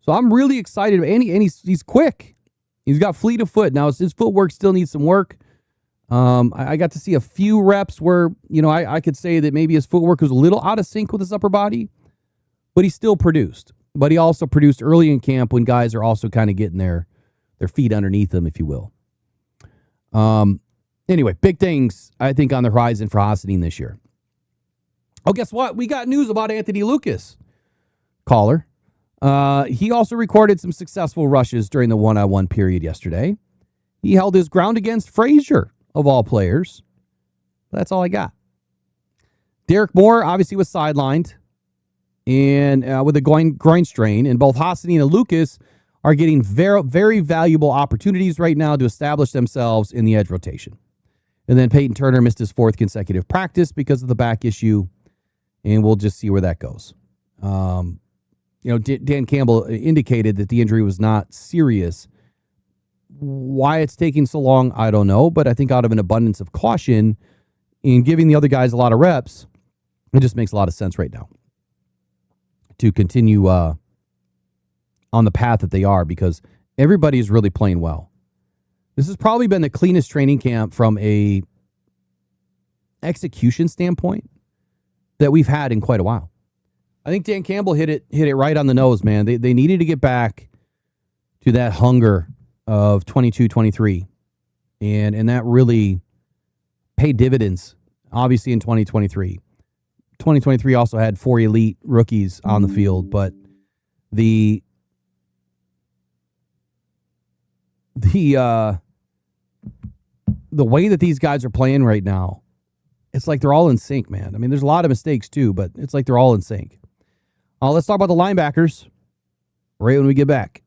So I'm really excited. And he's quick. He's got fleet of foot. Now, his footwork still needs some work. I got to see a few reps where, I could say that maybe his footwork was a little out of sync with his upper body, but he still produced. But he also produced early in camp when guys are also kind of getting their feet underneath them, if you will. Anyway, big things, I think, on the horizon for Hassanein this year. Oh, guess what? We got news about Anthony Lucas. Caller. He also recorded some successful rushes during the one-on-one period yesterday. He held his ground against Frazier, of all players. That's all I got. Derek Moore obviously was sidelined and with a groin strain, and both Hassanein and Lucas are getting very, very valuable opportunities right now to establish themselves in the edge rotation. And then Peyton Turner missed his 4th consecutive practice because of the back issue, and we'll just see where that goes. Dan Campbell indicated that the injury was not serious. Why it's taking so long, I don't know, but I think out of an abundance of caution in giving the other guys a lot of reps, it just makes a lot of sense right now to continue on the path that they are, because everybody is really playing well. This has probably been the cleanest training camp from a execution standpoint that we've had in quite a while. I think Dan Campbell hit it right on the nose, man. They needed to get back to that hunger of 22-23. And that really paid dividends, obviously, in 2023. 2023 also had 4 elite rookies on the field, but the way that these guys are playing right now, it's like they're all in sync, man. I mean, there's a lot of mistakes too, but it's like they're all in sync. Let's talk about the linebackers right when we get back.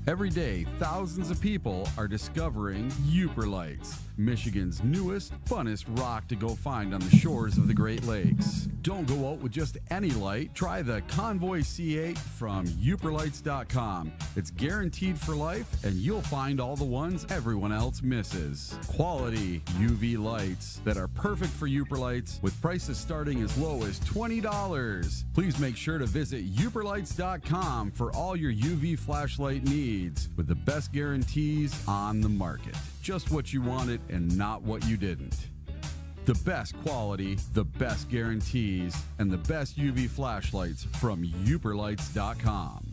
Every day, thousands of people are discovering Uperlights, Michigan's newest, funnest rock to go find on the shores of the Great Lakes. Don't go out with just any light. Try the Convoy C8 from Uperlights.com. It's guaranteed for life, and you'll find all the ones everyone else misses. Quality UV lights that are perfect for Uperlights, with prices starting as low as $20. Please make sure to visit Uperlights.com for all your UV flashlight needs, with the best guarantees on the market. Just what you wanted and not what you didn't. The best quality, the best guarantees, and the best UV flashlights from Uperlights.com.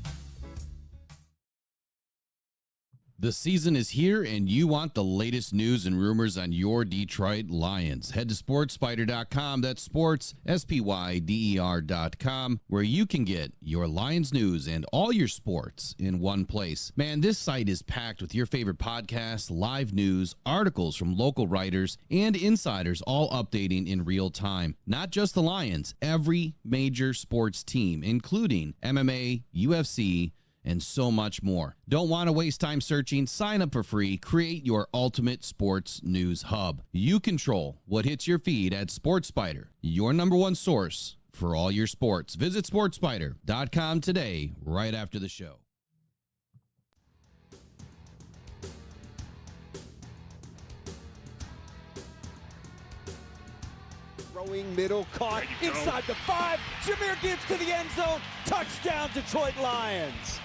The season is here, and you want the latest news and rumors on your Detroit Lions. Head to SportsSpider.com. That's sports, SPYDER.com, where you can get your Lions news and all your sports in one place. Man, this site is packed with your favorite podcasts, live news, articles from local writers, and insiders, all updating in real time. Not just the Lions, every major sports team, including MMA, UFC, and so much more. Don't want to waste time searching? Sign up for free. Create your ultimate sports news hub. You control what hits your feed at SportsSpider, your number one source for all your sports. Visit SportsSpider.com today, right after the show. Throwing middle, caught inside the 5. Jahmyr Gibbs to the end zone. Touchdown, Detroit Lions.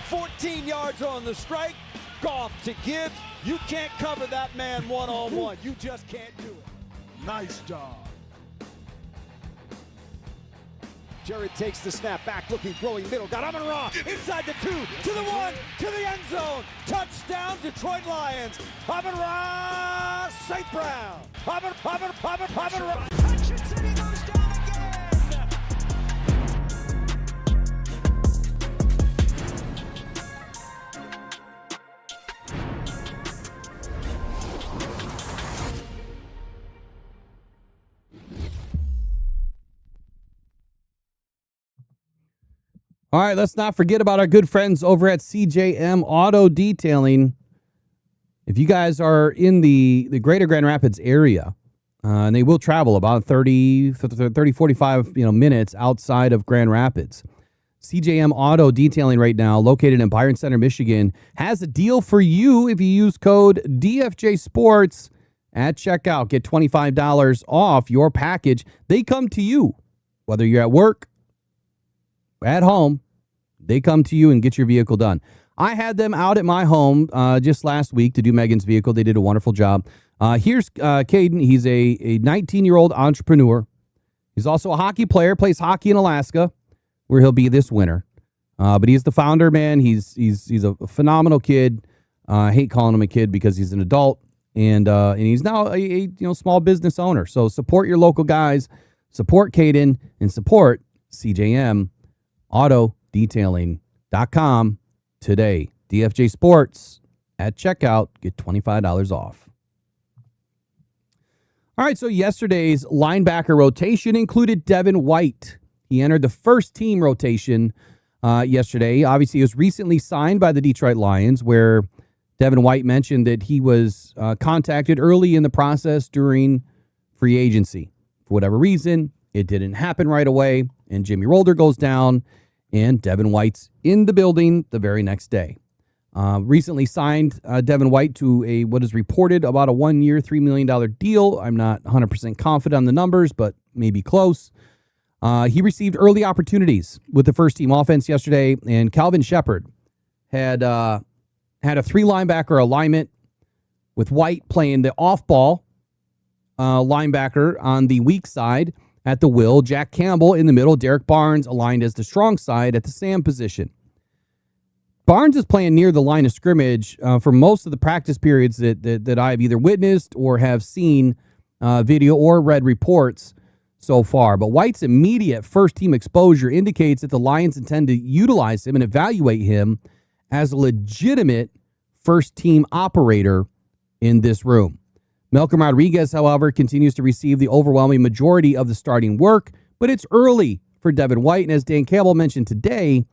14 yards on the strike. Goff to Gibbs. You can't cover that man one-on-one. You just can't do it. Nice job. Jared takes the snap, back looking, throwing middle, got Amon-Ra inside the 2, to the 1, to the end zone. Touchdown, Detroit Lions. Amon-Ra, St. Brown. Amon-Ra. Hutchinson, he goes down again. All right, let's not forget about our good friends over at CJM Auto Detailing. If you guys are in the greater Grand Rapids area, and they will travel about 30, 45 minutes outside of Grand Rapids, CJM Auto Detailing right now, located in Byron Center, Michigan, has a deal for you if you use code DFJ Sports at checkout. Get $25 off your package. They come to you, whether you're at work, at home. They come to you and get your vehicle done. I had them out at my home just last week to do Megan's vehicle. They did a wonderful job. Here's Caden. He's a 19-year-old entrepreneur. He's also a hockey player, plays hockey in Alaska, where he'll be this winter. But he's the founder, man. He's a phenomenal kid. I hate calling him a kid because he's an adult, and he's now a small business owner. So support your local guys, support Caden, and support CJM Auto Detailing.com today. DFJ Sports at checkout. Get $25 off. All right, so yesterday's linebacker rotation included Devin White. He entered the first team rotation yesterday. Obviously, he was recently signed by the Detroit Lions, where Devin White mentioned that he was contacted early in the process during free agency. For whatever reason, it didn't happen right away, and Jimmy Rolder goes down, and Devin White's in the building the very next day. Recently signed Devin White to what is reported about a 1-year, $3 million deal. I'm not 100% confident on the numbers, but maybe close. He received early opportunities with the first team offense yesterday, and Calvin Shepard had a 3-linebacker alignment with White playing the off-ball linebacker on the weak side at the will, Jack Campbell in the middle, Derek Barnes aligned as the strong side at the Sam position. Barnes is playing near the line of scrimmage for most of the practice periods that I've either witnessed or have seen video or read reports so far. But White's immediate first-team exposure indicates that the Lions intend to utilize him and evaluate him as a legitimate first-team operator in this room. Malcolm Rodriguez, however, continues to receive the overwhelming majority of the starting work, but it's early for Devin White. And as Dan Campbell mentioned today,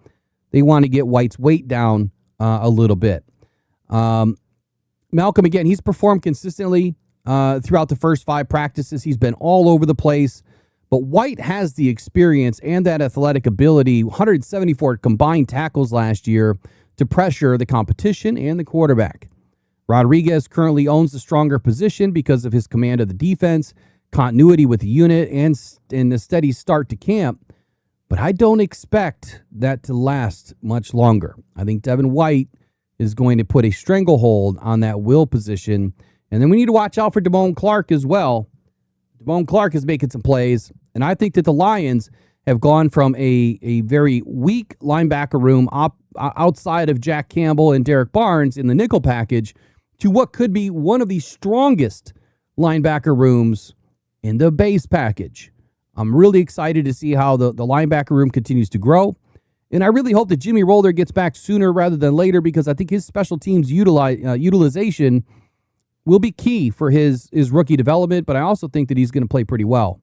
they want to get White's weight down a little bit. Malcolm, again, he's performed consistently throughout the first 5 practices. He's been all over the place. But White has the experience and that athletic ability, 174 combined tackles last year, to pressure the competition and the quarterback. Rodriguez currently owns the stronger position because of his command of the defense, continuity with the unit, and the steady start to camp. But I don't expect that to last much longer. I think Devin White is going to put a stranglehold on that will position. And then we need to watch out for Damone Clark as well. Damone Clark is making some plays. And I think that the Lions have gone from a very weak linebacker room outside of Jack Campbell and Derek Barnes in the nickel package to what could be one of the strongest linebacker rooms in the base package. I'm really excited to see how the linebacker room continues to grow. And I really hope that Jimmy Rolder gets back sooner rather than later, because I think his special teams utilization will be key for his rookie development. But I also think that he's going to play pretty well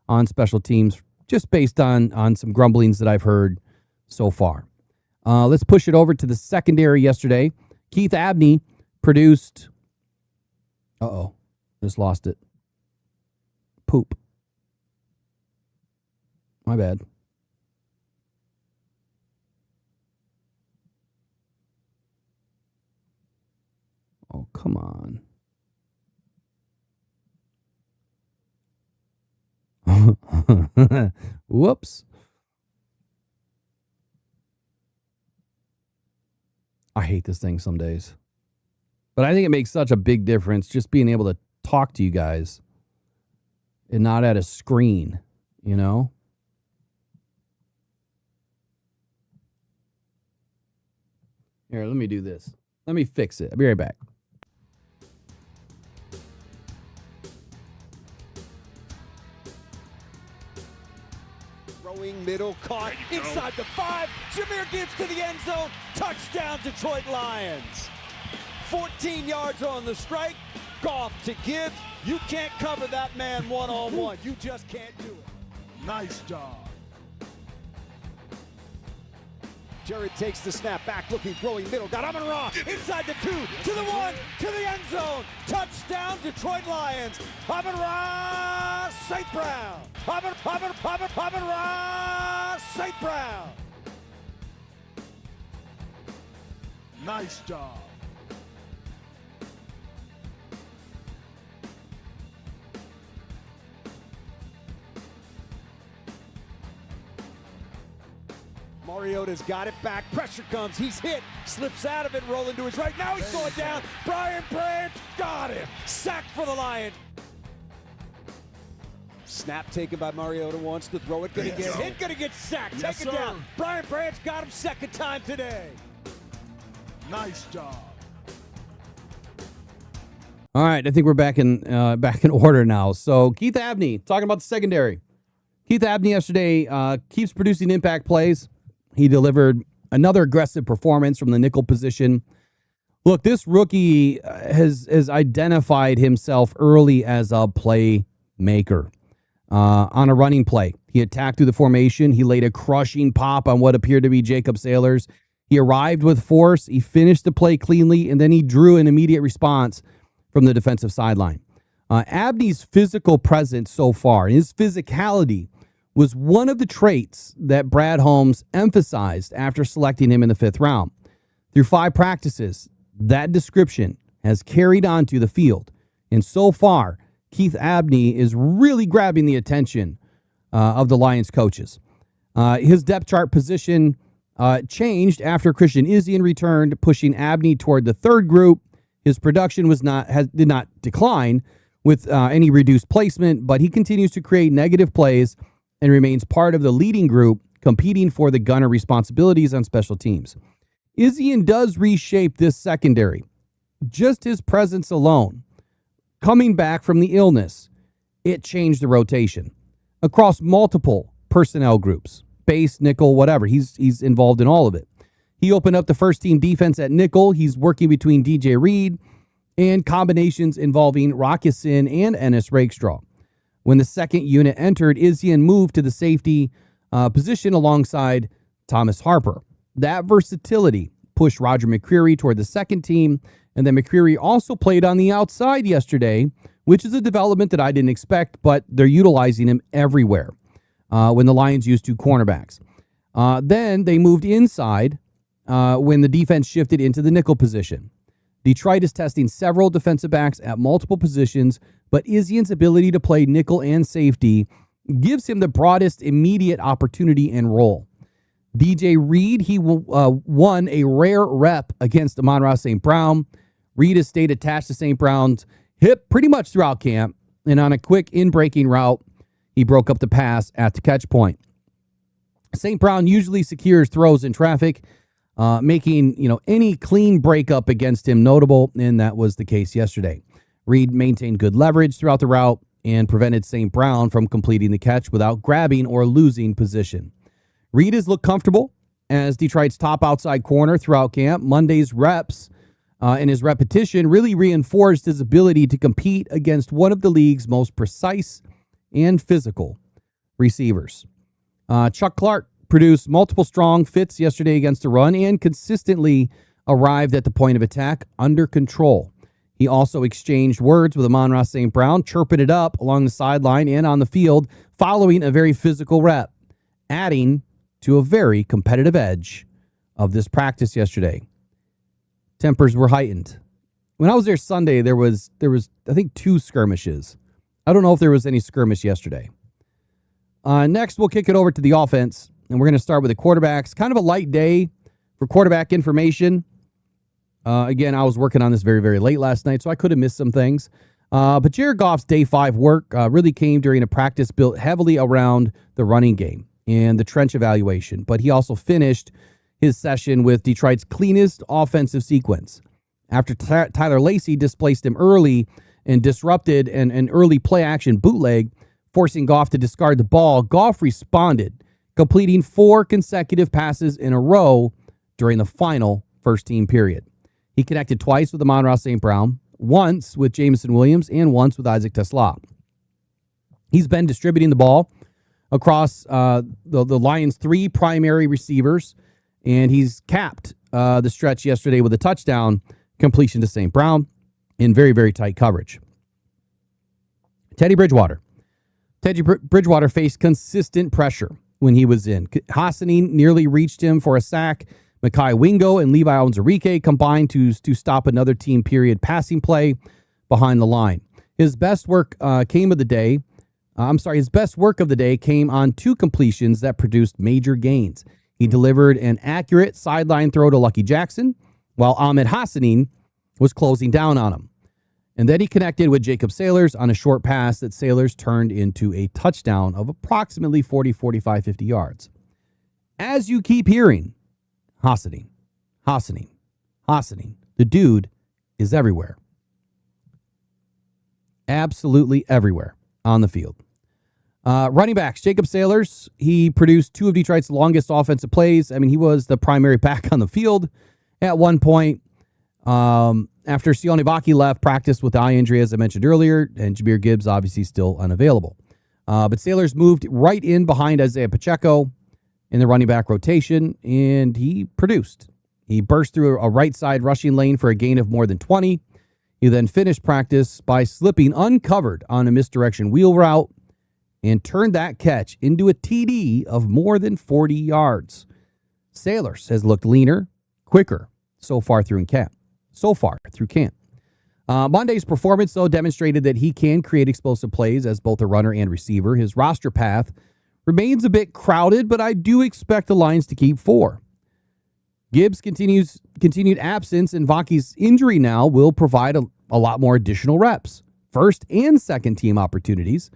on special teams, just based on some grumblings that I've heard so far. Let's push it over to the secondary yesterday. Keith Abney produced... just lost it. Poop. My bad. Oh, come on. Whoops. I hate this thing some days. But I think it makes such a big difference just being able to talk to you guys and not at a screen, you know? Here, let me do this. Let me fix it. I'll be right back. Throwing middle, caught inside the 5. Jahmyr Gibbs to the end zone. Touchdown, Detroit Lions. 14 yards on the strike. Goff to Gibbs. You can't cover that man one-on-one. You just can't do it. Nice job. Jared takes the snap back, looking, throwing middle. Got Amon-Ra inside the 2, to the 1, to the end zone. Touchdown, Detroit Lions. Amon-Ra St. Brown. Amon-Ra St. Brown. Nice job. Mariota's got it back. Pressure comes. He's hit. Slips out of it. Rolling to his right. Now he's going down. Brian Branch got him. Sack for the Lions. Snap taken by Mariota. Wants to throw it. Gonna get hit. Gonna get sacked. Yes, Take it sir. down. Brian Branch got him second time today. Nice job. All right, I think we're back in order now. So Keith Abney, talking about the secondary. Keith Abney yesterday keeps producing impact plays. He delivered another aggressive performance from the nickel position. Look, this rookie has identified himself early as a playmaker. On a running play, he attacked through the formation. He laid a crushing pop on what appeared to be Jacob Sailors. He arrived with force. He finished the play cleanly, and then he drew an immediate response from the defensive sideline. Abney's physical presence so far, his physicality, was one of the traits that Brad Holmes emphasized after selecting him in the 5th round. Through 5 practices, that description has carried onto the field. And so far, Keith Abney is really grabbing the attention of the Lions coaches. His depth chart position changed after Christian Izien returned, pushing Abney toward the 3rd group. His production did not decline with any reduced placement, but he continues to create negative plays and remains part of the leading group competing for the gunner responsibilities on special teams. Izien does reshape this secondary. Just his presence alone, coming back from the illness, it changed the rotation across multiple personnel groups, base, nickel, whatever. He's involved in all of it. He opened up the first team defense at nickel. He's working between DJ Reed and combinations involving Rock Ya-Sin and Ennis Rakestraw. When the second unit entered, Izien moved to the safety position alongside Thomas Harper. That versatility pushed Roger McCreary toward the second team, and then McCreary also played on the outside yesterday, which is a development that I didn't expect, but they're utilizing him everywhere when the Lions used 2 cornerbacks. Then they moved inside when the defense shifted into the nickel position. Detroit is testing several defensive backs at multiple positions, but Izien's ability to play nickel and safety gives him the broadest immediate opportunity and role. DJ Reed, he won a rare rep against Amon-Ra St. Brown. Reed has stayed attached to St. Brown's hip pretty much throughout camp, and on a quick in-breaking route, he broke up the pass at the catch point. St. Brown usually secures throws in traffic, making any clean breakup against him notable, and that was the case yesterday. Reed maintained good leverage throughout the route and prevented St. Brown from completing the catch without grabbing or losing position. Reed has looked comfortable as Detroit's top outside corner throughout camp. Monday's reps and his repetition really reinforced his ability to compete against one of the league's most precise and physical receivers. Chuck Clark produced multiple strong fits yesterday against the run and consistently arrived at the point of attack under control. He also exchanged words with Amon-Ra St. Brown, chirping it up along the sideline and on the field following a very physical rep, adding to a very competitive edge of this practice yesterday. Tempers were heightened. When I was there Sunday, there was I think 2 skirmishes. I don't know if there was any skirmish yesterday. Next, we'll kick it over to the offense, and we're going to start with the quarterbacks. Kind of a light day for quarterback information. Again, I was working on this very, very late last night, so I could have missed some things. But Jared Goff's day 5 work really came during a practice built heavily around the running game and the trench evaluation. But he also finished his session with Detroit's cleanest offensive sequence. After Tyler Lacey displaced him early and disrupted an early play-action bootleg, forcing Goff to discard the ball, Goff responded, completing 4 consecutive passes in a row during the final first-team period. He connected twice with Amon-Ra St. Brown, once with Jameson Williams, and once with Isaac Tesla. He's been distributing the ball across the Lions' 3 primary receivers, and he's capped the stretch yesterday with a touchdown completion to St. Brown in very, very tight coverage. Teddy Bridgewater faced consistent pressure when he was in. Hassanin nearly reached him for a sack. Mekhi Wingo and Levi Onwuzurike combined to stop another team period passing play behind the line. His best work of the day came on 2 completions that produced major gains. He delivered an accurate sideline throw to Lucky Jackson, while Ahmed Hassanin was closing down on him. And then he connected with Jacob Sailors on a short pass that Sailors turned into a touchdown of approximately 40, 45, 50 yards. As you keep hearing, Hassanin. The dude is everywhere. Absolutely everywhere on the field. Running backs, Jacob Sailors, he produced 2 of Detroit's longest offensive plays. I mean, he was the primary back on the field at one point. After Sione Vaki left, practice with eye injury, as I mentioned earlier, and Jahmyr Gibbs obviously still unavailable. But Sailors moved right in behind Isaiah Pacheco in the running back rotation, and he produced. He burst through a right side rushing lane for a gain of more than 20. He then finished practice by slipping uncovered on a misdirection wheel route and turned that catch into a TD of more than 40 yards. Sailors has looked leaner, quicker so far through camp. Monday's performance, though, demonstrated that he can create explosive plays as both a runner and receiver. His roster path remains a bit crowded, but I do expect the Lions to keep 4. Gibbs' continued absence and Vaki's injury now will provide a lot more additional reps, first and second team opportunities.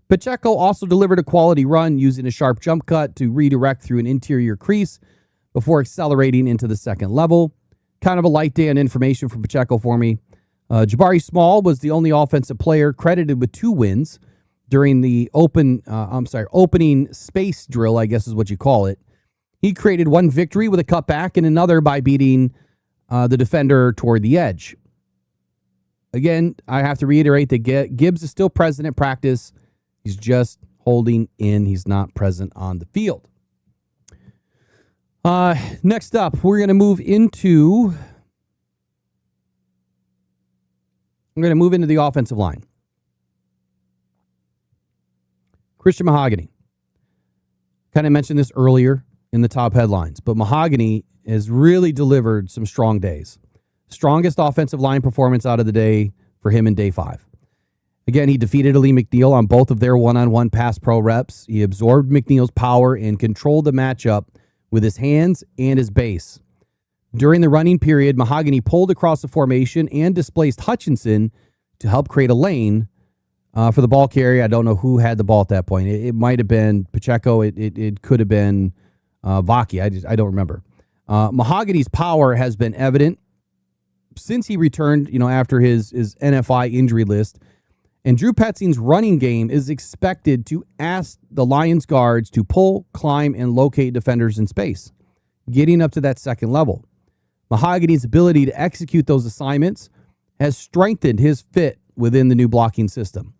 Pacheco also delivered a quality run using a sharp jump cut to redirect through an interior crease before accelerating into the second level. Kind of a light day on information from Pacheco for me. Jabari Small was the only offensive player credited with 2 wins during the opening space drill, I guess is what you call it. He created 1 victory with a cutback and another by beating the defender toward the edge. Again, I have to reiterate that Gibbs is still present at practice. He's just holding in. He's not present on the field. Next up, we're going to move into the offensive line. Christian Mahogany. Kind of mentioned this earlier in the top headlines, but Mahogany has really delivered some strong days. Strongest offensive line performance out of the day for him in day 5. Again, he defeated Ali McNeil on both of their one-on-one pass pro reps. He absorbed McNeil's power and controlled the matchup with his hands and his base. During the running period, Mahogany pulled across the formation and displaced Hutchinson to help create a lane for the ball carrier. I don't know who had the ball at that point. It might have been Pacheco. It could have been Vaki. I don't remember. Mahogany's power has been evident since he returned, after his NFI injury list. And Drew Petzing's running game is expected to ask the Lions guards to pull, climb, and locate defenders in space, getting up to that second level. Mahogany's ability to execute those assignments has strengthened his fit within the new blocking system.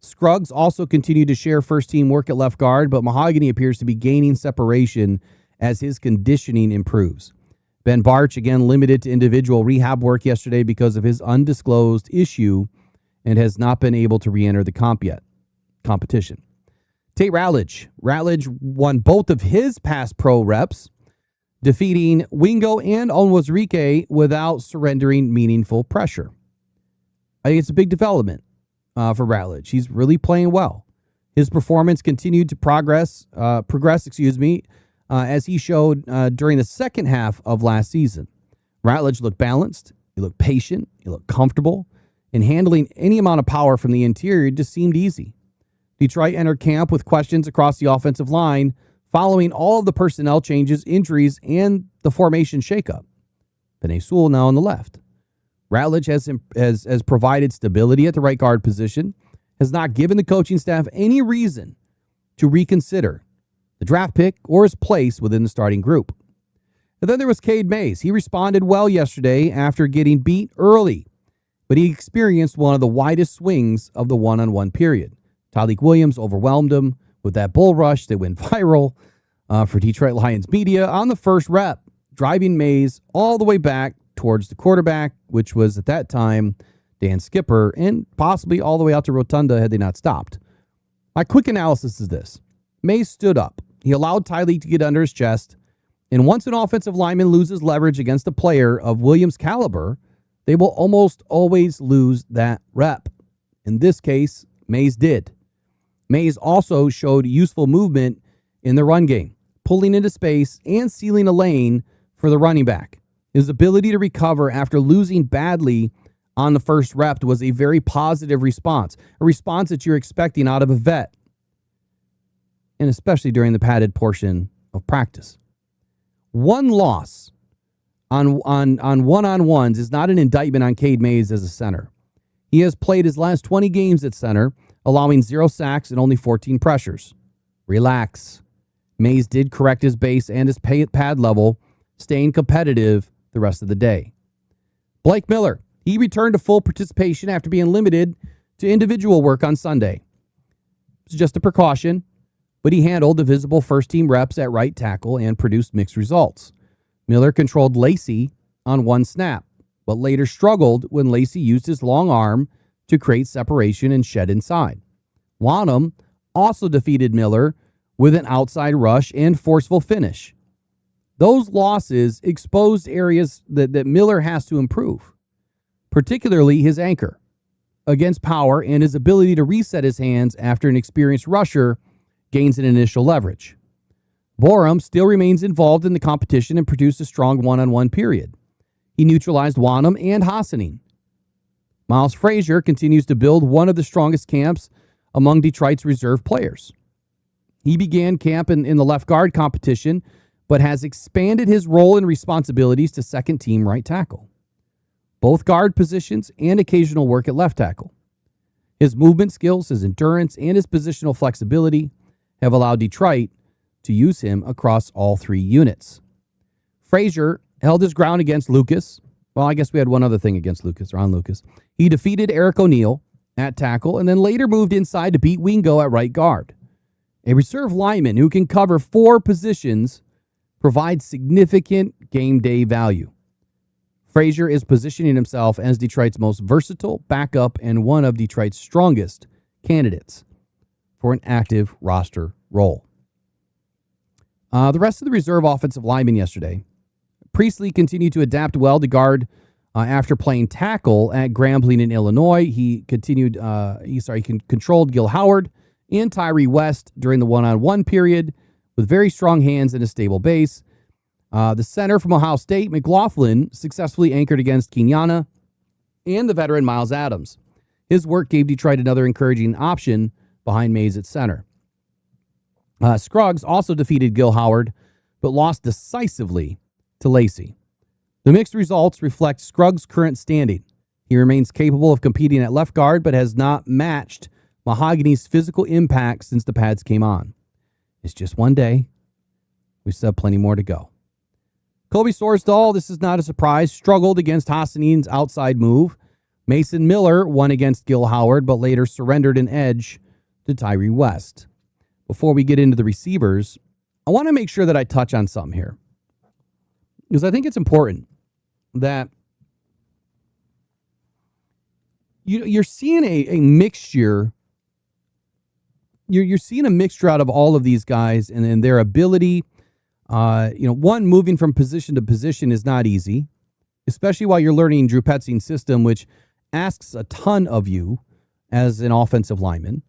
Scruggs also continued to share first-team work at left guard, but Mahogany appears to be gaining separation as his conditioning improves. Ben Barch, again, limited to individual rehab work yesterday because of his undisclosed issue and has not been able to re-enter the competition. Tate Ratledge. Ratledge won both of his past pro reps, defeating Wingo and Onwuzurike without surrendering meaningful pressure. I think it's a big development for Ratledge. He's really playing well. His performance continued to progress, as he showed during the second half of last season. Ratledge looked balanced, he looked patient, he looked comfortable, and handling any amount of power from the interior just seemed easy. Detroit entered camp with questions across the offensive line following all of the personnel changes, injuries, and the formation shakeup. Penei Sewell now on the left. Ratledge has provided stability at the right guard position, has not given the coaching staff any reason to reconsider the draft pick or his place within the starting group. And then there was Cade Mays. He responded well yesterday after getting beat early, but he experienced one of the widest swings of the one-on-one period. Tyleik Williams overwhelmed him with that bull rush that went viral for Detroit Lions media on the first rep, driving Mays all the way back towards the quarterback, which was at that time Dan Skipper, and possibly all the way out to Rotunda had they not stopped. My quick analysis is this. Mays stood up. He allowed Tyleik to get under his chest, and once an offensive lineman loses leverage against a player of Williams' caliber, they will almost always lose that rep. In this case, Mays did. Mays also showed useful movement in the run game, pulling into space and sealing a lane for the running back. His ability to recover after losing badly on the first rep was a very positive response, a response that you're expecting out of a vet, and especially during the padded portion of practice. One loss on one-on-ones is not an indictment on Cade Mays as a center. He has played his last 20 games at center, allowing 0 sacks and only 14 pressures. Relax. Mays did correct his base and his pad level, staying competitive the rest of the day. Blake Miller, he returned to full participation after being limited to individual work on Sunday. It was just a precaution, but he handled the visible first-team reps at right tackle and produced mixed results. Miller controlled Lacey on one snap, but later struggled when Lacey used his long arm to create separation and shed inside. Wanham also defeated Miller with an outside rush and forceful finish. Those losses exposed areas that Miller has to improve, particularly his anchor against power and his ability to reset his hands after an experienced rusher gains an initial leverage. Borum still remains involved in the competition and produced a strong one-on-one period. He neutralized Wanham and Hassanin. Miles Frazier continues to build one of the strongest camps among Detroit's reserve players. He began camp in the left guard competition, but has expanded his role and responsibilities to second-team right tackle, both guard positions and occasional work at left tackle. His movement skills, his endurance, and his positional flexibility have allowed Detroit to use him across all three units. Frazier held his ground against Lucas. Well, I guess we had one other thing against Lucas, or on Lucas. He defeated Eric O'Neill at tackle and then later moved inside to beat Wingo at right guard. A reserve lineman who can cover 4 positions provides significant game day value. Frazier is positioning himself as Detroit's most versatile backup and one of Detroit's strongest candidates for an active roster role. The rest of the reserve offensive linemen yesterday. Priestley continued to adapt well to guard after playing tackle at Grambling in Illinois. He controlled Gil Howard and Tyree West during the one-on-one period with very strong hands and a stable base. The center from Ohio State, McLaughlin, successfully anchored against Quiniana and the veteran Miles Adams. His work gave Detroit another encouraging option behind Mays at center. Scruggs also defeated Gil Howard, but lost decisively to Lacey. The mixed results reflect Scruggs' current standing. He remains capable of competing at left guard, but has not matched Mahogany's physical impact since the pads came on. It's just one day. We still have plenty more to go. Kobe Sorsdahl, this is not a surprise, struggled against Hassanin's outside move, Mason Miller won against Gil Howard, but later surrendered an edge to Tyree West. Before we get into the receivers, I want to make sure that I touch on something here, because I think it's important that you're seeing a mixture. You're seeing a mixture out of all of these guys and their ability. One, moving from position to position is not easy, especially while you're learning Drew Petzing's system, which asks a ton of you as an offensive lineman.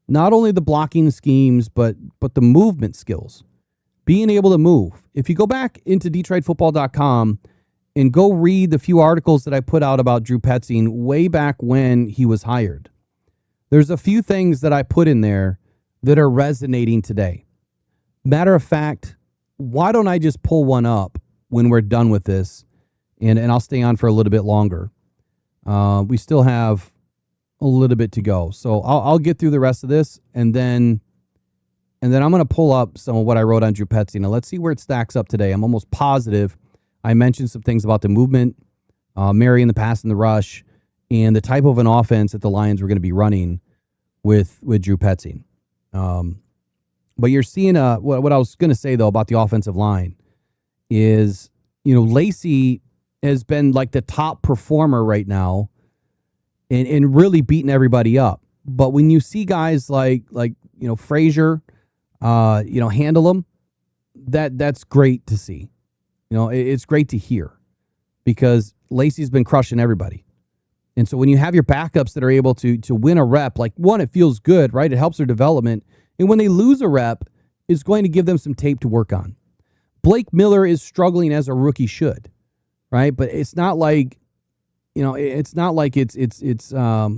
Not only the blocking schemes, but the movement skills, being able to move. If you go back into DetroitFootball.com and go read the few articles that I put out about Drew Petzing way back when he was hired, there's a few things that I put in there that are resonating today. Matter of fact, why don't I just pull one up when we're done with this, and I'll stay on for a little bit longer. We still have a little bit to go, so I'll get through the rest of this, and then I'm going to pull up some of what I wrote on Drew Petzing. Now let's see where it stacks up today. I'm almost positive I mentioned some things about the movement, marrying the pass and the rush, and the type of an offense that the Lions were going to be running with Drew Petzing. But you're seeing what I was going to say, though, about the offensive line is, Lacey has been like the top performer right now and really beating everybody up. But when you see guys like Frazier, handle them, that's great to see. It's great to hear because Lacey's been crushing everybody. And so when you have your backups that are able to win a rep, like one, it feels good, right? It helps their development. And when they lose a rep, it's going to give them some tape to work on. Blake Miller is struggling as a rookie should, right? But it's not like, it's not like it's I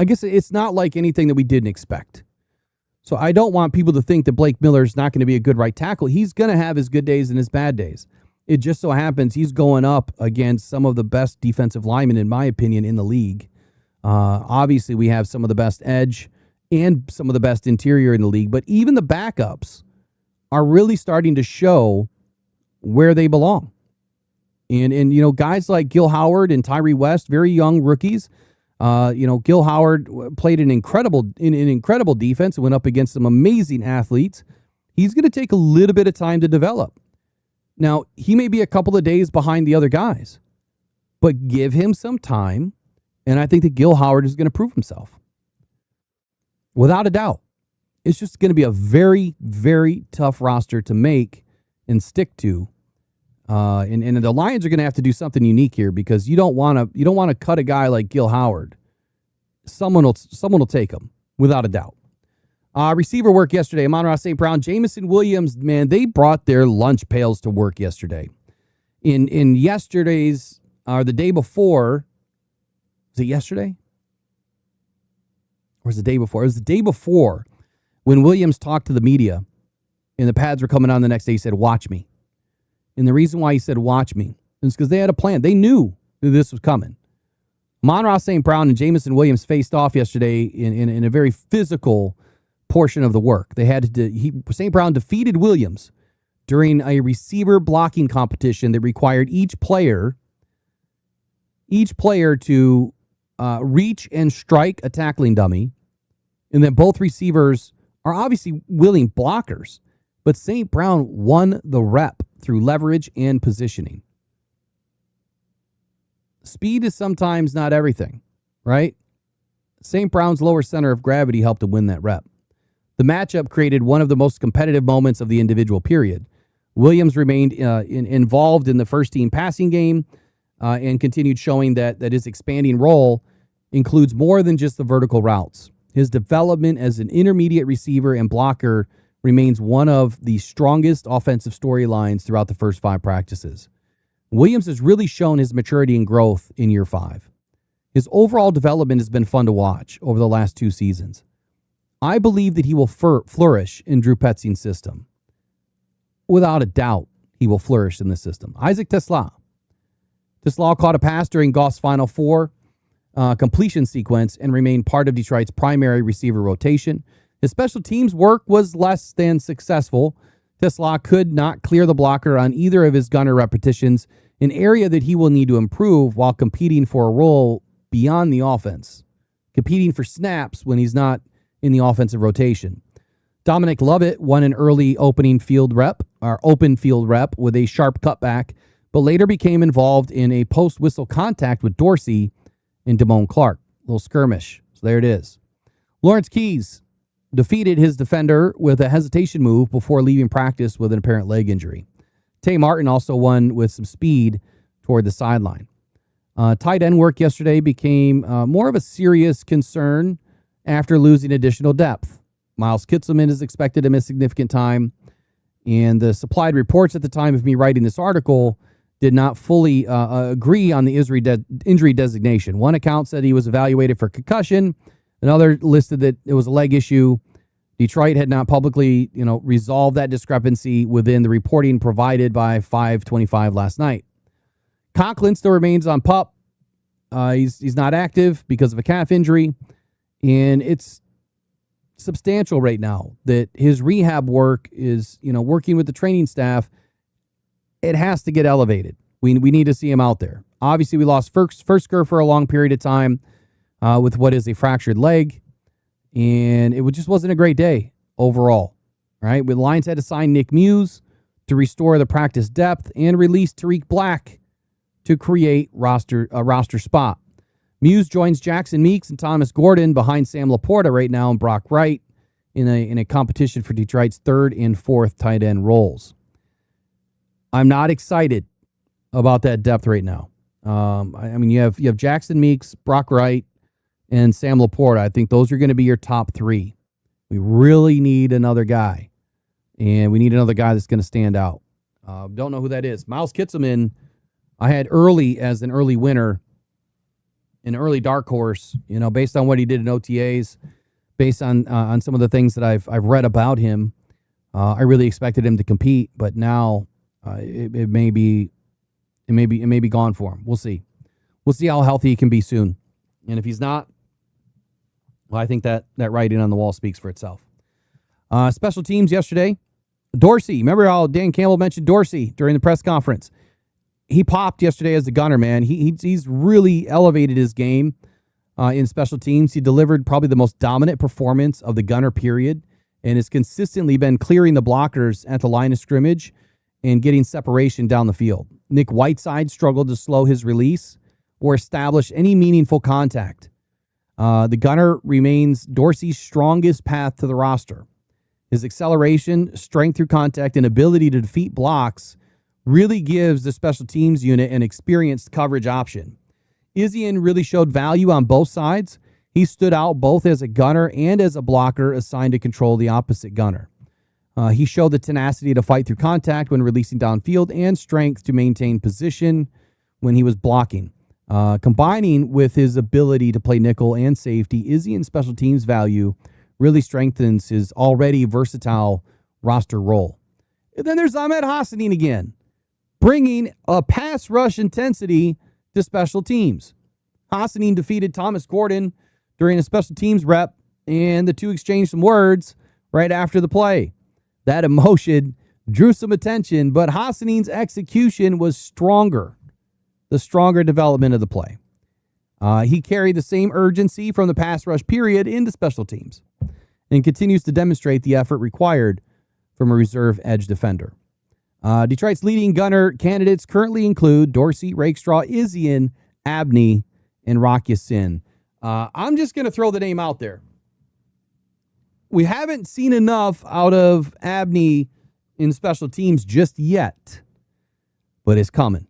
guess it's not like anything that we didn't expect. So I don't want people to think that Blake Miller is not going to be a good right tackle. He's going to have his good days and his bad days. It just so happens he's going up against some of the best defensive linemen, in my opinion, in the league. Obviously, we have some of the best edge and some of the best interior in the league, but even the backups are really starting to show where they belong. And guys like Gil Howard and Tyree West, very young rookies. Gil Howard played an incredible defense and went up against some amazing athletes. He's going to take a little bit of time to develop. Now, he may be a couple of days behind the other guys, but give him some time, and I think that Gil Howard is going to prove himself. Without a doubt. It's just going to be a very, very tough roster to make and stick to. And the Lions are going to have to do something unique here because you don't want to cut a guy like Gil Howard. Someone will take him, without a doubt. Receiver work yesterday. Amon-Ra St. Brown, Jamison Williams, man, they brought their lunch pails to work yesterday. In yesterday's, or the day before, was it yesterday? Or was it the day before? It was the day before when Williams talked to the media and the pads were coming on the next day. He said, "Watch me." And the reason why he said, "Watch me," is because they had a plan. They knew that this was coming. Amon-Ra St. Brown and Jamison Williams faced off yesterday in a very physical portion of the work. They had St. Brown defeated Williams during a receiver blocking competition that required each player to reach and strike a tackling dummy, and then both receivers are obviously willing blockers, but St. Brown won the rep through leverage and positioning. Speed is sometimes not everything, right? St. Brown's lower center of gravity helped him win that rep. The matchup created one of the most competitive moments of the individual period. Williams remained involved in the first-team passing game and continued showing that his expanding role includes more than just the vertical routes. His development as an intermediate receiver and blocker remains one of the strongest offensive storylines throughout the first 5 practices. Williams has really shown his maturity and growth in year 5. His overall development has been fun to watch over the last 2 seasons. I believe that he will flourish in Drew Petzing's system. Without a doubt, he will flourish in this system. Isaac TeSlaa. TeSlaa caught a pass during Goff's Final 4 completion sequence and remained part of Detroit's primary receiver rotation. His special teams work was less than successful. TeSlaa could not clear the blocker on either of his gunner repetitions an area that he will need to improve while competing for a role beyond the offense, competing for snaps when he's not in the offensive rotation. Dominic Lovett won an early open field rep with a sharp cutback, but later became involved in a post-whistle contact with Dorsey and Damone Clark. A little skirmish. So there it is. Lawrence Keys defeated his defender with a hesitation move before leaving practice with an apparent leg injury. Tay Martin also won with some speed toward the sideline. Tight end work yesterday became more of a serious concern after losing additional depth. Miles Kitselman is expected to miss significant time, and the supplied reports at the time of me writing this article did not fully agree on the injury designation. One account said he was evaluated for concussion. Another listed that it was a leg issue. Detroit had not publicly, resolved that discrepancy within the reporting provided by 525 last night. Conklin still remains on PUP. He's not active because of a calf injury, and it's substantial right now that his rehab work is, working with the training staff. It has to get elevated. We need to see him out there. Obviously, we lost Fursker for a long period of time with what is a fractured leg, and it just wasn't a great day overall. Right? The Lions had to sign Nick Muse to restore the practice depth and release Tariq Black to create a roster spot. Muse joins Jackson Meeks and Thomas Gordon behind Sam Laporta right now and Brock Wright in a competition for Detroit's third and fourth tight end roles. I'm not excited about that depth right now. You have Jackson Meeks, Brock Wright, and Sam Laporta. I think those are going to be your top three. We really need another guy, and we need another guy that's going to stand out. Don't know who that is. Miles Kitselman, I had early as an early winner, an early dark horse, based on what he did in OTAs, based on some of the things that I've read about him. I really expected him to compete, but now it may be gone for him. We'll see. We'll see how healthy he can be soon. And if he's not, well, I think that writing on the wall speaks for itself. Special teams yesterday. Dorsey. Remember how Dan Campbell mentioned Dorsey during the press conference? He popped yesterday as a gunner, man. He's really elevated his game in special teams. He delivered probably the most dominant performance of the gunner period and has consistently been clearing the blockers at the line of scrimmage and getting separation down the field. Nick Whiteside struggled to slow his release or establish any meaningful contact. The gunner remains Dorsey's strongest path to the roster. His acceleration, strength through contact, and ability to defeat blocks really gives the special teams unit an experienced coverage option. Izien really showed value on both sides. He stood out both as a gunner and as a blocker assigned to control the opposite gunner. He showed the tenacity to fight through contact when releasing downfield and strength to maintain position when he was blocking. Combining with his ability to play nickel and safety, Izien's special teams value really strengthens his already versatile roster role. And then there's Ahmed Hassanin again, bringing a pass rush intensity to special teams. Hassanin defeated Thomas Gordon during a special teams rep, and the two exchanged some words right after the play. That emotion drew some attention, but Hassanin's execution was stronger, the stronger development of the play. He carried the same urgency from the pass rush period into special teams and continues to demonstrate the effort required from a reserve edge defender. Detroit's leading gunner candidates currently include Dorsey, Rakestraw, Izien, Abney, and Rock Ya-Sin. I'm just going to throw the name out there. We haven't seen enough out of Abney in special teams just yet, but it's coming.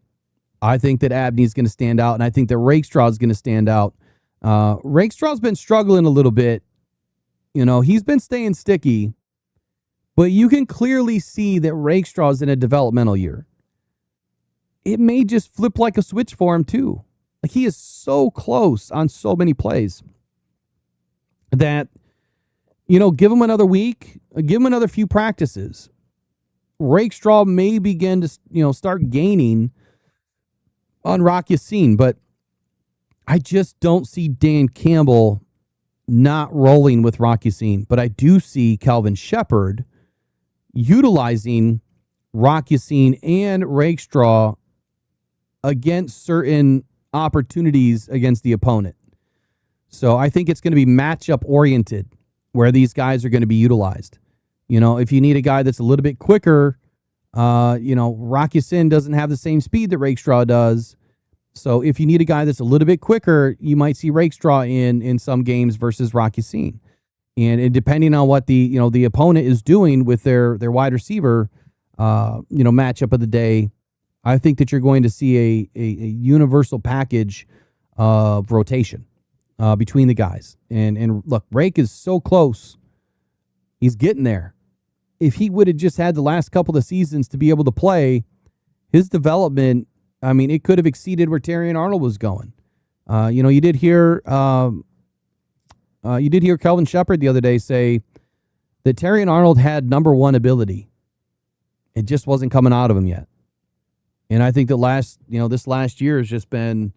I think that Abney's going to stand out, and I think that Rakestraw is going to stand out. Rakestraw's been struggling a little bit. He's been staying sticky, but you can clearly see that Rakestraw's in a developmental year. It may just flip like a switch for him, too. Like, he is so close on so many plays that, give him another week, give him another few practices. Rakestraw may begin to, start gaining on Rock Ya-Sin, but I just don't see Dan Campbell not rolling with Rock Ya-Sin. But I do see Calvin Shepard utilizing Rock Ya-Sin and Rakestraw against certain opportunities against the opponent. So I think it's going to be matchup oriented where these guys are going to be utilized. If you need a guy that's a little bit quicker, Rocky Sin doesn't have the same speed that Rakestraw does. So if you need a guy that's a little bit quicker, you might see Rakestraw in some games versus Rocky Sin. And depending on what the opponent is doing with their wide receiver, matchup of the day, I think that you're going to see a universal package of rotation between the guys. And look, Rake is so close. He's getting there. If he would have just had the last couple of seasons to be able to play, his development, it could have exceeded where Terrion Arnold was going. You did hear Kelvin Shepard the other day say that Terrion Arnold had number one ability. It just wasn't coming out of him yet. And I think that this last year has just been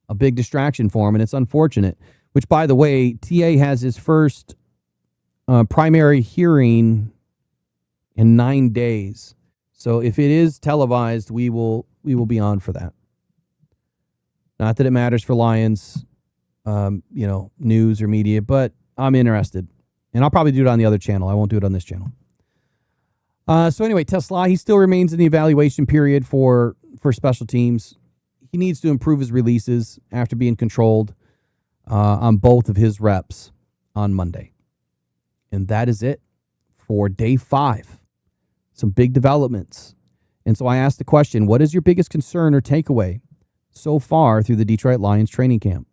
a big distraction for him, and it's unfortunate. Which, by the way, TA has his first primary hearing in 9 days. So if it is televised, we will be on for that. Not that it matters for Lions, news or media, but I'm interested. And I'll probably do it on the other channel. I won't do it on this channel. So anyway, Tesla, he still remains in the evaluation period for special teams. He needs to improve his releases after being controlled on both of his reps on Monday. And that is it for day 5. Some big developments. And so I asked the question, what is your biggest concern or takeaway so far through the Detroit Lions training camp?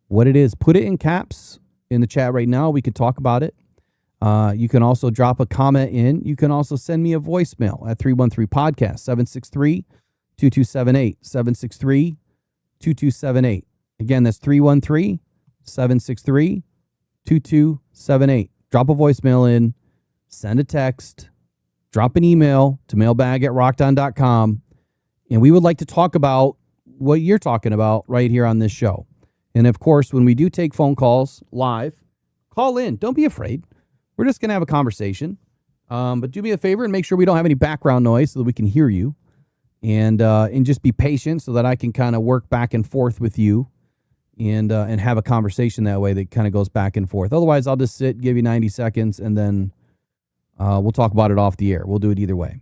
What it is, put it in caps in the chat right now. We could talk about it. You can also drop a comment in. You can also send me a voicemail at 313-PODCAST, 763-2278, 763-2278. Again, that's 313-763-2278. Drop a voicemail in, send a text, drop an email to mailbag@rockdown.com, and we would like to talk about what you're talking about right here on this show. And, of course, when we do take phone calls live, call in. Don't be afraid. We're just going to have a conversation. But do me a favor and make sure we don't have any background noise so that we can hear you. And just be patient so that I can kind of work back and forth with you and have a conversation that way that kind of goes back and forth. Otherwise, I'll just sit, give you 90 seconds, and then we'll talk about it off the air. We'll do it either way.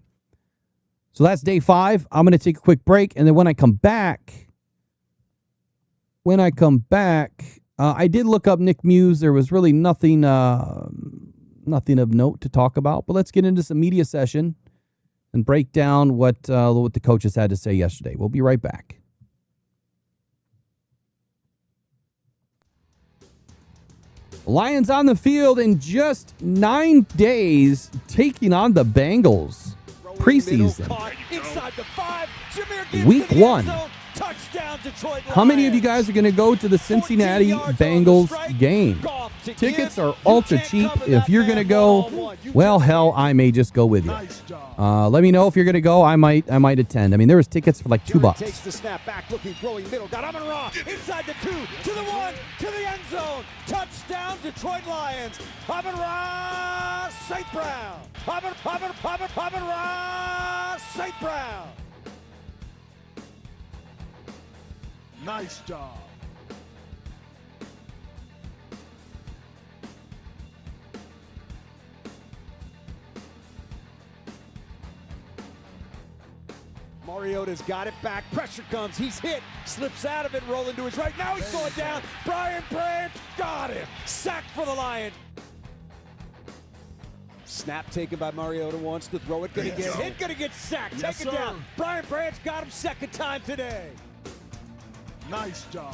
So that's day 5. I'm going to take a quick break. And then when I come back, I did look up Nick Muse. There was really nothing of note to talk about. But let's get into some media session and break down what the coaches had to say yesterday. We'll be right back. Lions on the field in just 9 days, taking on the Bengals. Preseason. Week 1. How many of you guys are going to go to the Cincinnati Bengals game? Tickets are ultra cheap. If you're going to go, well, hell, I may just go with you. Let me know if you're going to go. I might attend. There was tickets for like $2. Takes the snap back, looking, throwing middle. Got Amon-Ra inside the 2, to the 1, to the end zone. Touchdown, Detroit Lions. Amon-Ra, St. Brown. Amon-Ra, St. Brown. Nice job. Mariota's got it back. Pressure comes. He's hit. Slips out of it. Rolling to his right. Now he's going down. Brian Branch got him. Sack for the Lions. Snap taken by Mariota. Wants to throw it. Gonna get hit. Gonna get sacked. Yes, Take it down. Brian Branch got him second time today. Nice job.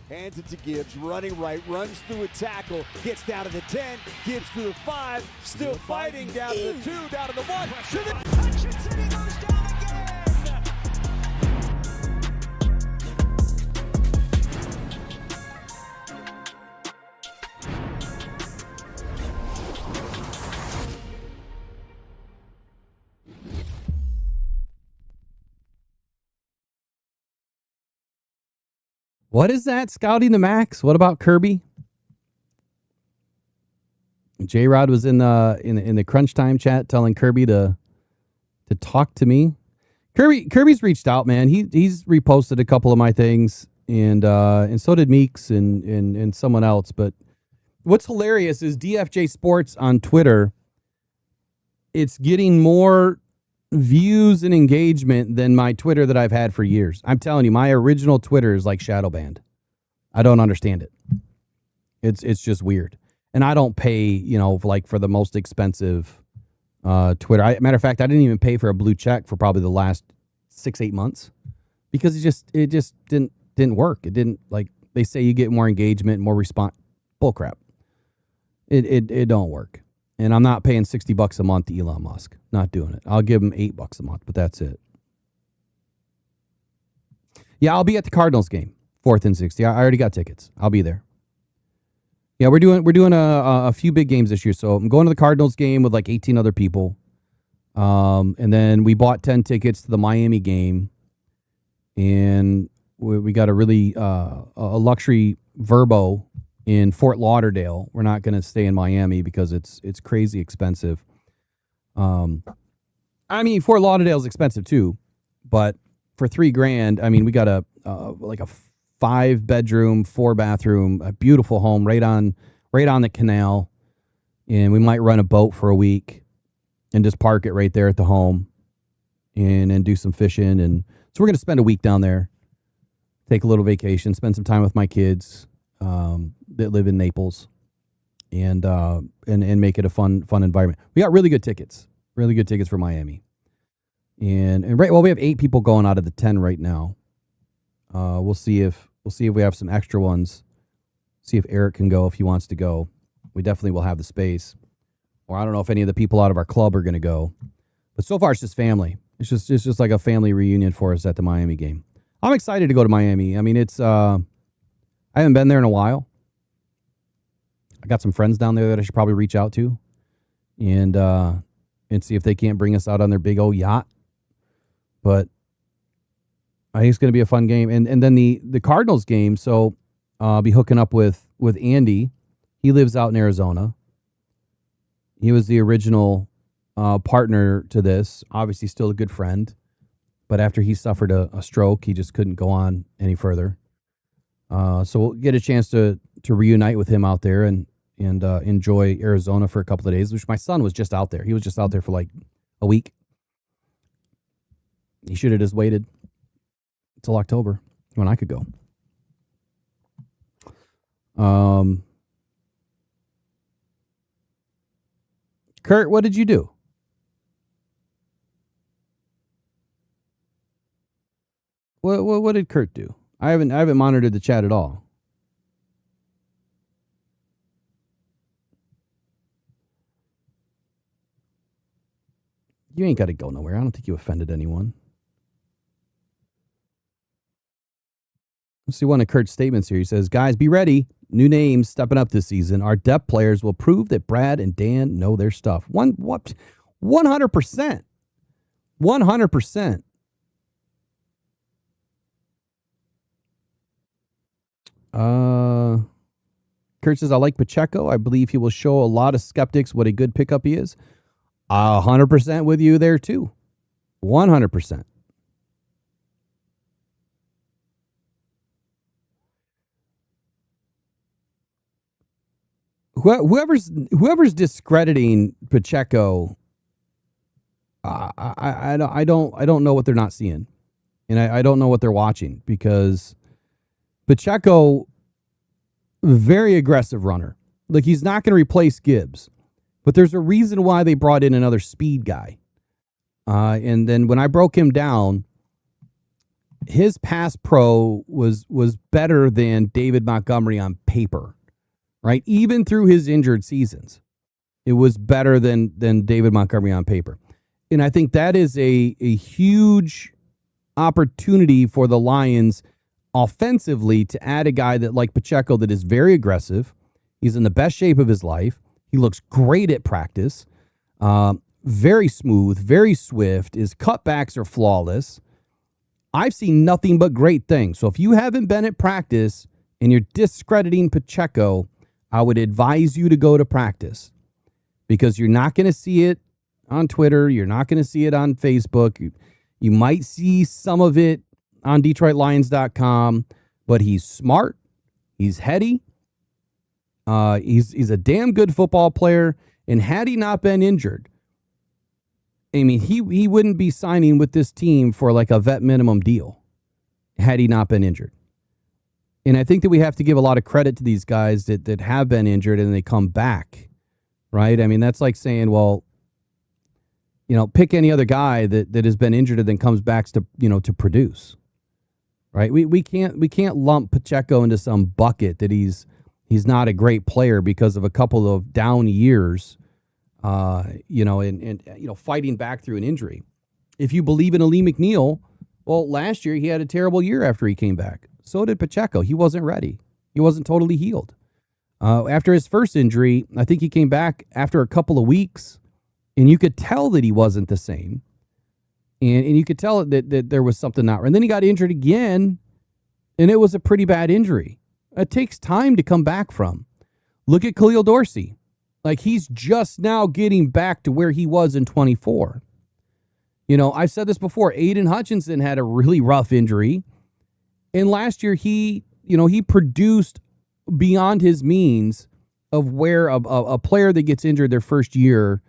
Hands it to Gibbs, running right, runs through a tackle, gets down to the 10, Gibbs to the 5, still fighting, down to the 2, down to the 1, to the Hutchinson, he goes down again! What is that? Scouting the Max? What about Kirby? J-Rod was in the crunch time chat telling Kirby to talk to me. Kirby's reached out, man. He's reposted a couple of my things, and so did Meeks and someone else. But what's hilarious is DFJ Sports on Twitter. It's getting more views and engagement than my Twitter that I've had for years. I'm telling you, my original Twitter is like shadow banned. I don't understand it. It's just weird. And I don't pay, for the most expensive Twitter. Matter of fact, I didn't even pay for a blue check for probably the last 6-8 months because it just didn't work. It didn't, like they say you get more engagement, more response. Bullcrap. It don't work. And I'm not paying $60 a month to Elon Musk. Not doing it. I'll give him $8 a month, but that's it. Yeah, I'll be at the Cardinals game, 4th and 6th. I already got tickets. I'll be there. Yeah, we're doing a few big games this year. So I'm going to the Cardinals game with like 18 other people. And then we bought 10 tickets to the Miami game. And we got a really a luxury Verbo in Fort Lauderdale. We're not going to stay in Miami because it's crazy expensive. I mean, Fort Lauderdale is expensive too, but for $3,000, I mean, we got a 5-bedroom, 4-bathroom, a beautiful home right on the canal, and we might run a boat for a week and just park it right there at the home, and do some fishing. And so we're going to spend a week down there, take a little vacation, spend some time with my kids that live in Naples, and make it a fun environment. We got really good tickets for Miami, and right. Well, we have 8 people going out of the 10 right now. We'll see if we have some extra ones. See if Eric can go if he wants to go. We definitely will have the space. Or I don't know if any of the people out of our club are going to go. But so far it's just family. It's just like a family reunion for us at the Miami game. I'm excited to go to Miami. I mean, it's I haven't been there in a while. I got some friends down there that I should probably reach out to and see if they can't bring us out on their big old yacht. But I think it's going to be a fun game. And then the Cardinals game, so I'll be hooking up with Andy. He lives out in Arizona. He was the original partner to this. Obviously still a good friend. But after he suffered a stroke, he just couldn't go on any further. So we'll get a chance to reunite with him out there and enjoy Arizona for a couple of days, which my son was just out there. He was just out there for like a week. He should have just waited till October when I could go. Kurt, what did you do? What did Kurt do? I haven't monitored the chat at all. You ain't got to go nowhere. I don't think you offended anyone. Let's see one of Kurt's statements here. He says, guys, be ready. New names stepping up this season. Our depth players will prove that Brad and Dan know their stuff. 100%. 100%. Kurt says, I like Pacheco. I believe he will show a lot of skeptics what a good pickup he is. 100% with you there too. 100%. Whoever's discrediting Pacheco, I don't know what they're not seeing, and I don't know what they're watching, because Pacheco, very aggressive runner. Like, he's not going to replace Gibbs, but there's a reason why they brought in another speed guy. And then when I broke him down, his pass pro was better than David Montgomery on paper, right? Even through his injured seasons, it was better than David Montgomery on paper. And I think that is a huge opportunity for the Lions offensively to add a guy that, like Pacheco, that is very aggressive. He's in the best shape of his life. He looks great at practice. Very smooth, very swift. His cutbacks are flawless. I've seen nothing but great things. So if you haven't been at practice and you're discrediting Pacheco, I would advise you to go to practice. because you're not going to see it on Twitter. You're not going to see it on Facebook. You might see some of it on DetroitLions.com, but he's smart. He's heady. He's a damn good football player. And had he not been injured, I mean, he wouldn't be signing with this team for like a vet minimum deal had he not been injured. And I think that we have to give a lot of credit to these guys that have been injured and they come back, right? I mean, that's like saying, well, pick any other guy that has been injured and then comes back to produce, right? We can't lump Pacheco into some bucket that he's not a great player because of a couple of down years, and fighting back through an injury. If you believe in Ali McNeil, well, last year he had a terrible year after he came back. So did Pacheco. He wasn't ready. He wasn't totally healed. After his first injury, I think he came back after a couple of weeks, and you could tell that he wasn't the same. And you could tell that there was something not right. And then he got injured again, and it was a pretty bad injury. It takes time to come back from. Look at Khalil Dorsey. Like, he's just now getting back to where he was in 24. I've said this before. Aiden Hutchinson had a really rough injury. And last year, he produced beyond his means of where a player that gets injured their first year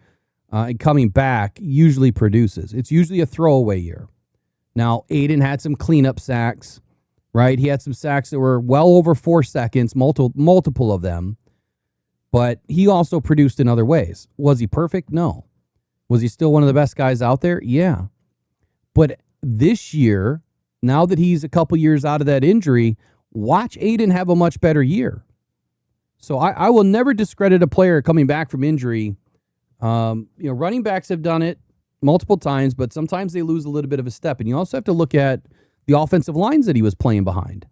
and coming back usually produces. It's usually a throwaway year. Now, Aiden had some cleanup sacks, right? He had some sacks that were well over 4 seconds, multiple of them. But he also produced in other ways. Was he perfect? No. Was he still one of the best guys out there? Yeah. But this year, now that he's a couple years out of that injury, watch Aiden have a much better year. So I will never discredit a player coming back from injury. Running backs have done it multiple times, but sometimes they lose a little bit of a step. And you also have to look at the offensive lines that he was playing behind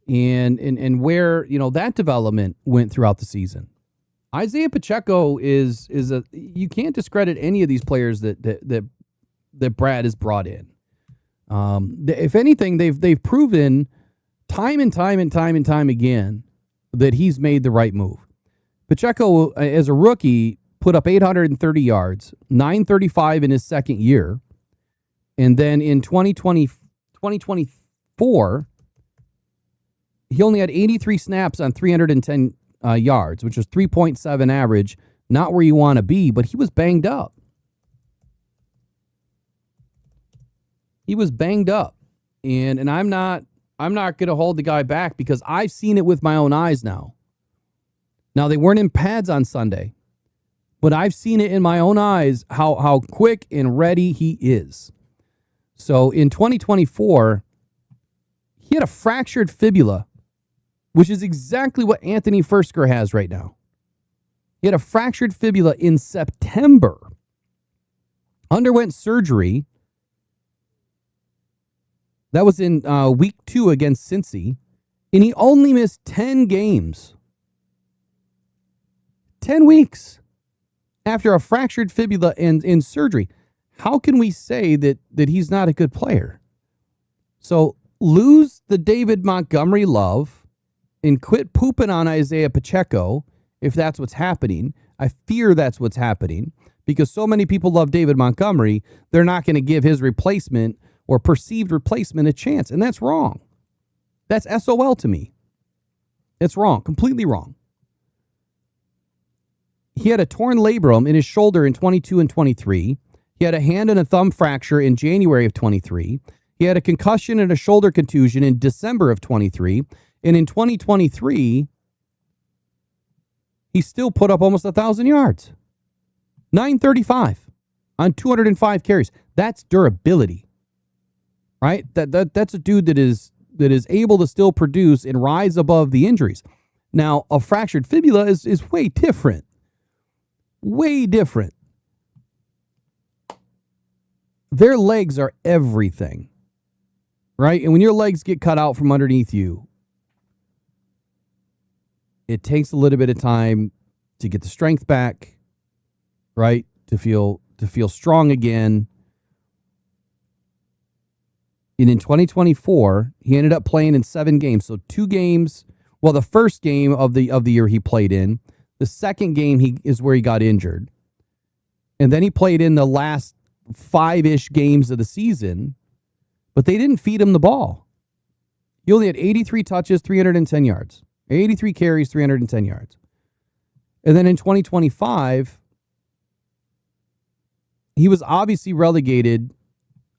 and where, that development went throughout the season. Isaiah Pacheco you can't discredit any of these players that Brad has brought in. If anything, they've proven time and time again that he's made the right move. Pacheco, as a rookie, put up 830 yards, 935 in his second year. And then in 2024, he only had 83 snaps on 310 yards, which was 3.7 average. Not where you want to be, but he was banged up. And I'm not going to hold the guy back because I've seen it with my own eyes now. Now, they weren't in pads on Sunday, but I've seen it in my own eyes how quick and ready he is. So in 2024, he had a fractured fibula, which is exactly what Anthony Fursker has right now. He had a fractured fibula in September, underwent surgery. That was in week 2 against Cincy, and he only missed 10 games. 10 weeks after a fractured fibula and in surgery. How can we say that he's not a good player? So lose the David Montgomery love and quit pooping on Isaiah Pacheco if that's what's happening. I fear that's what's happening because so many people love David Montgomery, they're not going to give his replacement or perceived replacement a chance. And that's wrong. That's SOL to me. It's wrong, completely wrong. He had a torn labrum in his shoulder in 22 and 23. He had a hand and a thumb fracture in January of 23. He had a concussion and a shoulder contusion in December of 23. And in 2023, he still put up almost 1,000 yards. 935 on 205 carries. That's durability, right? That's a dude that is able to still produce and rise above the injuries. Now, a fractured fibula is way different. Way different. Their legs are everything, right? And when your legs get cut out from underneath you, it takes a little bit of time to get the strength back, right? To feel strong again. And in 2024, he ended up playing in 7 games. So 2 games. Well, the first game of the year he played in, The second game is where he got injured. And then he played in the last 5-ish games of the season, but they didn't feed him the ball. He only had 83 touches, 310 yards. 83 carries, 310 yards. And then in 2025, he was obviously relegated,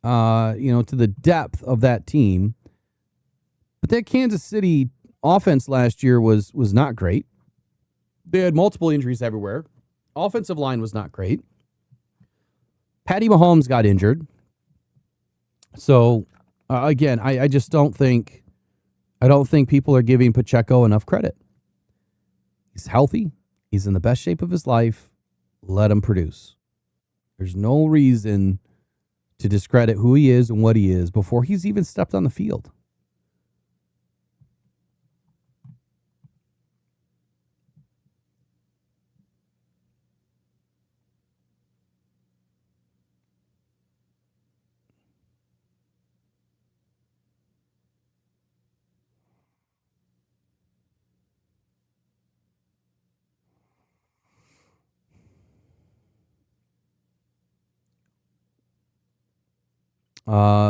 to the depth of that team. But that Kansas City offense last year was not great. They had multiple injuries everywhere. Offensive line was not great. Patty Mahomes got injured. So, again, I just don't think people are giving Pacheco enough credit. He's healthy. He's in the best shape of his life. Let him produce. There's no reason to discredit who he is and what he is before he's even stepped on the field.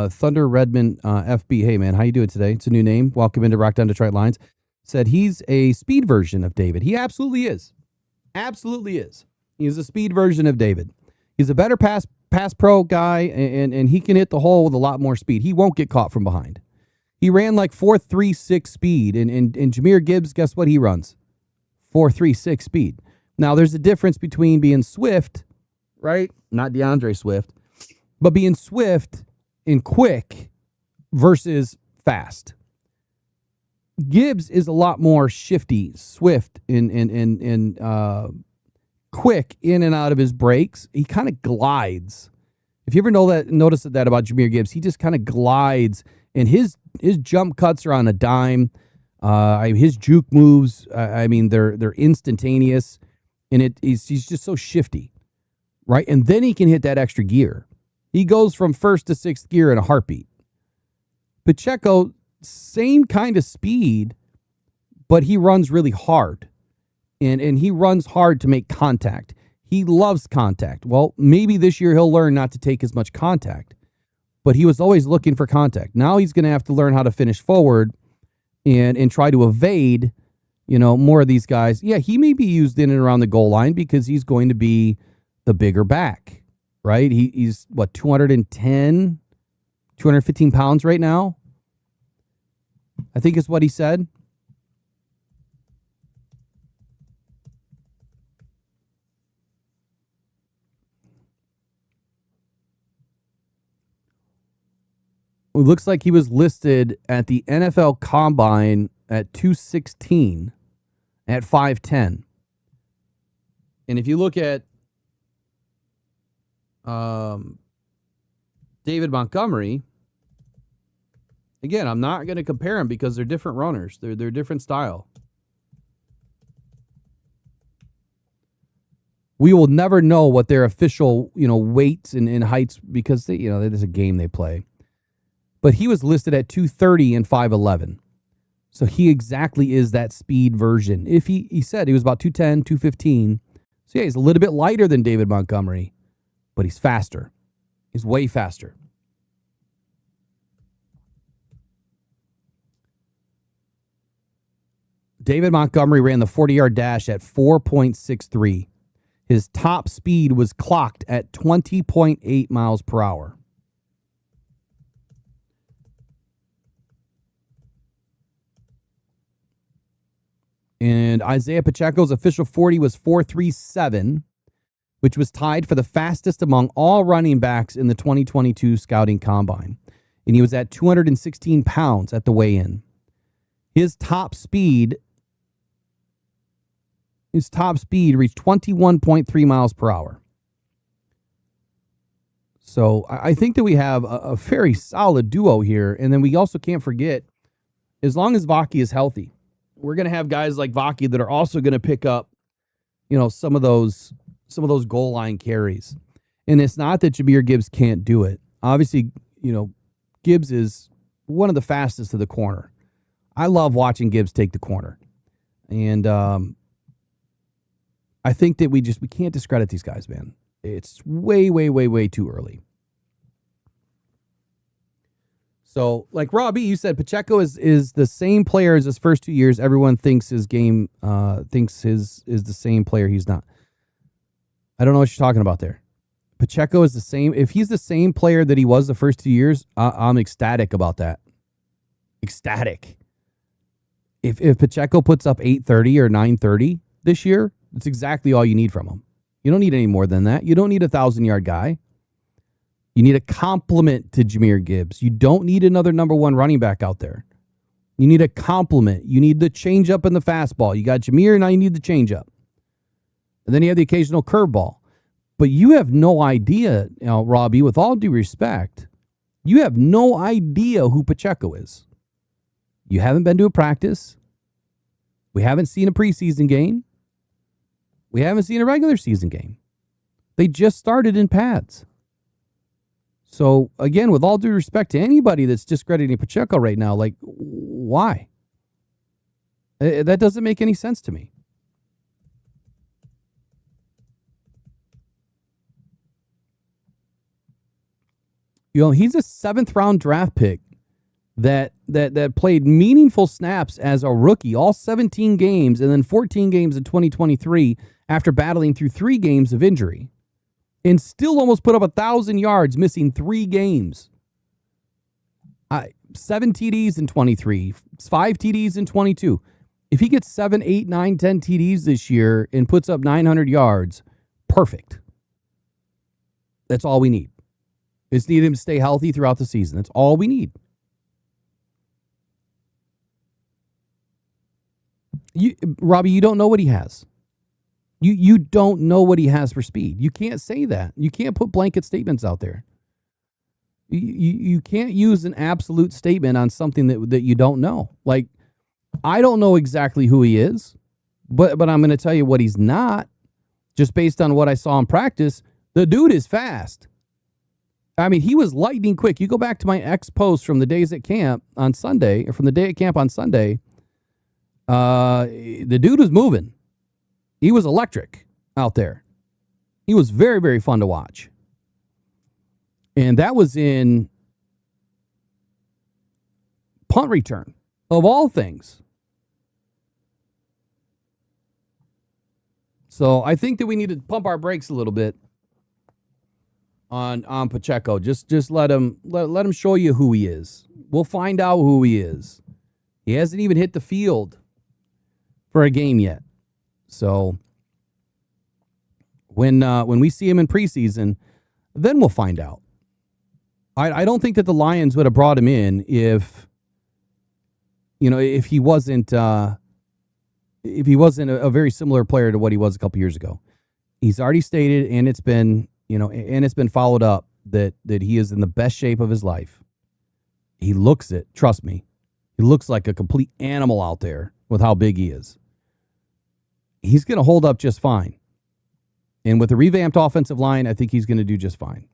Thunder Redmond FB, hey man, how you doing today? It's a new name. Welcome into Rock Down Detroit Lions. Said he's a speed version of David. He absolutely is. Absolutely is. He's a speed version of David. He's a better pass pro guy, and he can hit the hole with a lot more speed. He won't get caught from behind. He ran like 4.36 speed, and Jahmyr Gibbs, guess what he runs? 4.36 speed. Now, there's a difference between being swift, right? Not DeAndre Swift, but being swift and quick versus fast. Gibbs is a lot more shifty, swift, and quick in and out of his breaks. He kind of glides. If you ever notice that about Jahmyr Gibbs, he just kind of glides, and his jump cuts are on a dime. His juke moves, they're instantaneous, and he's just so shifty, right? And then he can hit that extra gear. He goes from first to sixth gear in a heartbeat. Pacheco, same kind of speed, but he runs really hard. And he runs hard to make contact. He loves contact. Well, maybe this year he'll learn not to take as much contact. But he was always looking for contact. Now he's going to have to learn how to finish forward and try to evade, more of these guys. Yeah, he may be used in and around the goal line because he's going to be the bigger back. Right? He's 210, 215 pounds right now? I think is what he said. It looks like he was listed at the NFL Combine at 216 at 5'10". And if you look at David Montgomery, again, I'm not going to compare them because they're different runners. They're different style. We will never know what their official, weights and heights because they, there's a game they play. But he was listed at 230 and 5'11". So he exactly is that speed version. If he said he was about 210, 215. So yeah, he's a little bit lighter than David Montgomery, but he's faster. He's way faster. David Montgomery ran the 40-yard dash at 4.63. His top speed was clocked at 20.8 miles per hour. And Isaiah Pacheco's official 40 was 4.37, which was tied for the fastest among all running backs in the 2022 Scouting Combine. And he was at 216 pounds at the weigh-in. His top speed reached 21.3 miles per hour. So I think that we have a very solid duo here. And then we also can't forget, as long as Vaki is healthy, we're going to have guys like Vaki that are also going to pick up, some of those goal line carries. And it's not that Jahmyr Gibbs can't do it. Obviously, Gibbs is one of the fastest to the corner. I love watching Gibbs take the corner. And I think that we can't discredit these guys, man. It's way, way, way, way too early. So, like Robbie, you said Pacheco is the same player as his first 2 years. Everyone thinks his game is the same player. He's not. I don't know what you're talking about there. Pacheco is the same. If he's the same player that he was the first 2 years, I'm ecstatic about that. Ecstatic. If Pacheco puts up 830 or 930 this year, that's exactly all you need from him. You don't need any more than that. You don't need a 1,000-yard guy. You need a complement to Jahmyr Gibbs. You don't need another number one running back out there. You need a complement. You need the changeup and the fastball. You got Jahmyr, now you need the changeup. And then you have the occasional curveball. But you have no idea, Robbie, with all due respect, you have no idea who Pacheco is. You haven't been to a practice. We haven't seen a preseason game. We haven't seen a regular season game. They just started in pads. So, again, with all due respect to anybody that's discrediting Pacheco right now, like, why? That doesn't make any sense to me. He's a 7th-round draft pick that played meaningful snaps as a rookie, all 17 games, and then 14 games in 2023 after battling through 3 games of injury, and still almost put up 1,000 yards, missing 3 games. 7 TDs in 23, 5 TDs in 22. If he gets 7, 8, 9, 10 TDs this year and puts up 900 yards, perfect. That's all we need. Just need him to stay healthy throughout the season. That's all we need. Robbie, you don't know what he has. You don't know what he has for speed. You can't say that. You can't put blanket statements out there. You can't use an absolute statement on something that you don't know. Like, I don't know exactly who he is, but I'm going to tell you what he's not. Just based on what I saw in practice, the dude is fast. I mean, he was lightning quick. You go back to my ex post from the days at camp on Sunday, or from the day at camp on Sunday, the dude was moving. He was electric out there. He was very, very fun to watch. And that was in punt return, of all things. So I think that we need to pump our brakes a little bit on Pacheco. Just let him show you who he is. We'll find out who he is. He hasn't even hit the field for a game yet. So when we see him in preseason, then we'll find out. I don't think that the Lions would have brought him in if he wasn't a very similar player to what he was a couple years ago. He's already stated, and it's been followed up that he is in the best shape of his life. He looks it. Trust me. He looks like a complete animal out there with how big he is. He's going to hold up just fine. And with a revamped offensive line, I think he's going to do just fine.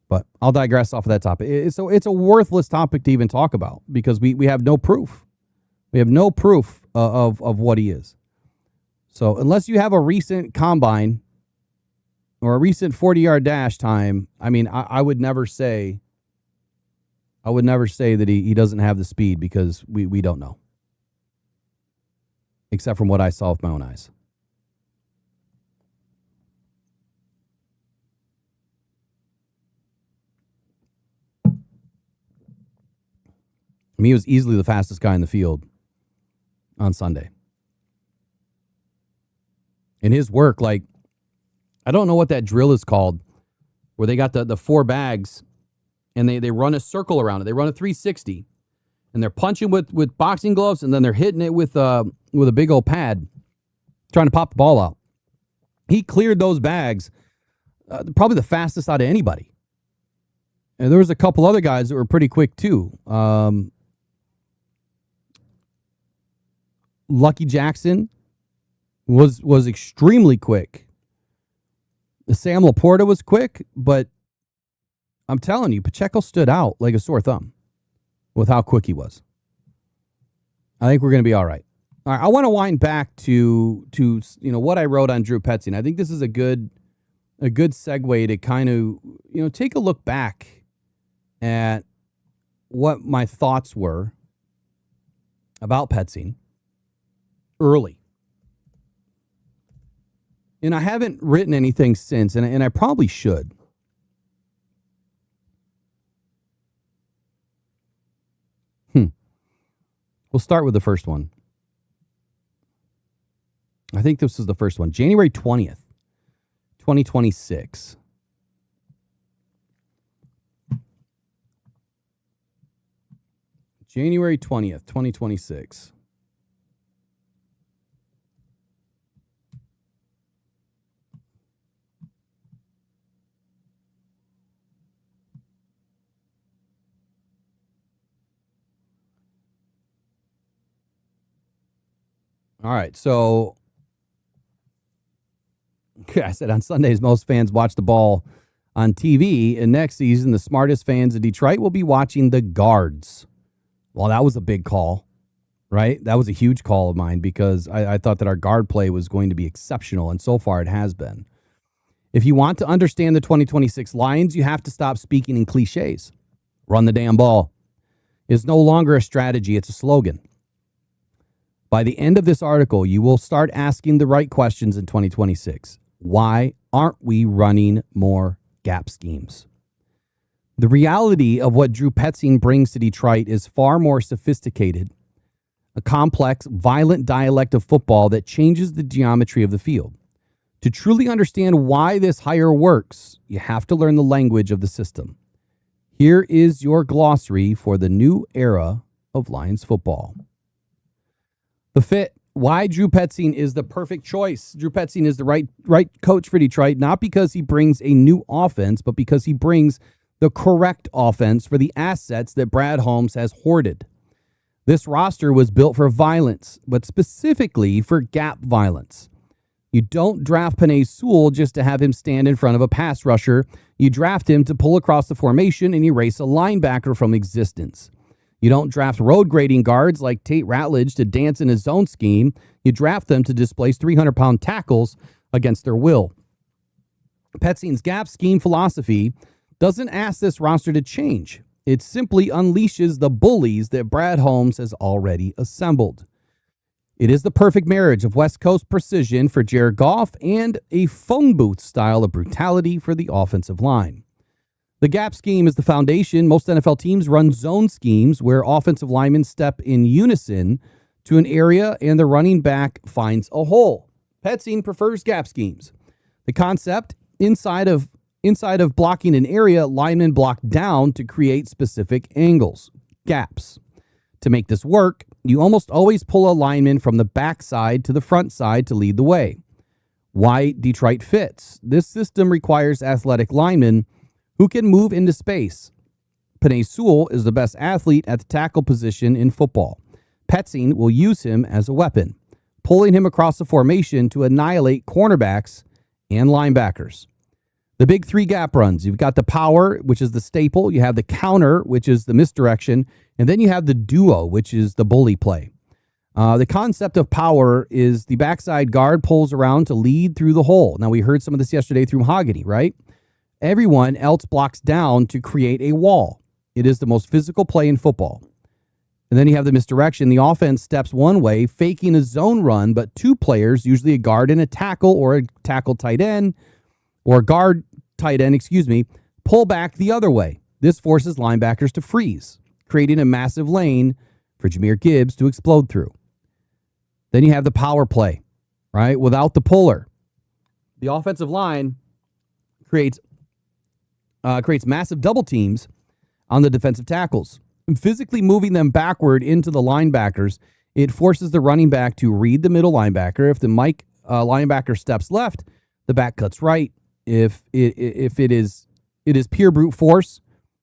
But I'll digress off of that topic. It's a worthless topic to even talk about because we have no proof. We have no proof of what he is. So unless you have a recent combine or a recent 40-yard dash time, I mean, I would never say that he doesn't have the speed because we don't know. Except from what I saw with my own eyes. I mean, he was easily the fastest guy in the field on Sunday. And his work, like, I don't know what that drill is called, where they got the 4 bags and they run a circle around it. They run a 360. And they're punching with boxing gloves, and then they're hitting it with a big old pad, trying to pop the ball out. He cleared those bags, probably the fastest out of anybody. And there was a couple other guys that were pretty quick too. Lucky Jackson was extremely quick. Sam Laporta was quick, but I'm telling you, Pacheco stood out like a sore thumb with how quick he was. I think we're going to be all right. All right, I want to wind back to what I wrote on Drew Petzing. I think this is a good segue to kind of take a look back at what my thoughts were about Petzing early. And I haven't written anything since, and I probably should. We'll start with the first one. I think this is the first one. January 20th, 2026. January 20th, 2026. All right, so I said on Sundays, most fans watch the ball on TV, and next season, the smartest fans in Detroit will be watching the guards. Well, that was a big call, right? That was a huge call of mine because I thought that our guard play was going to be exceptional, and so far it has been. If you want to understand the 2026 Lions, you have to stop speaking in cliches. Run the damn ball. It's no longer a strategy, it's a slogan. By the end of this article, you will start asking the right questions in 2026. Why aren't we running more gap schemes? The reality of what Drew Petzing brings to Detroit is far more sophisticated, a complex, violent dialect of football that changes the geometry of the field. To truly understand why this hire works, you have to learn the language of the system. Here is your glossary for the new era of Lions football. The fit, why Drew Petzing is the perfect choice. Drew Petzing is the right coach for Detroit, not because he brings a new offense, but because he brings the correct offense for the assets that Brad Holmes has hoarded. This roster was built for violence, but specifically for gap violence. You don't draft Penei Sewell just to have him stand in front of a pass rusher. You draft him to pull across the formation and erase a linebacker from existence. You don't draft road grading guards like Tate Ratledge to dance in a zone scheme. You draft them to displace 300-pound tackles against their will. Petzing's gap scheme philosophy doesn't ask this roster to change. It simply unleashes the bullies that Brad Holmes has already assembled. It is the perfect marriage of West Coast precision for Jared Goff and a phone booth style of brutality for the offensive line. The gap scheme is the foundation. Most NFL teams run zone schemes where offensive linemen step in unison to an area and the running back finds a hole. Petzing prefers gap schemes. The concept, inside of blocking an area, linemen block down to create specific angles, gaps. To make this work, you almost always pull a lineman from the backside to the front side to lead the way. Why Detroit fits. This system requires athletic linemen who can move into space. Penei Sewell is the best athlete at the tackle position in football. Petzing will use him as a weapon, pulling him across the formation to annihilate cornerbacks and linebackers. The big three gap runs. You've got the power, which is the staple. You have the counter, which is the misdirection. And then you have the duo, which is the bully play. The concept of power is the backside guard pulls around to lead through the hole. Now, we heard some of this yesterday through Mahogany, right? Everyone else blocks down to create a wall. It is the most physical play in football. And then you have the misdirection. The offense steps one way, faking a zone run, but two players, usually a guard and a tackle or a tackle tight end, or guard tight end, pull back the other way. This forces linebackers to freeze, creating a massive lane for Jahmyr Gibbs to explode through. Then you have the power play, right? Without the puller. The offensive line creates massive double teams on the defensive tackles. And physically moving them backward into the linebackers, it forces the running back to read the middle linebacker. If the linebacker steps left, the back cuts right. If it is pure brute force,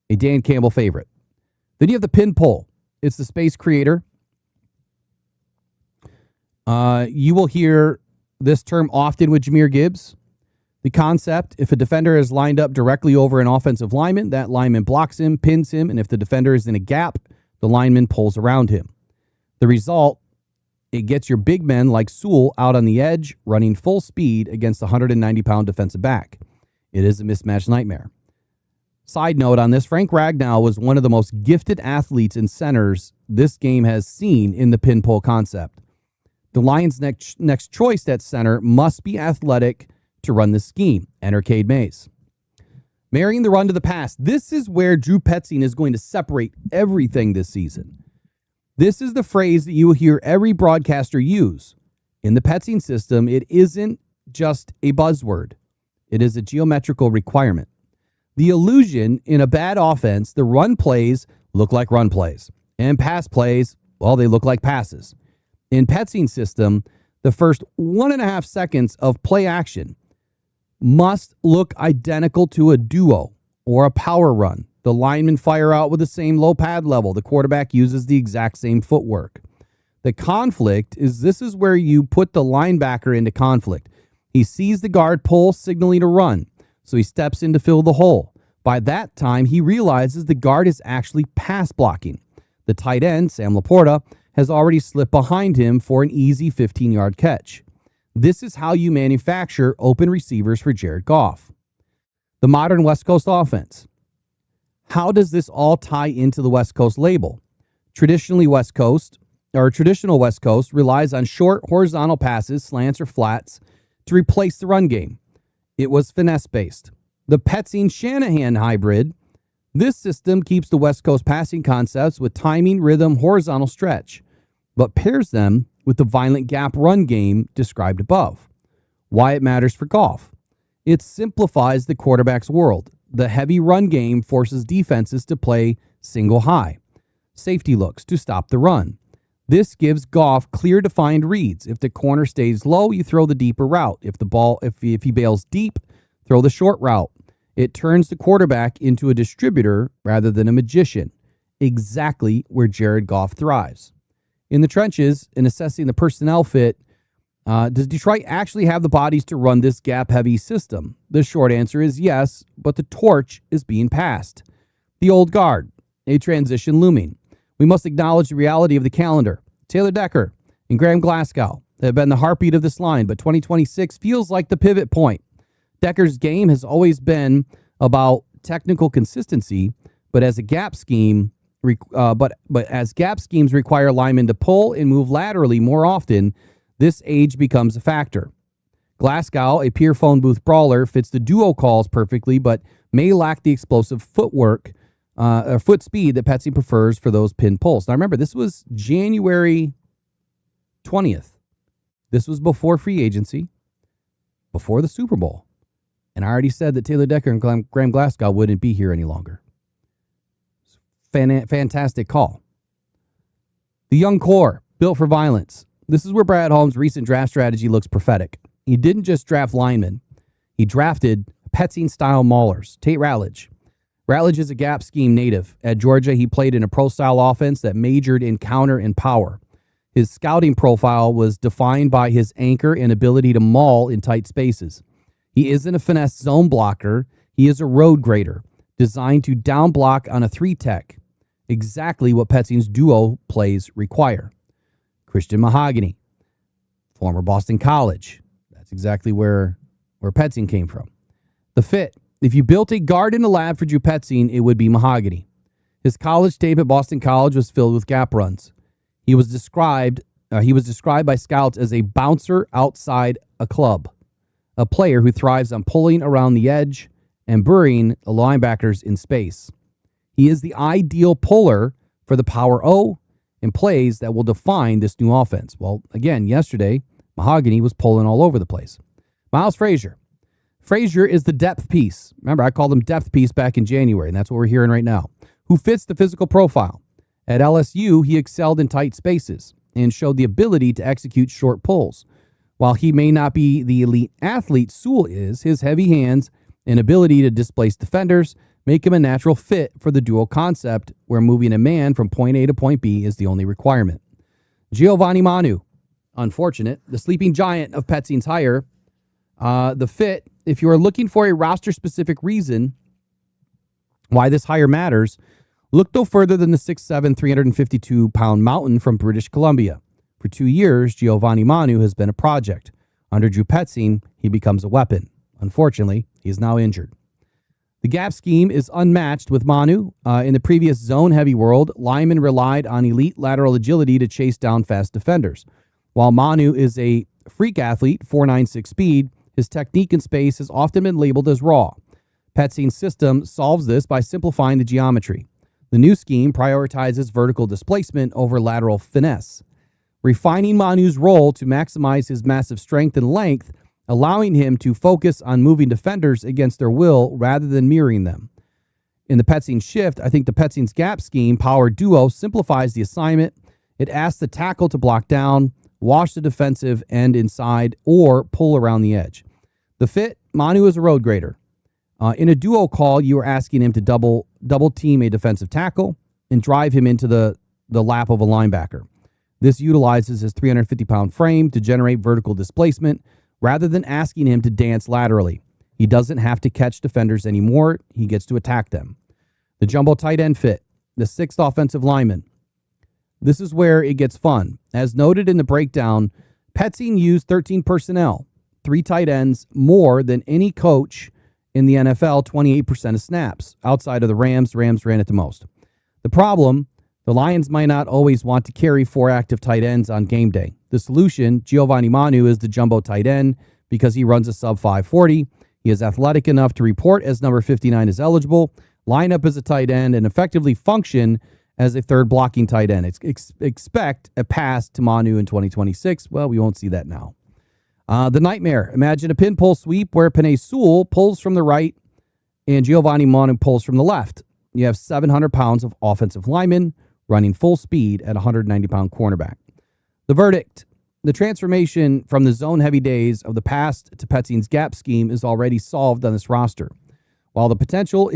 a Dan Campbell favorite. Then you have the pin pull. It's the space creator. You will hear this term often with Jahmyr Gibbs. The concept, if a defender is lined up directly over an offensive lineman, that lineman blocks him, pins him, and if the defender is in a gap, the lineman pulls around him. The result It gets your big men like Sewell out on the edge, running full speed against a 190-pound defensive back. It is a mismatch nightmare. Side note on this, Frank Ragnow was one of the most gifted athletes and centers this game has seen in the pin pull concept. The Lions' next choice at center must be athletic to run this scheme. Enter Cade Mays. Marrying the run to the pass. This is where Drew Petzing is going to separate everything this season. This is the phrase that you will hear every broadcaster use. In the Petzing system, it isn't just a buzzword. It is a geometrical requirement. The illusion in a bad offense, the run plays look like run plays. And pass plays, well, they look like passes. In Petzing system, the first 1.5 seconds of play action must look identical to a duo or a power run. The linemen fire out with the same low pad level. The quarterback uses the exact same footwork. The conflict is this is where you put the linebacker into conflict. He sees the guard pull, signaling a run, so he steps in to fill the hole. By that time, he realizes the guard is actually pass blocking. The tight end, Sam Laporta, has already slipped behind him for an easy 15-yard catch. This is how you manufacture open receivers for Jared Goff. The modern West Coast offense. How does this all tie into the West Coast label? Traditional West Coast relies on short horizontal passes, slants, or flats to replace the run game. It was finesse-based. The Petzing-Shanahan hybrid, this system keeps the West Coast passing concepts with timing, rhythm, horizontal stretch, but pairs them with the violent gap run game described above. Why it matters for Goff. It simplifies the quarterback's world. The heavy run game forces defenses to play single high. Safety looks to stop the run. This gives Goff clear defined reads. If the corner stays low, you throw the deeper route. If he bails deep, throw the short route. It turns the quarterback into a distributor rather than a magician. Exactly where Jared Goff thrives. In the trenches, in assessing the personnel fit, does Detroit actually have the bodies to run this gap-heavy system? The short answer is yes, but the torch is being passed. The old guard, a transition looming. We must acknowledge the reality of the calendar. Taylor Decker and Graham Glasgow have been the heartbeat of this line, but 2026 feels like the pivot point. Decker's game has always been about technical consistency, but as a gap scheme, as gap schemes require linemen to pull and move laterally more often, this age becomes a factor. Glasgow, a pure phone booth brawler, fits the duo calls perfectly, but may lack the explosive footwork or foot speed that Petzing prefers for those pin pulls. Now remember, this was January 20th. This was before free agency, before the Super Bowl. And I already said that Taylor Decker and Graham Glasgow wouldn't be here any longer. Fantastic call. The young core, built for violence. This is where Brad Holmes' recent draft strategy looks prophetic. He didn't just draft linemen. He drafted Petzing-style maulers. Tate Ratledge. Ratledge is a gap scheme native. At Georgia, he played in a pro-style offense that majored in counter and power. His scouting profile was defined by his anchor and ability to maul in tight spaces. He isn't a finesse zone blocker. He is a road grader, designed to down block on a 3-tech. Exactly what Petzing's duo plays require. Christian Mahogany, former Boston College. That's exactly where Petzing came from. The fit. If you built a guard in the lab for Drew Petzing, it would be Mahogany. His college tape at Boston College was filled with gap runs. He was described by scouts as a bouncer outside a club, a player who thrives on pulling around the edge and burying the linebackers in space. He is the ideal puller for the power O and plays that will define this new offense. Well, again, yesterday, Mahogany was pulling all over the place. Miles Frazier. Frazier is the depth piece. Remember, I called him depth piece back in January, and that's what we're hearing right now. Who fits the physical profile. At LSU, he excelled in tight spaces and showed the ability to execute short pulls. While he may not be the elite athlete Sewell is, his heavy hands and ability to displace defenders make him a natural fit for the duo concept where moving a man from point A to point B is the only requirement. Giovanni Manu, unfortunate, the sleeping giant of Petzing's hire. The fit, if you are looking for a roster-specific reason why this hire matters, look no further than the 6'7", 352-pound mountain from British Columbia. For 2 years, Giovanni Manu has been a project. Under Drew Petzing, he becomes a weapon. Unfortunately, he is now injured. The gap scheme is unmatched with Manu. In the previous zone-heavy world, Lyman relied on elite lateral agility to chase down fast defenders. While Manu is a freak athlete, 4.96 speed, his technique in space has often been labeled as raw. Petzing's system solves this by simplifying the geometry. The new scheme prioritizes vertical displacement over lateral finesse, refining Manu's role to maximize his massive strength and length, allowing him to focus on moving defenders against their will rather than mirroring them. In the Petzing shift, I think the Petzing's gap scheme power duo simplifies the assignment. It asks the tackle to block down, wash the defensive end inside, or pull around the edge. The fit, Manu is a road grader. In a duo call, you are asking him to double team a defensive tackle and drive him into the lap of a linebacker. This utilizes his 350-pound frame to generate vertical displacement rather than asking him to dance laterally. He doesn't have to catch defenders anymore. He gets to attack them. The jumbo tight end fit, the sixth offensive lineman. This is where it gets fun. As noted in the breakdown, Petzing used 13 personnel, 3 tight ends, more than any coach in the NFL, 28% of snaps. Outside of the Rams ran it the most. The problem, the Lions might not always want to carry 4 active tight ends on game day. The solution, Giovanni Manu is the jumbo tight end because he runs a sub 540. He is athletic enough to report as number 59 is eligible, line up as a tight end, and effectively function as a third blocking tight end. Expect a pass to Manu in 2026. Well, we won't see that now. The nightmare. Imagine a pin pull sweep where Penei Sewell pulls from the right and Giovanni Manu pulls from the left. You have 700 pounds of offensive linemen running full speed at 190-pound cornerback. The verdict. The transformation from the zone-heavy days of the past to Petzing's gap scheme is already solved on this roster. While the potential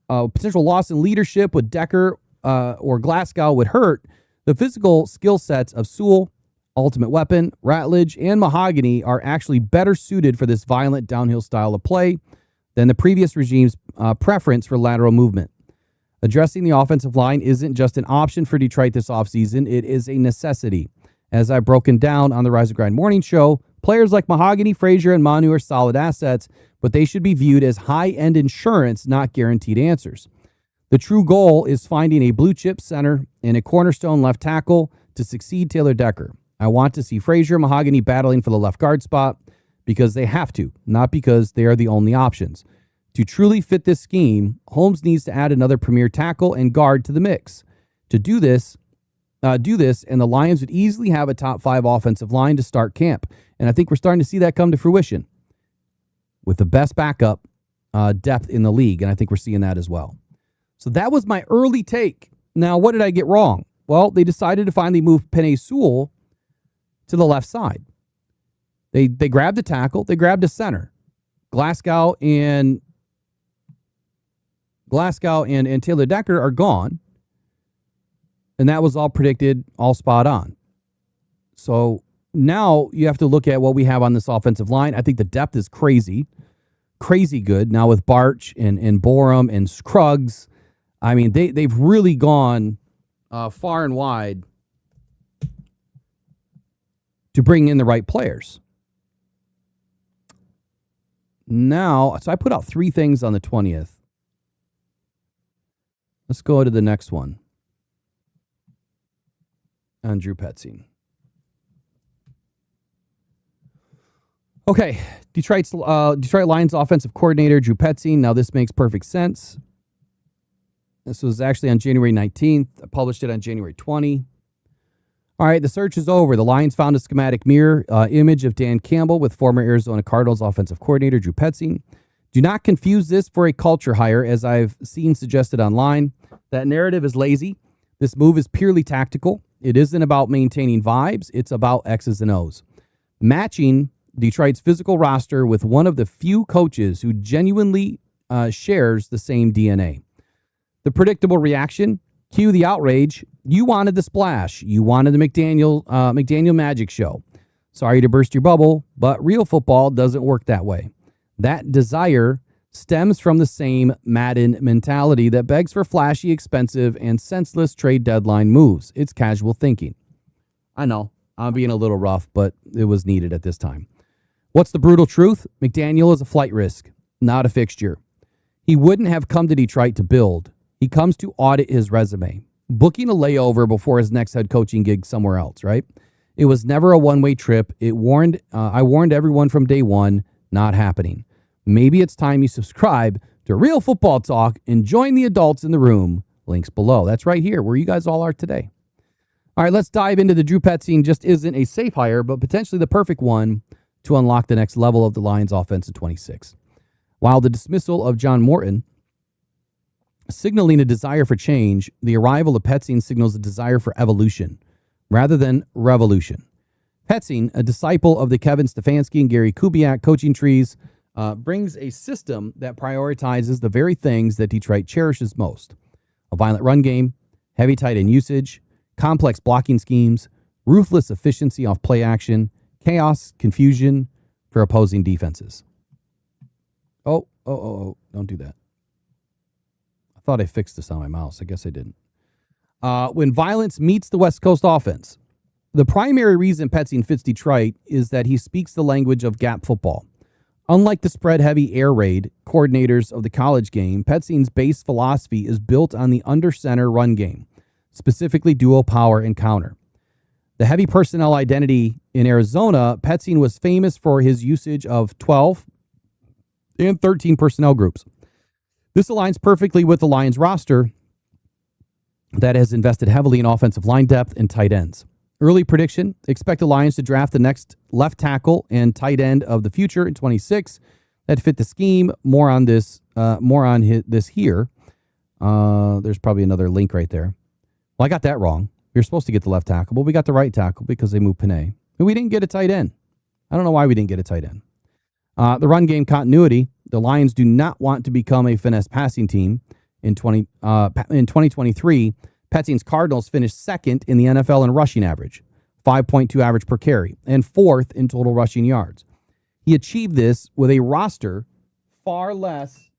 loss in leadership with Decker or Glasgow would hurt, the physical skill sets of Sewell, Ultimate Weapon, Ratledge, and Mahogany are actually better suited for this violent downhill style of play than the previous regime's preference for lateral movement. Addressing the offensive line isn't just an option for Detroit this offseason, it is a necessity. As I've broken down on the Rise and Grind Morning Show, players like Mahogany, Frazier, and Manu are solid assets, but they should be viewed as high-end insurance, not guaranteed answers. The true goal is finding a blue-chip center and a cornerstone left tackle to succeed Taylor Decker. I want to see Frazier and Mahogany battling for the left guard spot because they have to, not because they are the only options. To truly fit this scheme, Holmes needs to add another premier tackle and guard to the mix. To do this, and the Lions would easily have a top 5 offensive line to start camp. And I think we're starting to see that come to fruition with the best backup depth in the league. And I think we're seeing that as well. So that was my early take. Now, what did I get wrong? Well, they decided to finally move Penei Sewell to the left side. They grabbed a tackle. They grabbed a center. Glasgow and Taylor Decker are gone. And that was all predicted, all spot on. So now you have to look at what we have on this offensive line. I think the depth is crazy good. Now with Barch and Borum and Scruggs, I mean, they've really gone far and wide to bring in the right players. Now, so I put out 3 things on the 20th. Let's go to the next one. On Drew Petzing. Okay, Detroit Lions offensive coordinator Drew Petzing. Now this makes perfect sense. This was actually on January 19th. I published it on January 20. All right, the search is over. The Lions found a schematic mirror image of Dan Campbell with former Arizona Cardinals offensive coordinator Drew Petzing. Do not confuse this for a culture hire, as I've seen suggested online. That narrative is lazy. This move is purely tactical. It isn't about maintaining vibes. It's about X's and O's. Matching Detroit's physical roster with one of the few coaches who genuinely shares the same DNA. The predictable reaction, cue the outrage. You wanted the splash. You wanted the McDaniel magic show. Sorry to burst your bubble, but real football doesn't work that way. That desire stems from the same Madden mentality that begs for flashy, expensive, and senseless trade deadline moves. It's casual thinking. I know. I'm being a little rough, but it was needed at this time. What's the brutal truth? McDaniel is a flight risk, not a fixture. He wouldn't have come to Detroit to build. He comes to audit his resume, booking a layover before his next head coaching gig somewhere else, right? It was never a one-way trip. I warned everyone from day one, not happening. Maybe it's time you subscribe to Real Football Talk and join the adults in the room. Links below. That's right here where you guys all are today. All right, let's dive into the Drew Petzing. Just isn't a safe hire, but potentially the perfect one to unlock the next level of the Lions offense in 26. While the dismissal of John Morton signaling a desire for change, the arrival of Petzing signals a desire for evolution rather than revolution. Petzing, a disciple of the Kevin Stefanski and Gary Kubiak coaching trees, brings a system that prioritizes the very things that Detroit cherishes most. A violent run game, heavy tight end usage, complex blocking schemes, ruthless efficiency off play action, chaos, confusion for opposing defenses. Oh, don't do that. I thought I fixed this on my mouse. I guess I didn't. When violence meets the West Coast offense, the primary reason Petzing fits Detroit is that he speaks the language of gap football. Unlike the spread-heavy air raid coordinators of the college game, Petzing's base philosophy is built on the under-center run game, specifically dual power and counter. The heavy personnel identity in Arizona, Petzing was famous for his usage of 12 and 13 personnel groups. This aligns perfectly with the Lions roster that has invested heavily in offensive line depth and tight ends. Early prediction, expect the Lions to draft the next left tackle and tight end of the future in 26 that fit the scheme. More on this here. There's probably another link right there. Well, I got that wrong. You're supposed to get the left tackle, but we got the right tackle because they moved Panay. And we didn't get a tight end. I don't know why we didn't get a tight end. The run game continuity. The Lions do not want to become a finesse passing team. In 2023, Petzing's Cardinals finished second in the NFL in rushing average, 5.2 average per carry, and fourth in total rushing yards. He achieved this with a roster far less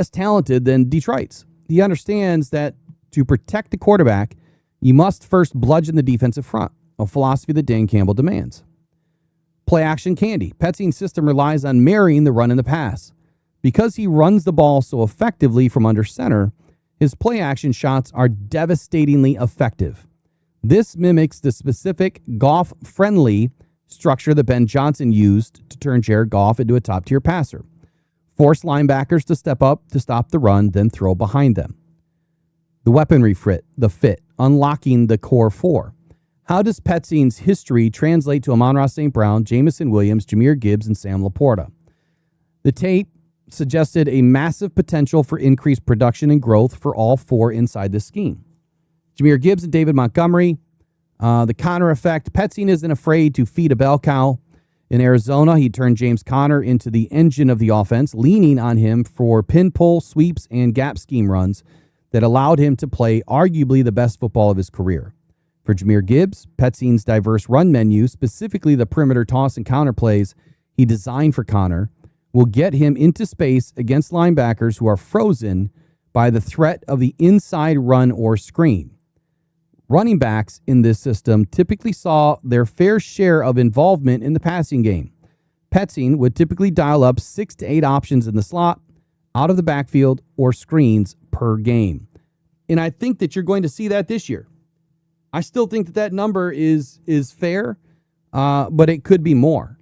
talented than Detroit's. He understands that to protect the quarterback, you must first bludgeon the defensive front, a philosophy that Dan Campbell demands. Play action candy. Petzing's system relies on marrying the run and the pass. Because he runs the ball so effectively from under center, his play action shots are devastatingly effective. This mimics the specific Goff-friendly structure that Ben Johnson used to turn Jared Goff into a top-tier passer. Force linebackers to step up to stop the run, then throw behind them. The weaponry fit, unlocking the core four. How does Petzing's history translate to Amon-Ra St. Brown, Jamison Williams, Jahmyr Gibbs, and Sam Laporta? The tape suggested a massive potential for increased production and growth for all four inside this scheme. Jahmyr Gibbs and David Montgomery, the Connor effect. Petzing isn't afraid to feed a bell cow. In Arizona, he turned James Conner into the engine of the offense, leaning on him for pin pull, sweeps, and gap scheme runs that allowed him to play arguably the best football of his career. For Jahmyr Gibbs, Petzing's diverse run menu, specifically the perimeter toss and counter plays he designed for Conner, will get him into space against linebackers who are frozen by the threat of the inside run or screen. Running backs in this system typically saw their fair share of involvement in the passing game. Petzing would typically dial up 6 to 8 options in the slot, out of the backfield, or screens per game. And I think that you're going to see that this year. I still think that number is fair, but it could be more.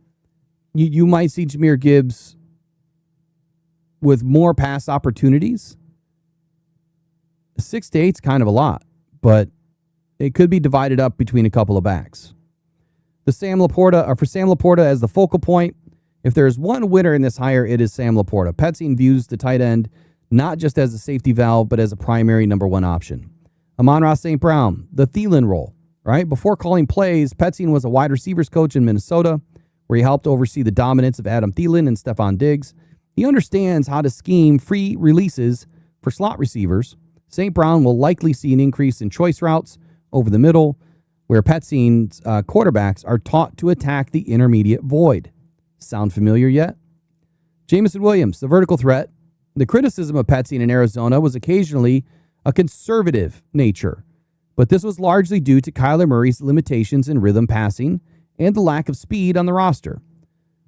You might see Jahmyr Gibbs with more pass opportunities. 6 to 8 is kind of a lot, but it could be divided up between a couple of backs. For Sam Laporta as the focal point, if there's one winner in this hire, it is Sam Laporta. Petzing views the tight end not just as a safety valve, but as a primary number one option. Amon-Ra St. Brown, the Thielen role, right? Before calling plays, Petzing was a wide receivers coach in Minnesota, where he helped oversee the dominance of Adam Thielen and Stephon Diggs. He understands how to scheme free releases for slot receivers. St. Brown will likely see an increase in choice routes over the middle, where Petzing's quarterbacks are taught to attack the intermediate void. Sound familiar yet? Jamison Williams, the vertical threat. The criticism of Petzing in Arizona was occasionally a conservative nature, But this was largely due to Kyler Murray's limitations in rhythm passing and the lack of speed on the roster.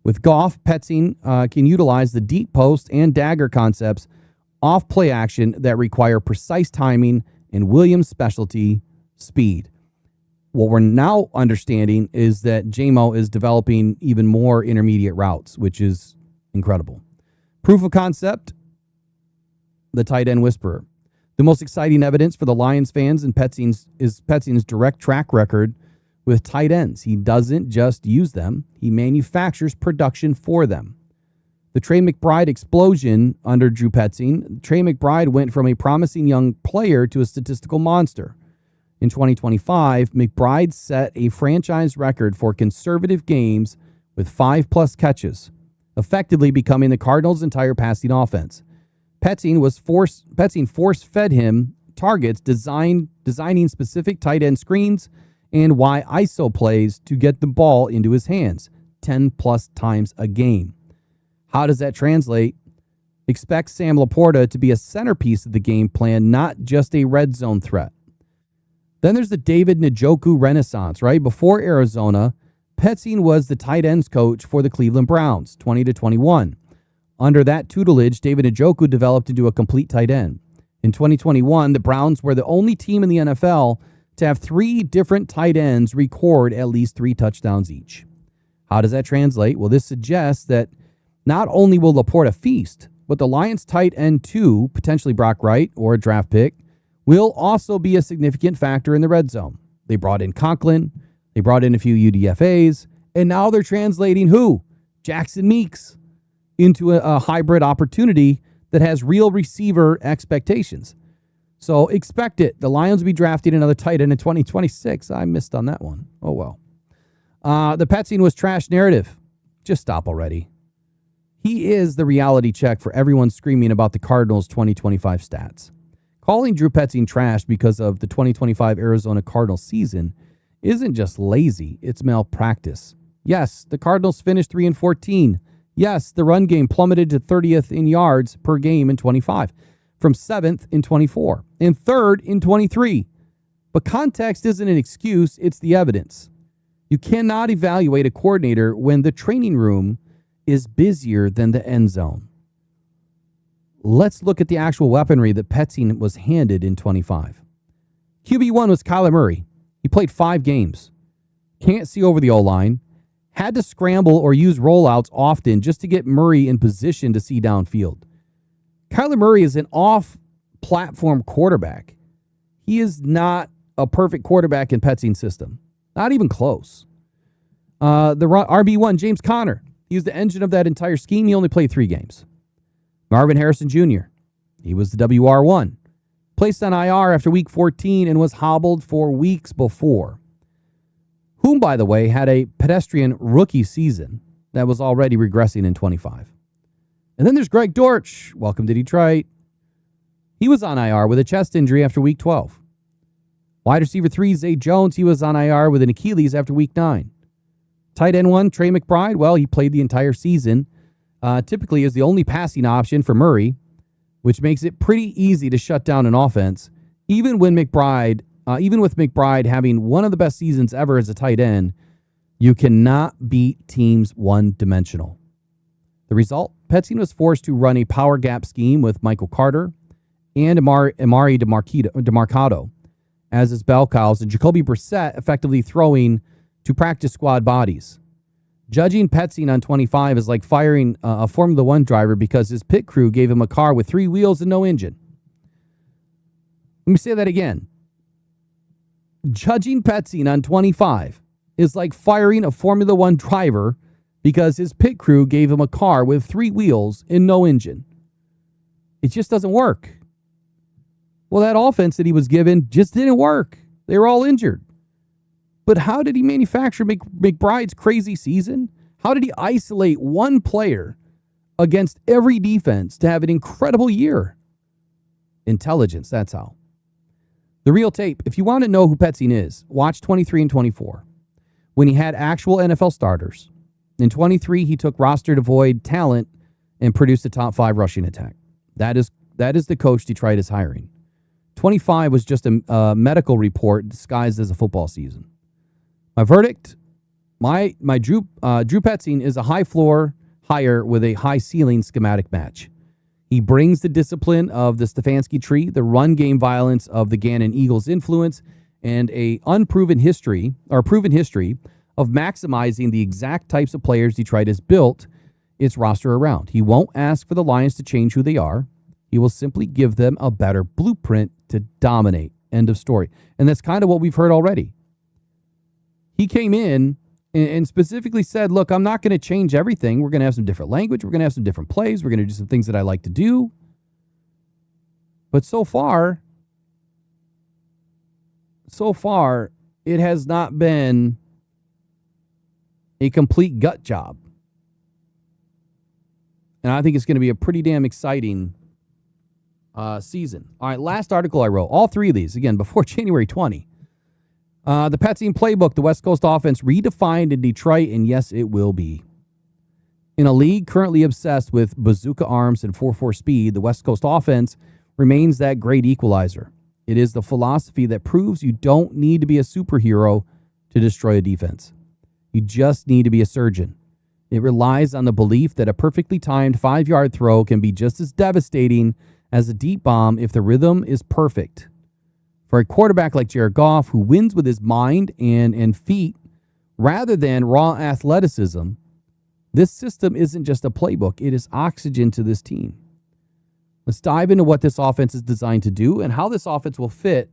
With Goff, Petzing can utilize the deep post and dagger concepts off play action that require precise timing and Williams' specialty, speed. What we're now understanding is that JMO is developing even more intermediate routes, which is incredible. Proof of concept, the tight end whisperer. The most exciting evidence for the Lions fans and Petzing's direct track record with tight ends. He doesn't just use them, he manufactures production for them. The Trey McBride explosion under Drew Petzing. Trey McBride went from a promising young player to a statistical monster. In 2025, McBride set a franchise record for conservative games with 5+ catches, effectively becoming the Cardinals' entire passing offense. Petzing force-fed him targets, designing specific tight end screens and Y ISO plays to get the ball into his hands 10+ times a game. How does that translate? Expect Sam Laporta to be a centerpiece of the game plan, not just a red zone threat. Then there's the David Njoku renaissance, right? Before Arizona, Petzing was the tight ends coach for the Cleveland Browns, 20-21. Under that tutelage, David Njoku developed into a complete tight end. In 2021, the Browns were the only team in the NFL to have 3 different tight ends record at least 3 touchdowns each. How does that translate? Well, this suggests that not only will Laporta feast, but the Lions tight end 2, potentially Brock Wright or a draft pick, will also be a significant factor in the red zone. They brought in Conklin, they brought in a few UDFAs, and now they're translating who? Jackson Meeks into a hybrid opportunity that has real receiver expectations. So expect it. The Lions will be drafting another tight end in 2026. I missed on that one. Oh, well. The Petzing was trash narrative. Just stop already. He is the reality check for everyone screaming about the Cardinals' 2025 stats. Calling Drew Petzing trash because of the 2025 Arizona Cardinals season isn't just lazy, it's malpractice. Yes, the Cardinals finished 3-14. Yes, the run game plummeted to 30th in yards per game in 25, from 7th in 24, and 3rd in 23. But context isn't an excuse, it's the evidence. You cannot evaluate a coordinator when the training room is busier than the end zone. Let's look at the actual weaponry that Petzing was handed in 25. QB1 was Kyler Murray. He played 5 games. Can't see over the O-line. Had to scramble or use rollouts often just to get Murray in position to see downfield. Kyler Murray is an off-platform quarterback. He is not a perfect quarterback in Petzing's system. Not even close. The RB1, James Conner. He was the engine of that entire scheme. He only played 3 games. Marvin Harrison Jr. He was the WR1. Placed on IR after week 14 and was hobbled for weeks before. Whom, by the way, had a pedestrian rookie season that was already regressing in 25. And then there's Greg Dortch. Welcome to Detroit. He was on IR with a chest injury after week 12. Wide receiver 3, Zay Jones. He was on IR with an Achilles after week 9. Tight end 1, Trey McBride. Well, he played the entire season. Typically is the only passing option for Murray, which makes it pretty easy to shut down an offense, even with McBride having one of the best seasons ever as a tight end. You cannot beat teams one-dimensional. The result, Petzing was forced to run a power gap scheme with Michael Carter and Amari DeMarcado as his bell cows, and Jacoby Brissett effectively throwing to practice squad bodies. Judging Petzing on 25 is like firing a Formula One driver because his pit crew gave him a car with 3 wheels and no engine. Let me say that again. Judging Petzing on 25 is like firing a Formula One driver because his pit crew gave him a car with 3 wheels and no engine. It just doesn't work. Well, that offense that he was given just didn't work. They were all injured. But how did he manufacture McBride's crazy season? How did he isolate one player against every defense to have an incredible year? Intelligence, that's how. The real tape, if you want to know who Petzing is, watch 23 and 24. When he had actual NFL starters. In 23, he took roster-devoid talent and produced a top 5 rushing attack. That is the coach Detroit is hiring. 25 was just a medical report disguised as a football season. My verdict, my Drew Petzing is a high floor hire with a high ceiling schematic match. He brings the discipline of the Stefanski tree, the run game violence of the Gannon Eagles influence, and a proven history of maximizing the exact types of players Detroit has built its roster around. He won't ask for the Lions to change who they are. He will simply give them a better blueprint to dominate. End of story. And that's kind of what we've heard already. He came in and specifically said, look, I'm not going to change everything. We're going to have some different language. We're going to have some different plays. We're going to do some things that I like to do. But so far, it has not been a complete gut job. And I think it's going to be a pretty damn exciting season. All right, last article I wrote. All three of these, again, before January 20. The Petzing playbook, the West Coast offense redefined in Detroit, and yes, it will be. In a league currently obsessed with bazooka arms and 4-4 speed, the West Coast offense remains that great equalizer. It is the philosophy that proves you don't need to be a superhero to destroy a defense. You just need to be a surgeon. It relies on the belief that a perfectly timed 5-yard throw can be just as devastating as a deep bomb if the rhythm is perfect. For a quarterback like Jared Goff, who wins with his mind and feet rather than raw athleticism, this system isn't just a playbook. It is oxygen to this team. Let's dive into what this offense is designed to do and how this offense will fit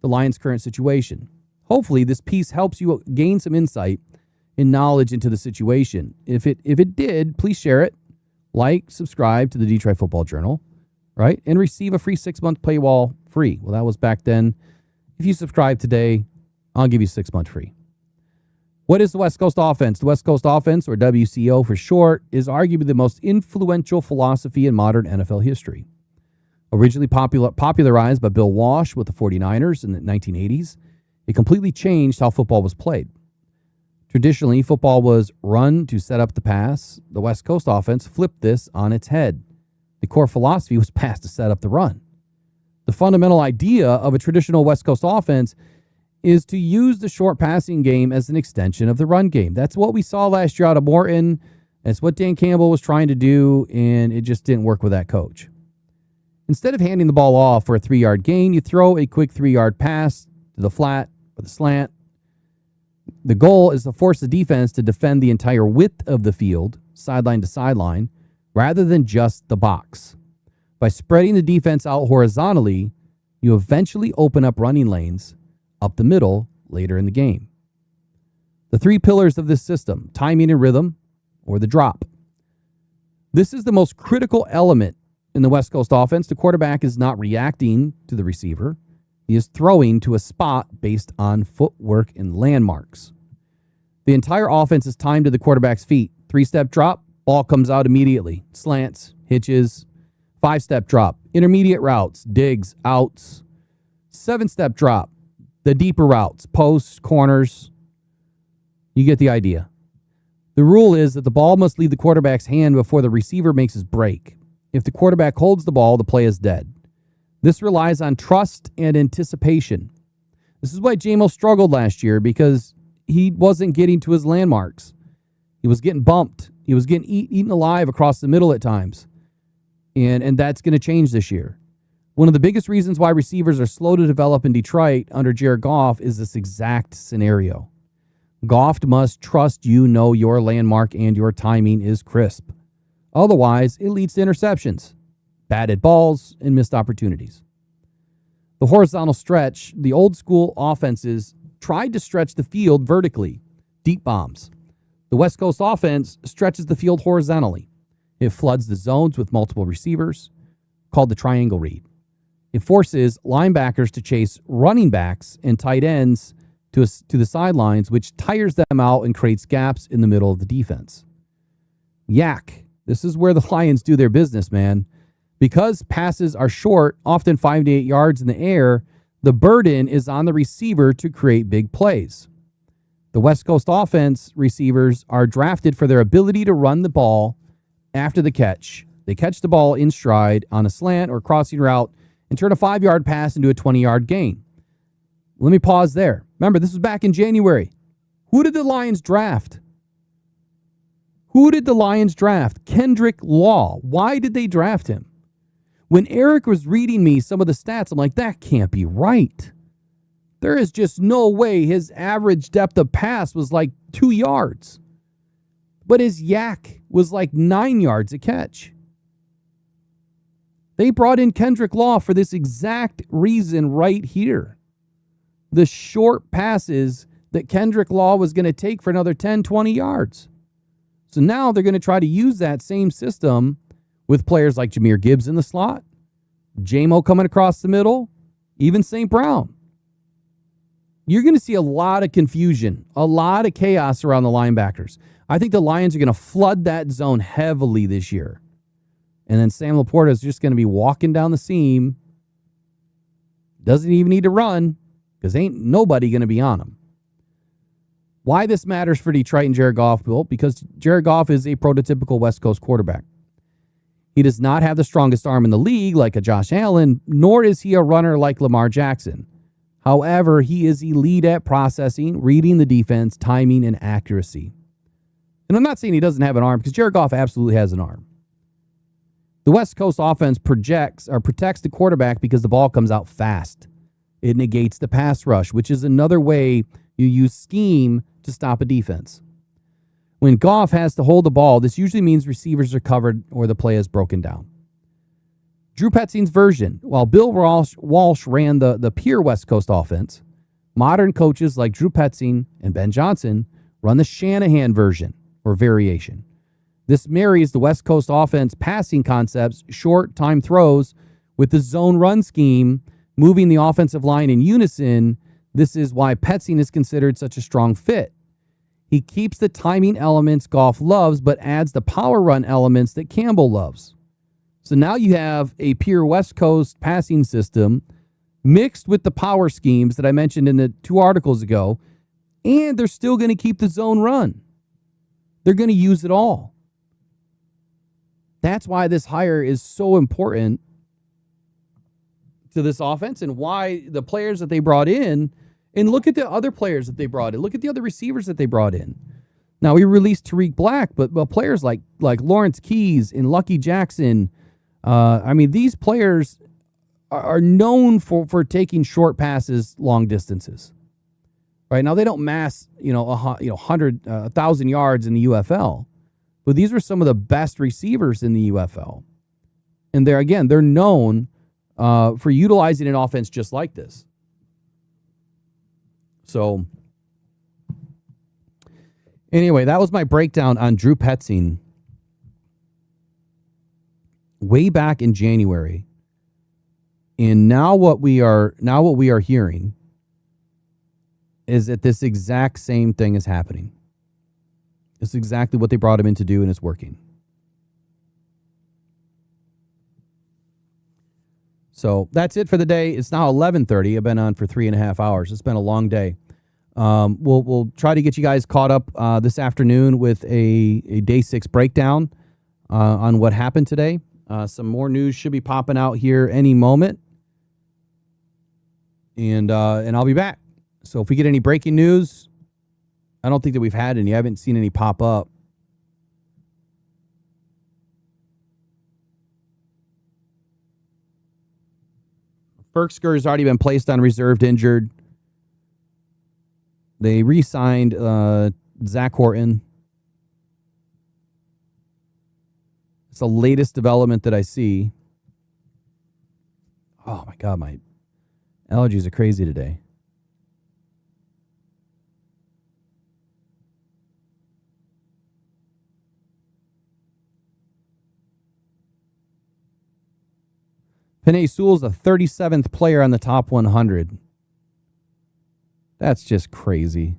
the Lions' current situation. Hopefully, this piece helps you gain some insight and knowledge into the situation. If it did, please share it, like, subscribe to the Detroit Football Journal, right? And receive a free 6-month paywall free. Well, that was back then. If you subscribe today, I'll give you 6 months free. What is the West Coast offense? The West Coast offense, or WCO for short, is arguably the most influential philosophy in modern NFL history. Originally popularized by Bill Walsh with the 49ers in the 1980s, it completely changed how football was played. Traditionally, football was run to set up the pass. The West Coast offense flipped this on its head. The core philosophy was pass to set up the run. The fundamental idea of a traditional West Coast offense is to use the short passing game as an extension of the run game. That's what we saw last year out of Morton. That's what Dan Campbell was trying to do, and it just didn't work with that coach. Instead of handing the ball off for a 3-yard gain, you throw a quick 3-yard pass to the flat or the slant. The goal is to force the defense to defend the entire width of the field, sideline to sideline, rather than just the box. By spreading the defense out horizontally, you eventually open up running lanes up the middle later in the game. The three pillars of this system, timing and rhythm, or the drop. This is the most critical element in the West Coast offense. The quarterback is not reacting to the receiver. He is throwing to a spot based on footwork and landmarks. The entire offense is timed to the quarterback's feet. 3-step drop, ball comes out immediately. Slants, hitches, 5-step drop, intermediate routes, digs, outs. 7-step drop, the deeper routes, posts, corners. You get the idea. The rule is that the ball must leave the quarterback's hand before the receiver makes his break. If the quarterback holds the ball, the play is dead. This relies on trust and anticipation. This is why J-Mo struggled last year, because he wasn't getting to his landmarks. He was getting bumped. He was getting eaten alive across the middle at times. And that's going to change this year. One of the biggest reasons why receivers are slow to develop in Detroit under Jared Goff is this exact scenario. Goff must trust you know your landmark and your timing is crisp. Otherwise, it leads to interceptions, batted balls, and missed opportunities. The horizontal stretch, the old school offenses tried to stretch the field vertically, deep bombs. The West Coast offense stretches the field horizontally. It floods the zones with multiple receivers, called the triangle read. It forces linebackers to chase running backs and tight ends to the sidelines, which tires them out and creates gaps in the middle of the defense. Yak. This is where the Lions do their business, man. Because passes are short, often 5 to 8 yards in the air, the burden is on the receiver to create big plays. The West Coast offense receivers are drafted for their ability to run the ball after the catch. They catch the ball in stride on a slant or crossing route and turn a 5-yard pass into a 20-yard gain. Let me pause there. Remember, this was back in January. Who did the Lions draft? Kendrick Law. Why did they draft him? When Eric was reading me some of the stats, I'm like, that can't be right. There is just no way his average depth of pass was like 2 yards. But his yak was like 9 yards a catch. They brought in Kendrick Law for this exact reason right here. The short passes that Kendrick Law was going to take for another 10, 20 yards. So now they're going to try to use that same system with players like Jahmyr Gibbs in the slot, J-Mo coming across the middle, even St. Brown. You're going to see a lot of confusion, a lot of chaos around the linebackers. I think the Lions are going to flood that zone heavily this year. And then Sam Laporta is just going to be walking down the seam. Doesn't even need to run because ain't nobody going to be on him. Why this matters for Detroit and Jared Goff, Bill? Because Jared Goff is a prototypical West Coast quarterback. He does not have the strongest arm in the league like a Josh Allen, nor is he a runner like Lamar Jackson. However, he is elite at processing, reading the defense, timing, and accuracy. And I'm not saying he doesn't have an arm because Jared Goff absolutely has an arm. The West Coast offense protects the quarterback because the ball comes out fast. It negates the pass rush, which is another way you use scheme to stop a defense. When Goff has to hold the ball, this usually means receivers are covered or the play is broken down. Drew Petzing's version, while Bill Walsh ran the pure West Coast offense, modern coaches like Drew Petzing and Ben Johnson run the Shanahan version or variation. This marries the West Coast offense passing concepts, short time throws, with the zone run scheme, moving the offensive line in unison. This is why Petzing is considered such a strong fit. He keeps the timing elements Goff loves, but adds the power run elements that Campbell loves. So now you have a pure West Coast passing system mixed with the power schemes that I mentioned in the 2 articles ago, and they're still going to keep the zone run. They're going to use it all. That's why this hire is so important to this offense and why the players that they brought in, and look at the other players that they brought in. Look at the other receivers that they brought in. Now, we released Tariq Black, but players like Lawrence Keys and Lucky Jackson, these players are known for taking short passes long distances. Right now, they don't mass 1,000 yards in the UFL, but these are some of the best receivers in the UFL, and they're known for utilizing an offense just like this. So, anyway, that was my breakdown on Drew Petzing way back in January. And now what we are hearing is that this exact same thing is happening. It's exactly what they brought him in to do, and it's working. So that's it for the day. It's now 11:30. I've been on for 3.5 hours. It's been a long day. We'll try to get you guys caught up this afternoon with a day 6 breakdown on what happened today. Some more news should be popping out here any moment, and I'll be back. So if we get any breaking news, I don't think that we've had any. I haven't seen any pop up. Berksker has already been placed on reserved injured. They re-signed Zach Horton. It's the latest development that I see. Oh, my God, my allergies are crazy today. Penei Sewell's the 37th player on the top 100. That's just crazy.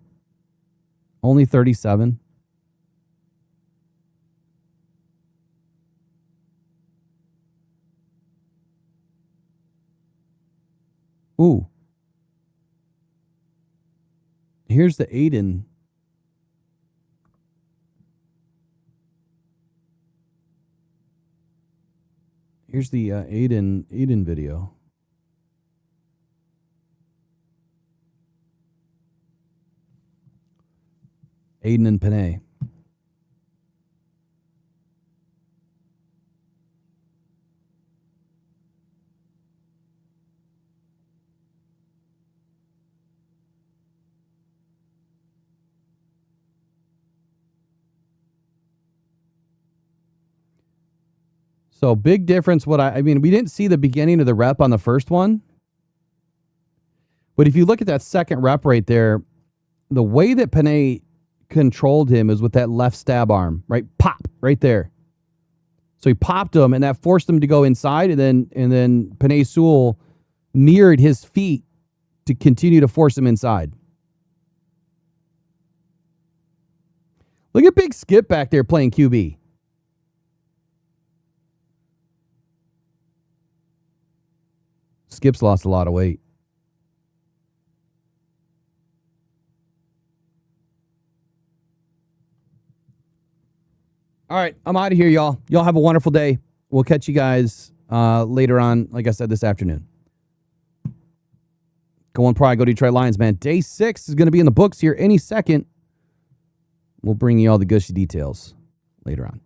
Only 37. Ooh. Here's the Aiden. Here's the Aiden video. Aiden and Panay. So big difference. I mean, we didn't see the beginning of the rep on the first one. But if you look at that second rep right there, the way that Panay controlled him is with that left stab arm, right? Pop, right there. So he popped him, and that forced him to go inside, and then Panay Sewell mirrored his feet to continue to force him inside. Look at Big Skip back there playing QB. Skip's lost a lot of weight. All right, I'm out of here, y'all. Y'all have a wonderful day. We'll catch you guys later on, like I said, this afternoon. Go on Pride, go Detroit Lions, man. Day 6 is going to be in the books here any second. We'll bring you all the gushy details later on.